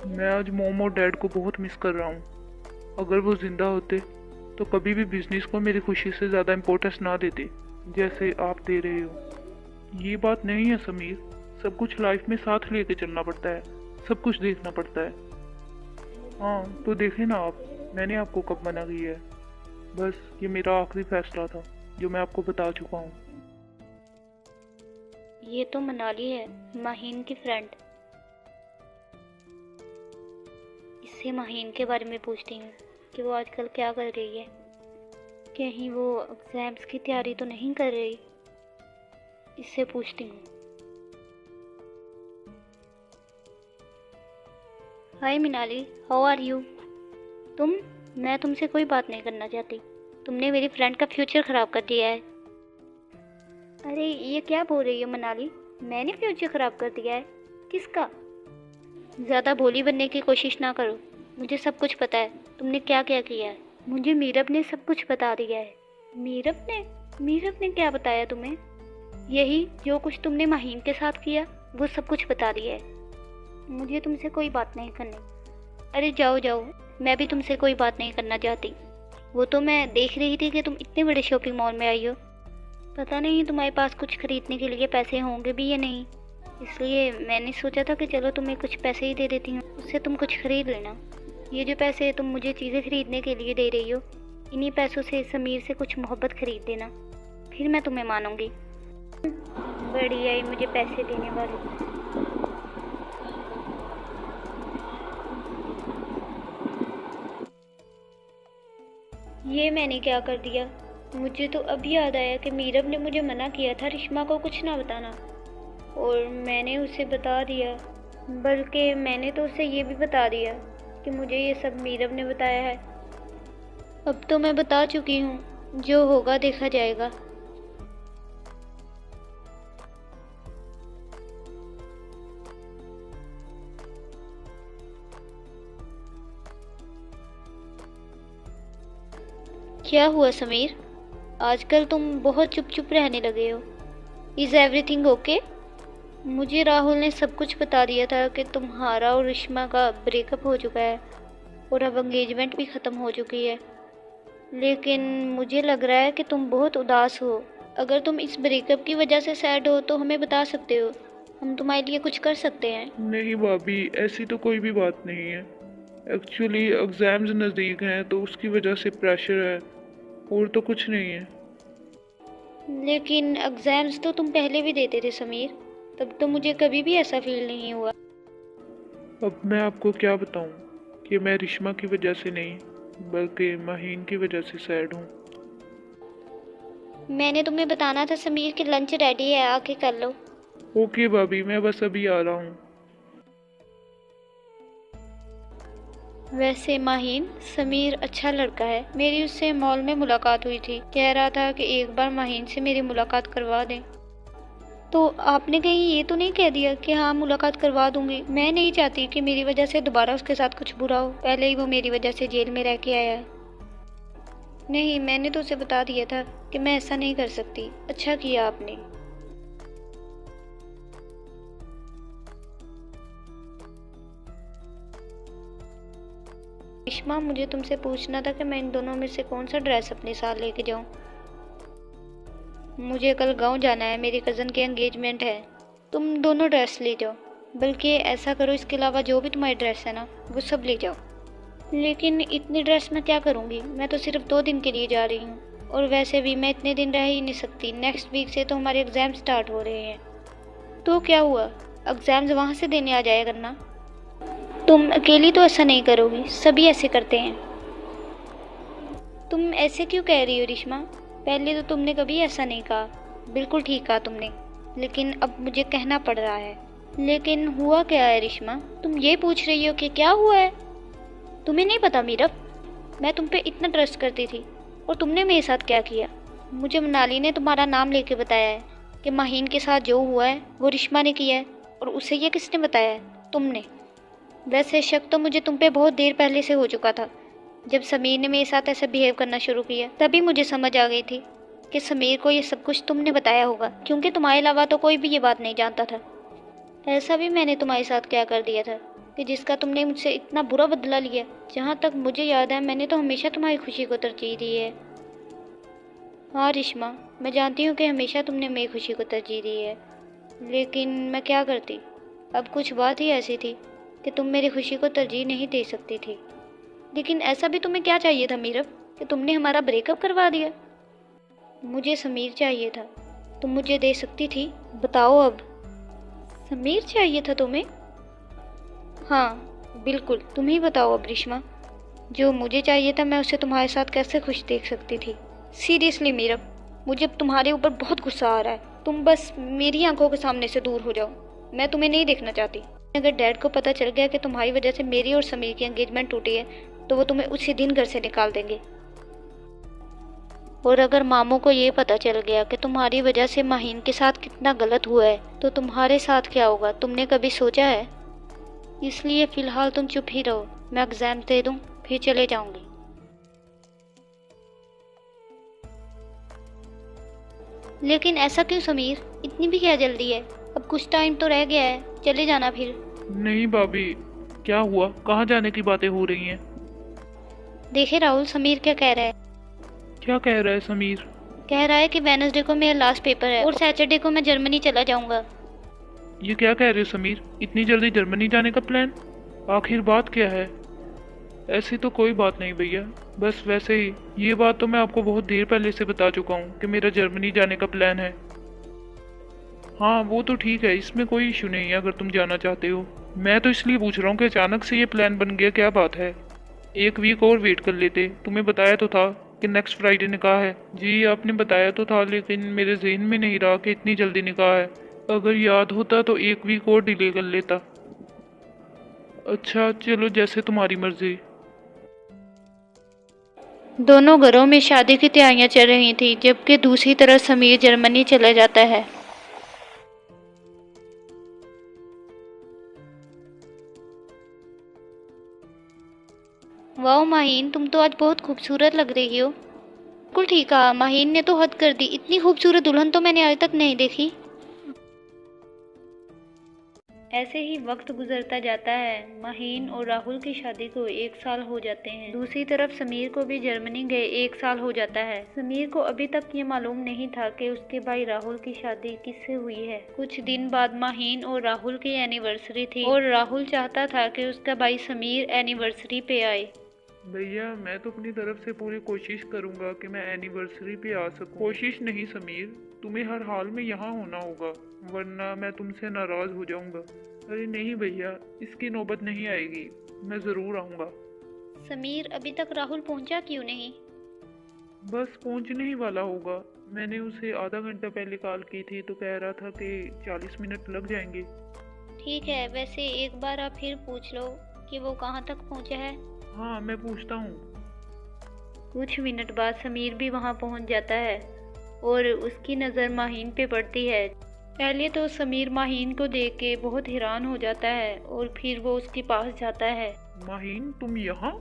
[SPEAKER 4] मैं आज मॉम और डैड को बहुत मिस कर रहा हूँ। अगर वो ज़िंदा होते तो कभी भी बिजनेस को मेरी खुशी से ज़्यादा इम्पोर्टेंस ना देते जैसे आप दे रहे हो। ये बात नहीं है समीर, सब कुछ लाइफ में साथ लेके चलना पड़ता है, सब कुछ देखना पड़ता है। हाँ तो देखें ना आप, मैंने आपको कब मना किया है? बस ये मेरा आखिरी फैसला था जो मैं आपको बता चुका हूँ।
[SPEAKER 1] ये तो मनाली है, माहीन की फ्रेंड। इससे माहीन के बारे में पूछती हूँ कि वो आजकल क्या कर रही है। कहीं वो एग्जाम्स की तैयारी तो नहीं कर रही? इससे पूछती हूँ। हाय मिनाली, हाउ आर यू? मैं तुमसे कोई बात नहीं करना चाहती। तुमने मेरी फ्रेंड का फ्यूचर ख़राब कर दिया है। अरे ये क्या बोल रही हो मनाली? मैंने फ्यूचर ख़राब कर दिया है? किसका? ज़्यादा भोली बनने की कोशिश ना करो, मुझे सब कुछ पता है तुमने क्या क्या किया है। मुझे मीरब ने सब कुछ बता दिया है। मीरब ने क्या बताया तुम्हें? यही जो कुछ तुमने माहीन के साथ किया वो सब कुछ बता दिया है। मुझे तुमसे कोई बात नहीं करनी। अरे जाओ जाओ, मैं भी तुमसे कोई बात नहीं करना चाहती। वो तो मैं देख रही थी कि तुम इतने बड़े शॉपिंग मॉल में आई हो। पता नहीं तुम्हारे पास कुछ खरीदने के लिए पैसे होंगे भी या नहीं, इसलिए मैंने सोचा था कि चलो तुम्हें कुछ पैसे ही दे देती हूँ, उससे तुम कुछ खरीद लेना। ये जो पैसे तुम मुझे चीज़ें खरीदने के लिए दे रही हो, इन्हीं पैसों से समीर से कुछ मोहब्बत खरीद देना, फिर मैं तुम्हें मानूंगी। बड़ी आई मुझे पैसे देने वाली। ये मैंने क्या कर दिया? मुझे तो अब याद आया कि मीरब ने मुझे मना किया था रिश्मा को कुछ ना बताना, और मैंने उसे बता दिया। बल्कि मैंने तो उसे ये भी बता दिया कि मुझे ये सब मीरब ने बताया है। अब तो मैं बता चुकी हूँ, जो होगा देखा जाएगा। क्या हुआ समीर? आजकल तुम बहुत चुप चुप रहने लगे हो। Is everything okay? मुझे राहुल ने सब कुछ बता दिया था कि तुम्हारा और रिश्मा का ब्रेकअप हो चुका है और अब एंगेजमेंट भी ख़त्म हो चुकी है। लेकिन मुझे लग रहा है कि तुम बहुत उदास हो। अगर तुम इस ब्रेकअप की वजह से सैड हो तो हमें बता सकते हो, हम तुम्हारे लिए कुछ कर सकते हैं।
[SPEAKER 4] नहीं भाभी, ऐसी तो कोई भी बात नहीं है। एक्चुअली एग्ज़ाम्स नज़दीक हैं तो उसकी वजह से प्रेशर है, और तो कुछ नहीं है।
[SPEAKER 1] लेकिन एग्ज़ाम्स तो तुम पहले भी देते थे समीर, तब तो मुझे कभी भी ऐसा फील नहीं हुआ।
[SPEAKER 4] अब मैं आपको क्या बताऊं कि मैं रिश्मा की वजह से नहीं बल्कि माहीन की वजह से सैड हूँ।
[SPEAKER 1] मैंने तुम्हें बताना था समीर कि लंच रेडी है, आके कर लो।
[SPEAKER 4] ओके भाभी, मैं बस अभी आ रहा हूँ।
[SPEAKER 1] वैसे माहीन, समीर अच्छा लड़का है। मेरी उससे मॉल में मुलाकात हुई थी, कह रहा था कि एक बार माहीन से मेरी मुलाकात करवा दें। तो आपने कहीं ये तो नहीं कह दिया कि हाँ मुलाकात करवा दूंगी? मैं नहीं चाहती कि मेरी वजह से दोबारा उसके साथ कुछ बुरा हो। पहले ही वो मेरी वजह से जेल में रह के आया है। नहीं, मैंने तो उसे बता दिया था कि मैं ऐसा नहीं कर सकती। अच्छा किया आपने। रिश्मा, मुझे तुमसे पूछना था कि मैं इन दोनों में से कौन सा ड्रेस अपने साथ लेके जाऊं। मुझे कल गांव जाना है, मेरी कज़न की एंगेजमेंट है। तुम दोनों ड्रेस ले जाओ, बल्कि ऐसा करो इसके अलावा जो भी तुम्हारी ड्रेस है ना वो सब ले जाओ। लेकिन इतनी ड्रेस मैं क्या करूँगी, मैं तो सिर्फ 2 दिन के लिए जा रही हूँ, और वैसे भी मैं इतने दिन रह ही नहीं सकती। नेक्स्ट वीक से तो हमारे एग्ज़ाम स्टार्ट हो रहे हैं। तो क्या हुआ, एग्ज़ाम्स वहाँ से देने आ जाया करना। तुम अकेली तो ऐसा नहीं करोगी, सभी ऐसे करते हैं। तुम ऐसे क्यों कह रही हो रिश्मा, पहले तो तुमने कभी ऐसा नहीं कहा। बिल्कुल ठीक कहा तुमने, लेकिन अब मुझे कहना पड़ रहा है। लेकिन हुआ क्या है रिश्मा, तुम ये पूछ रही हो कि क्या हुआ है। तुम्हें नहीं पता मीरब, मैं तुम पे इतना ट्रस्ट करती थी और तुमने मेरे साथ क्या किया। मुझे मनाली ने तुम्हारा नाम लेके बताया है कि माहीन के साथ जो हुआ है वो रिश्मा ने किया है, और उसे ये किसने बताया है, तुमने। वैसे शक तो मुझे तुम पे बहुत देर पहले से हो चुका था। जब समीर ने मेरे साथ ऐसा बिहेव करना शुरू किया तभी मुझे समझ आ गई थी कि समीर को ये सब कुछ तुमने बताया होगा, क्योंकि तुम्हारे अलावा तो कोई भी ये बात नहीं जानता था। ऐसा भी मैंने तुम्हारे साथ क्या कर दिया था कि जिसका तुमने मुझसे इतना बुरा बदला लिया। जहाँ तक मुझे याद है मैंने तो हमेशा तुम्हारी खुशी को तरजीह दी है। हाँ रिश्मा, मैं जानती हूँ कि हमेशा तुमने मेरी खुशी को तरजीह दी है, लेकिन मैं क्या करती। अब कुछ बात ही ऐसी थी कि तुम मेरी खुशी को तरजीह नहीं दे सकती थी। लेकिन ऐसा भी तुम्हें क्या चाहिए था मीरब कि तुमने हमारा ब्रेकअप करवा दिया। मुझे समीर चाहिए था, तुम मुझे दे सकती थी, बताओ अब। समीर चाहिए था तुम्हें? हाँ बिल्कुल, तुम ही बताओ अब रिश्मा। जो मुझे चाहिए था मैं उसे तुम्हारे साथ कैसे खुश देख सकती थी। सीरियसली मीरब, मुझे अब तुम्हारे ऊपर बहुत गुस्सा आ रहा है। तुम बस मेरी आंखों के सामने से दूर हो जाओ, मैं तुम्हें नहीं देखना चाहती। अगर डैड को पता चल गया कि तुम्हारी वजह से मेरी और समीर की एंगेजमेंट टूटी है तो वो तुम्हें उसी दिन घर से निकाल देंगे। और अगर मामू को ये पता चल गया कि तुम्हारी वजह से माहीन के साथ कितना गलत हुआ है तो तुम्हारे साथ क्या होगा, तुमने कभी सोचा है। इसलिए फ़िलहाल तुम चुप ही रहो, मैं एग्ज़ाम दे दूँ फिर चले जाऊँगी। लेकिन ऐसा क्यों समीर, इतनी भी क्या जल्दी है, अब कुछ टाइम तो रह गया है, चले जाना फिर।
[SPEAKER 4] नहीं भाभी, क्या हुआ, कहाँ जाने की बातें हो रही हैं।
[SPEAKER 1] देखे राहुल, समीर क्या कह रहा है।
[SPEAKER 4] क्या कह रहा है समीर।
[SPEAKER 1] कह रहा है कि वेडनेसडे को मेरा लास्ट पेपर है और सैटरडे को मैं जर्मनी चला जाऊंगा।
[SPEAKER 4] ये क्या कह रहे हो समीर, इतनी जल्दी जर्मनी जाने का प्लान, आखिर बात क्या है। ऐसी तो कोई बात नहीं भैया, बस वैसे ही। ये बात तो मैं आपको बहुत देर पहले से बता चुका हूँ कि मेरा जर्मनी जाने का प्लान है। हाँ वो तो ठीक है, इसमें कोई इशू नहीं है अगर तुम जाना चाहते हो। मैं तो इसलिए पूछ रहा हूँ कि अचानक से ये प्लान बन गया, क्या बात है। 1 वीक और वेट कर लेते, तुम्हें बताया तो था कि नेक्स्ट फ्राइडे निकाह है। जी आपने बताया तो था, लेकिन मेरे जहन में नहीं रहा कि इतनी जल्दी निकाह है। अगर याद होता तो 1 वीक और डिले कर लेता। अच्छा चलो, जैसे तुम्हारी मर्जी।
[SPEAKER 1] दोनों घरों में शादी की तैयारियां चल रही थी, जबकि दूसरी तरफ समीर जर्मनी चला जाता है। वाह माहीन, तुम तो आज बहुत खूबसूरत लग रही हो। बिल्कुल ठीक कहा, माहीन ने तो हद कर दी, इतनी खूबसूरत दुल्हन तो मैंने आज तक नहीं देखी। ऐसे ही वक्त गुजरता जाता है। माहीन और राहुल की शादी को 1 साल हो जाते हैं। दूसरी तरफ समीर को भी जर्मनी गए 1 साल हो जाता है। समीर को अभी तक ये मालूम नहीं था कि उसके भाई राहुल की शादी किससे हुई है। कुछ दिन बाद माहीन और राहुल की एनिवर्सरी थी और राहुल चाहता था कि उसका भाई समीर एनिवर्सरी पे आए।
[SPEAKER 4] भैया मैं तो अपनी तरफ से पूरी कोशिश करूंगा कि मैं एनिवर्सरी पे आ सकूं। कोशिश नहीं समीर, तुम्हें हर हाल में यहाँ होना होगा, वरना मैं तुमसे नाराज हो जाऊंगा। अरे नहीं भैया, इसकी नौबत नहीं आएगी, मैं ज़रूर आऊँगा।
[SPEAKER 1] समीर अभी तक राहुल पहुंचा क्यों नहीं?
[SPEAKER 4] बस पहुँचने ही वाला होगा। मैंने उसे आधा घंटा पहले कॉल की थी तो कह रहा था कि 40 मिनट लग जाएंगे।
[SPEAKER 1] ठीक है, वैसे एक बार आप फिर पूछ लो कि वो कहाँ तक पहुंचा है।
[SPEAKER 4] हाँ मैं पूछता हूँ।
[SPEAKER 1] कुछ मिनट बाद समीर भी वहां पहुंच जाता है और उसकी नज़र माहीन पे पड़ती है। पहले तो समीर माहीन को देख के बहुत हैरान हो जाता है और फिर वो उसके पास जाता है।
[SPEAKER 4] माहीन तुम यहाँ?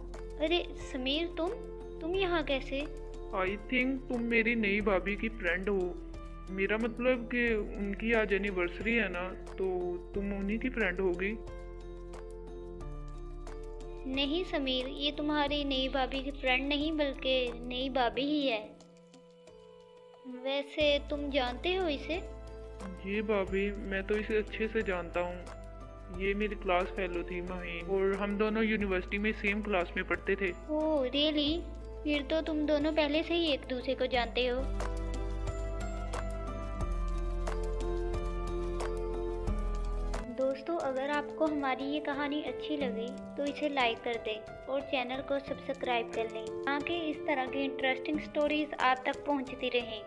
[SPEAKER 1] अरे समीर, तुम यहाँ कैसे?
[SPEAKER 4] आई थिंक तुम मेरी नई भाभी की फ्रेंड हो। मेरा मतलब कि उनकी आज एनिवर्सरी है ना, तो तुम उन्हीं की फ्रेंड होगी।
[SPEAKER 1] नहीं समीर, ये तुम्हारी नई भाभी की फ्रेंड नहीं बल्कि नई भाभी ही है। वैसे तुम जानते हो इसे?
[SPEAKER 3] जी भाभी, मैं तो इसे अच्छे से जानता हूँ। ये मेरी क्लास फेलो थी माहीन, और हम दोनों यूनिवर्सिटी में सेम क्लास में पढ़ते थे।
[SPEAKER 1] Oh really? फिर तो तुम दोनों पहले से ही एक दूसरे को जानते हो। दोस्तों, अगर आपको हमारी ये कहानी अच्छी लगी तो इसे लाइक कर दें और चैनल को सब्सक्राइब कर लें ताकि इस तरह की इंटरेस्टिंग स्टोरीज आप तक पहुंचती रहें।